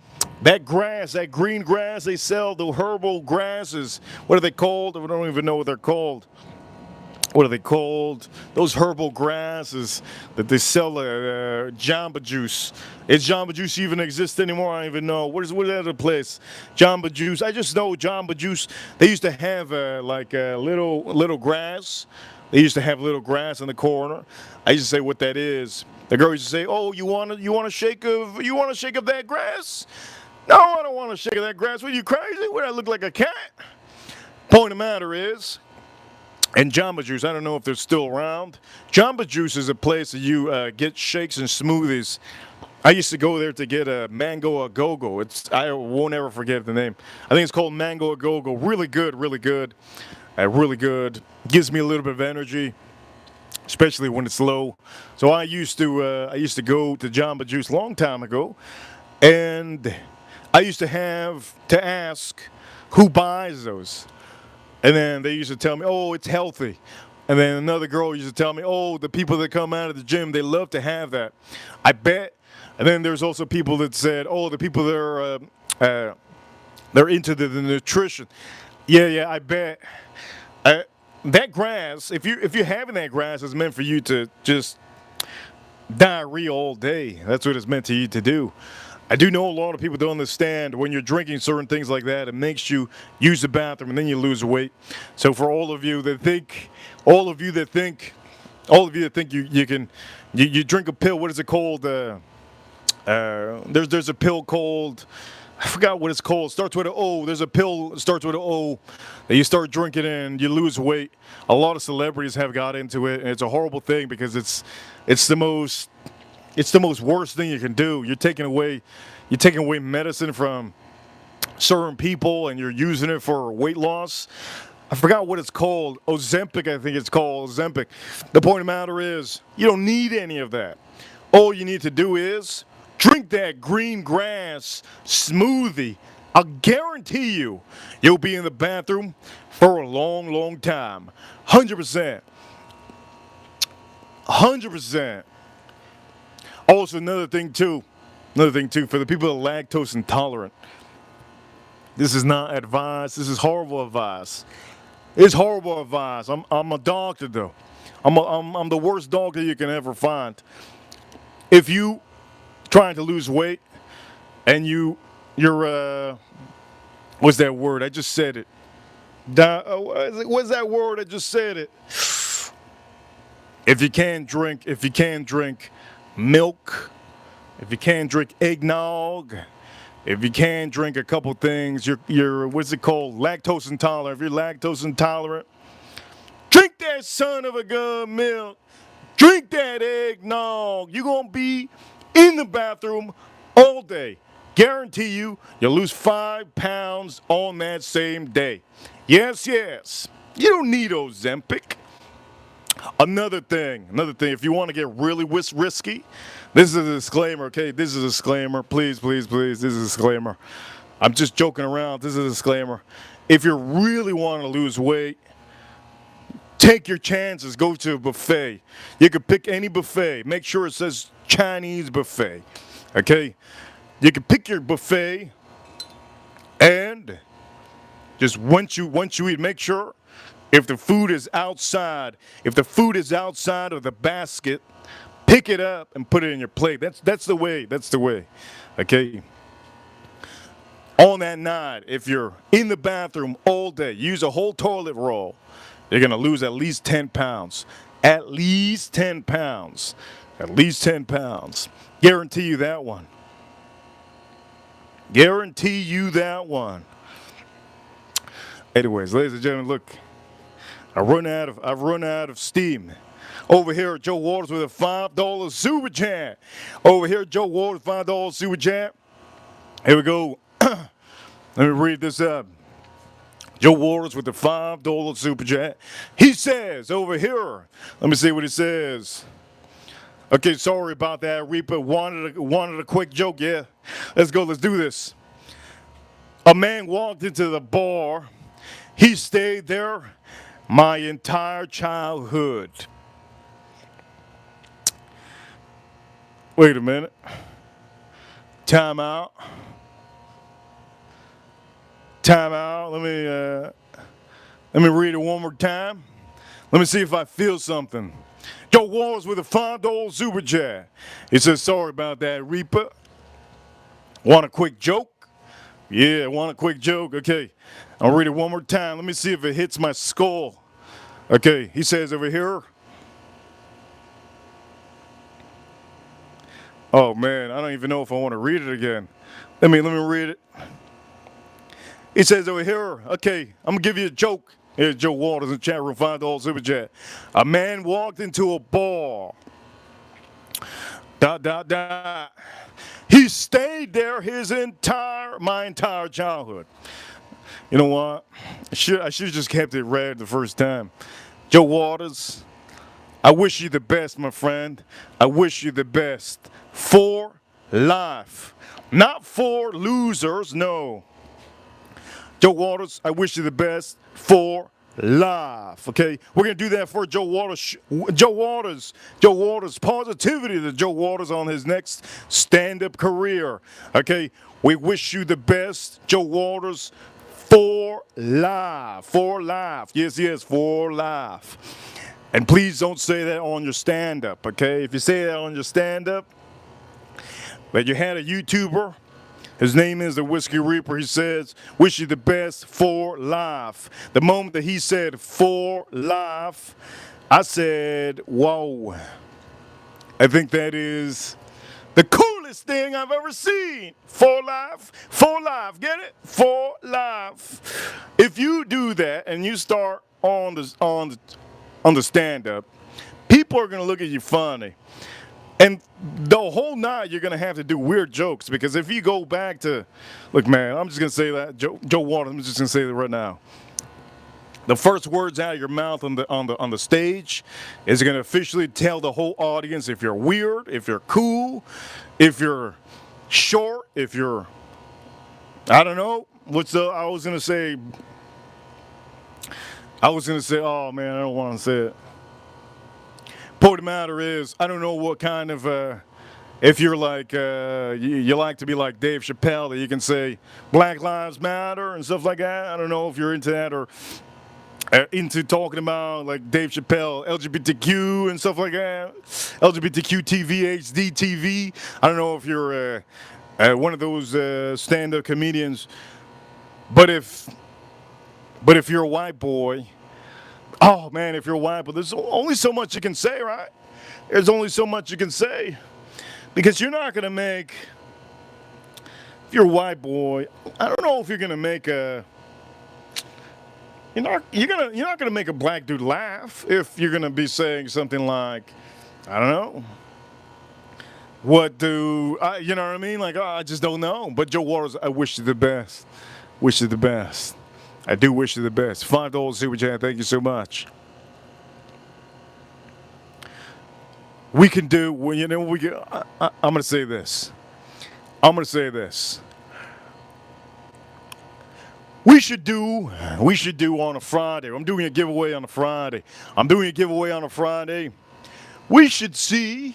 grass, that green grass they sell, the herbal grasses, what are they called? I don't even know what they're called. What are they called? Those herbal grasses that they sell, Jamba Juice. Is Jamba Juice even exist anymore? I don't even know. What is that other place? Jamba Juice. I just know Jamba Juice. They used to have little grass. They used to have little grass in the corner. I used to say what that is. The girl used to say, "Oh, you want a shake of that grass?" No, I don't want a shake of that grass. What, are you crazy? What, I look like a cat? Point of the matter is, and Jamba Juice, I don't know if they're still around. Jamba Juice is a place that you get shakes and smoothies. I used to go there to get a mango a-go-go. I won't ever forget the name. I think it's called mango a-go-go. Really good, really good. Really good. Gives me a little bit of energy, especially when it's low. So I used to go to Jamba Juice a long time ago, and I used to have to ask who buys those. And then they used to tell me, "Oh, it's healthy." And then another girl used to tell me, "Oh, the people that come out of the gym, they love to have that." I bet. And then there's also people that said, "Oh, the people that are they're into the nutrition." Yeah, I bet. That grass, if you're having that grass, is meant for you to just diarrhea all day. That's what it's meant to you to do. I do know a lot of people don't understand when you're drinking certain things like that, it makes you use the bathroom and then you lose weight. So for all of you that think you drink a pill, what is it called? There's a pill called, I forgot what it's called. It starts with an O. There's a pill that starts with an O that you start drinking and you lose weight. A lot of celebrities have got into it, and it's a horrible thing because it's the most worst thing you can do. You're taking away medicine from certain people, and you're using it for weight loss. I forgot what it's called. Ozempic, I think it's called Ozempic. The point of the matter is, you don't need any of that. All you need to do is drink that green grass smoothie. I'll guarantee you'll be in the bathroom for a long, long time. 100%. 100%. Also, another thing too, for the people that are lactose intolerant, this is not advice. This is horrible advice. It's horrible advice. I'm a doctor though. I'm the worst doctor you can ever find. If you trying to lose weight and you're what's that word? I just said it. What's that word? I just said it. If you can't drink milk, if you can't drink eggnog, if you can't drink a couple things, you're what's it called? Lactose intolerant. If you're lactose intolerant, drink that son of a gun milk. Drink that eggnog. You're gonna be in the bathroom all day. Guarantee you'll lose 5 pounds on that same day. Yes. You don't need Ozempic. Another thing, if you want to get really risky, this is a disclaimer, okay? This is a disclaimer. Please, this is a disclaimer. I'm just joking around. This is a disclaimer. If you really want to lose weight, take your chances. Go to a buffet. You can pick any buffet. Make sure it says Chinese buffet, okay? You can pick your buffet, and just once you eat, make sure if the food is outside of the basket, pick it up and put it in your plate. That's the way. Okay. On that night, if you're in the bathroom all day, use a whole toilet roll. You're gonna lose at least 10 pounds. At least 10 pounds. Guarantee you that one. Anyways, ladies and gentlemen, look. I've run out of steam. Over here, Joe Waters with a $5 super chat. Over here, Joe Waters, $5 super chat. Here we go. Let me read this up. Joe Waters with the $5 super chat. He says over here, let me see what he says. Okay, sorry about that. Reaper wanted a quick joke. Yeah, let's go. Let's do this. A man walked into the bar. He stayed there my entire childhood. Wait a minute. Time out. Time out. Let me read it one more time. Let me see if I feel something. Joe Waters with a $5 super chat. He says, sorry about that, Reaper. Want a quick joke? Yeah, want a quick joke? Okay. I'll read it one more time. Let me see if it hits my skull. Okay, he says over here. Oh man, I don't even know if I want to read it again. Let me read it. He says over here, okay, I'm gonna give you a joke. Here's Joe Waters in the chat room, $5 super chat. A man walked into a bar. ... He stayed there my entire childhood. You know what? I should have just kept it read the first time. Joe Waters, I wish you the best, my friend. I wish you the best for life. Not for losers, no. Joe Waters, I wish you the best for life. Okay, we're gonna do that for Joe Waters. Joe Waters, positivity to Joe Waters on his next stand-up career. Okay, we wish you the best, Joe Waters, for life. For life. Yes, for life. And please don't say that on your stand-up. Okay, if you say that on your stand-up, but you had a YouTuber. His name is the Whiskey Reaper. He says, wish you the best for life. The moment that he said for life, I said, whoa. I think that is the coolest thing I've ever seen. For life, get it? For life. If you do that and you start on the stand-up, people are going to look at you funny. And the whole night, you're going to have to do weird jokes, because if you go back to, look, man, I'm just going to say that, Joe Waters, I'm just going to say that right now. The first words out of your mouth on the stage is going to officially tell the whole audience if you're weird, if you're cool, if you're short, if you're, I don't know, I was going to say, oh man, I don't want to say it. Point of the matter is, I don't know what kind of, if you're like, you like to be like Dave Chappelle, that you can say Black Lives Matter and stuff like that. I don't know if you're into that, or into talking about like Dave Chappelle, LGBTQ and stuff like that. LGBTQ TV, HD TV. I don't know if you're one of those stand-up comedians, but if you're a white boy, oh man, if you're white, but there's only so much you can say, right? There's only so much you can say, because you're not gonna make. If you're a white boy, I don't know if you're gonna make a. You're not gonna make a black dude laugh if you're gonna be saying something like, I don't know. What do you know what I mean? Like, oh, I just don't know. But Joe Waters, I wish you the best. Wish you the best. I do wish you the best. $5 super chat. Thank you so much. We can do. Well, you know, I'm going to say this. We should do on a Friday. I'm doing a giveaway on a Friday. We should see.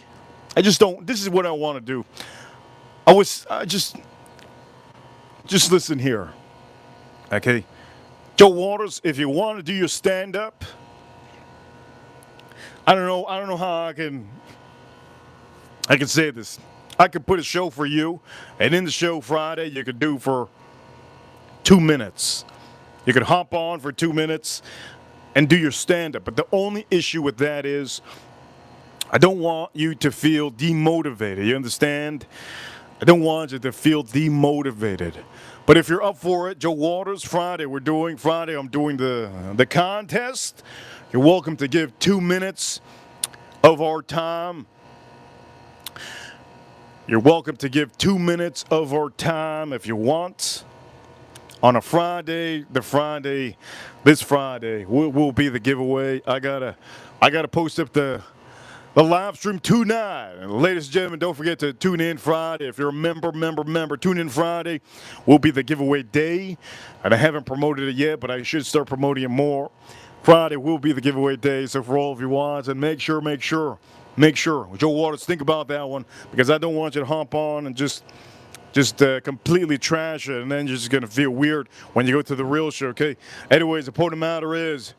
I just don't. This is what I want to do. Just listen here. Okay. Joe Waters, if you want to do your stand-up, I don't know how I can say this. I could put a show for you, and in the show Friday, you could do for 2 minutes. You could hop on for 2 minutes and do your stand-up. But the only issue with that is, I don't want you to feel demotivated. You understand? I don't want you to feel demotivated. But if you're up for it, Joe Waters, Friday, I'm doing the contest. You're welcome to give 2 minutes of our time. You're welcome to give 2 minutes of our time if you want. On a Friday, this Friday will be the giveaway. I gotta post up the live stream tonight. And ladies and gentlemen, don't forget to tune in Friday. If you're a member, tune in Friday. Will be the giveaway day. And I haven't promoted it yet, but I should start promoting it more. Friday will be the giveaway day. So for all of you watching, make sure, Joe Waters, think about that one, because I don't want you to hop on and just completely trash it, and then you're just going to feel weird when you go to the real show, okay? Anyways, the point of the matter is,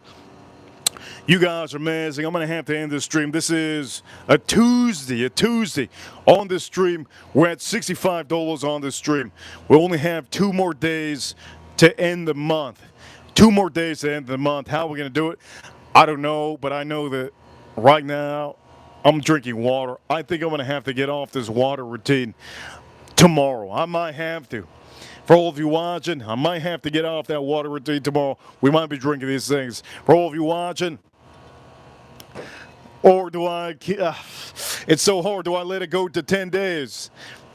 you guys are amazing. I'm going to have to end this stream. This is a Tuesday. On this stream, we're at $65 on this stream. We only have 2 more days to end the month. 2 more days to end the month. How are we going to do it? I don't know, but I know that right now I'm drinking water. I think I'm going to have to get off this water routine tomorrow. I might have to. For all of you watching, I might have to get off that water routine tomorrow. We might be drinking these things. For all of you watching, or do I, it's so hard, do I let it go to 10 days?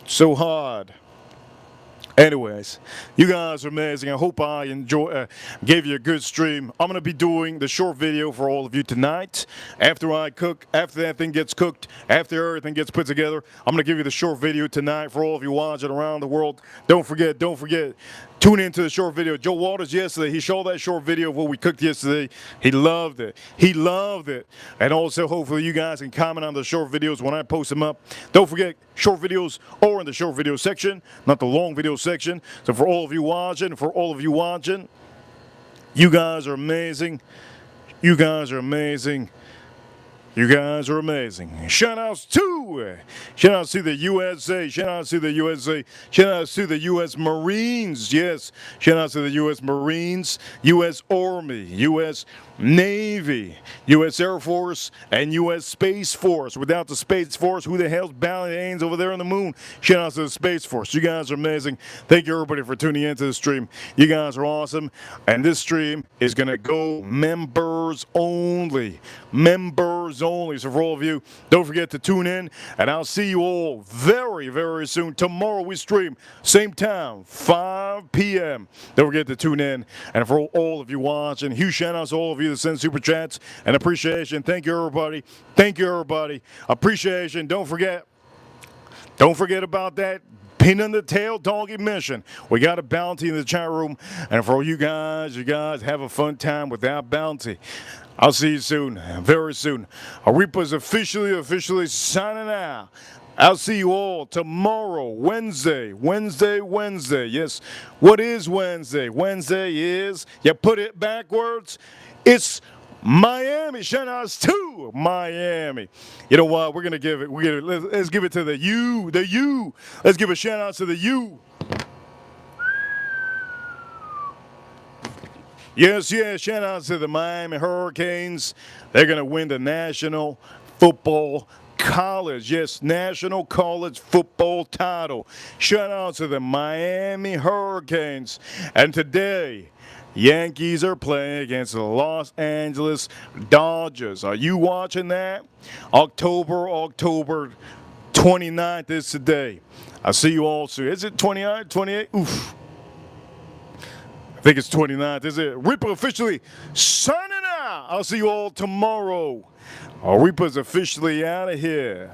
So hard. Anyways, you guys are amazing. I hope I gave you a good stream. I'm going to be doing the short video for all of you tonight. After I cook, after that thing gets cooked, after everything gets put together, I'm going to give you the short video tonight for all of you watching around the world. Don't forget, tune into the short video. Joe Waters yesterday, he showed that short video of what we cooked yesterday. He loved it. And also, hopefully, you guys can comment on the short videos when I post them up. Don't forget, short videos are in the short video section, not the long video section. So for all of you watching, you guys are amazing. You guys are amazing. Shout outs to the USA. Shout outs to the USA. Shout outs to the U.S. Marines. Yes. Shout outs to the U.S. Marines, U.S. Army, U.S. Navy, U.S. Air Force, and U.S. Space Force. Without the Space Force, who the hell's ballioning over there on the moon? Shout outs to the Space Force. You guys are amazing. Thank you, everybody, for tuning into the stream. You guys are awesome. And this stream is going to go members only. Members only. So for all of you, don't forget to tune in, and I'll see you all very, very soon. Tomorrow we stream, same time, 5 p.m. Don't forget to tune in. And for all of you watching, huge shout outs to all of you that send super chats and appreciation. Thank you, everybody. Appreciation. Don't forget about that pin in the tail doggy mission. We got a bounty in the chat room. And for all you guys have a fun time with that bounty. I'll see you soon, very soon. Arepa's officially signing out. I'll see you all tomorrow, Wednesday. Yes, what is Wednesday? Wednesday is, you put it backwards, it's Miami. Shout outs to Miami. You know what? Let's give it to the U. Let's give a shout out to the U. Yes, shout out to the Miami Hurricanes. They're going to win the National Football College. Yes, National College Football title. Shout out to the Miami Hurricanes. And today, Yankees are playing against the Los Angeles Dodgers. Are you watching that? October 29th is today. I'll see you all soon. Is it 29, 28? Oof. I think it's 29th, is it? Reaper officially signing out. I'll see you all tomorrow. Reaper's officially out of here.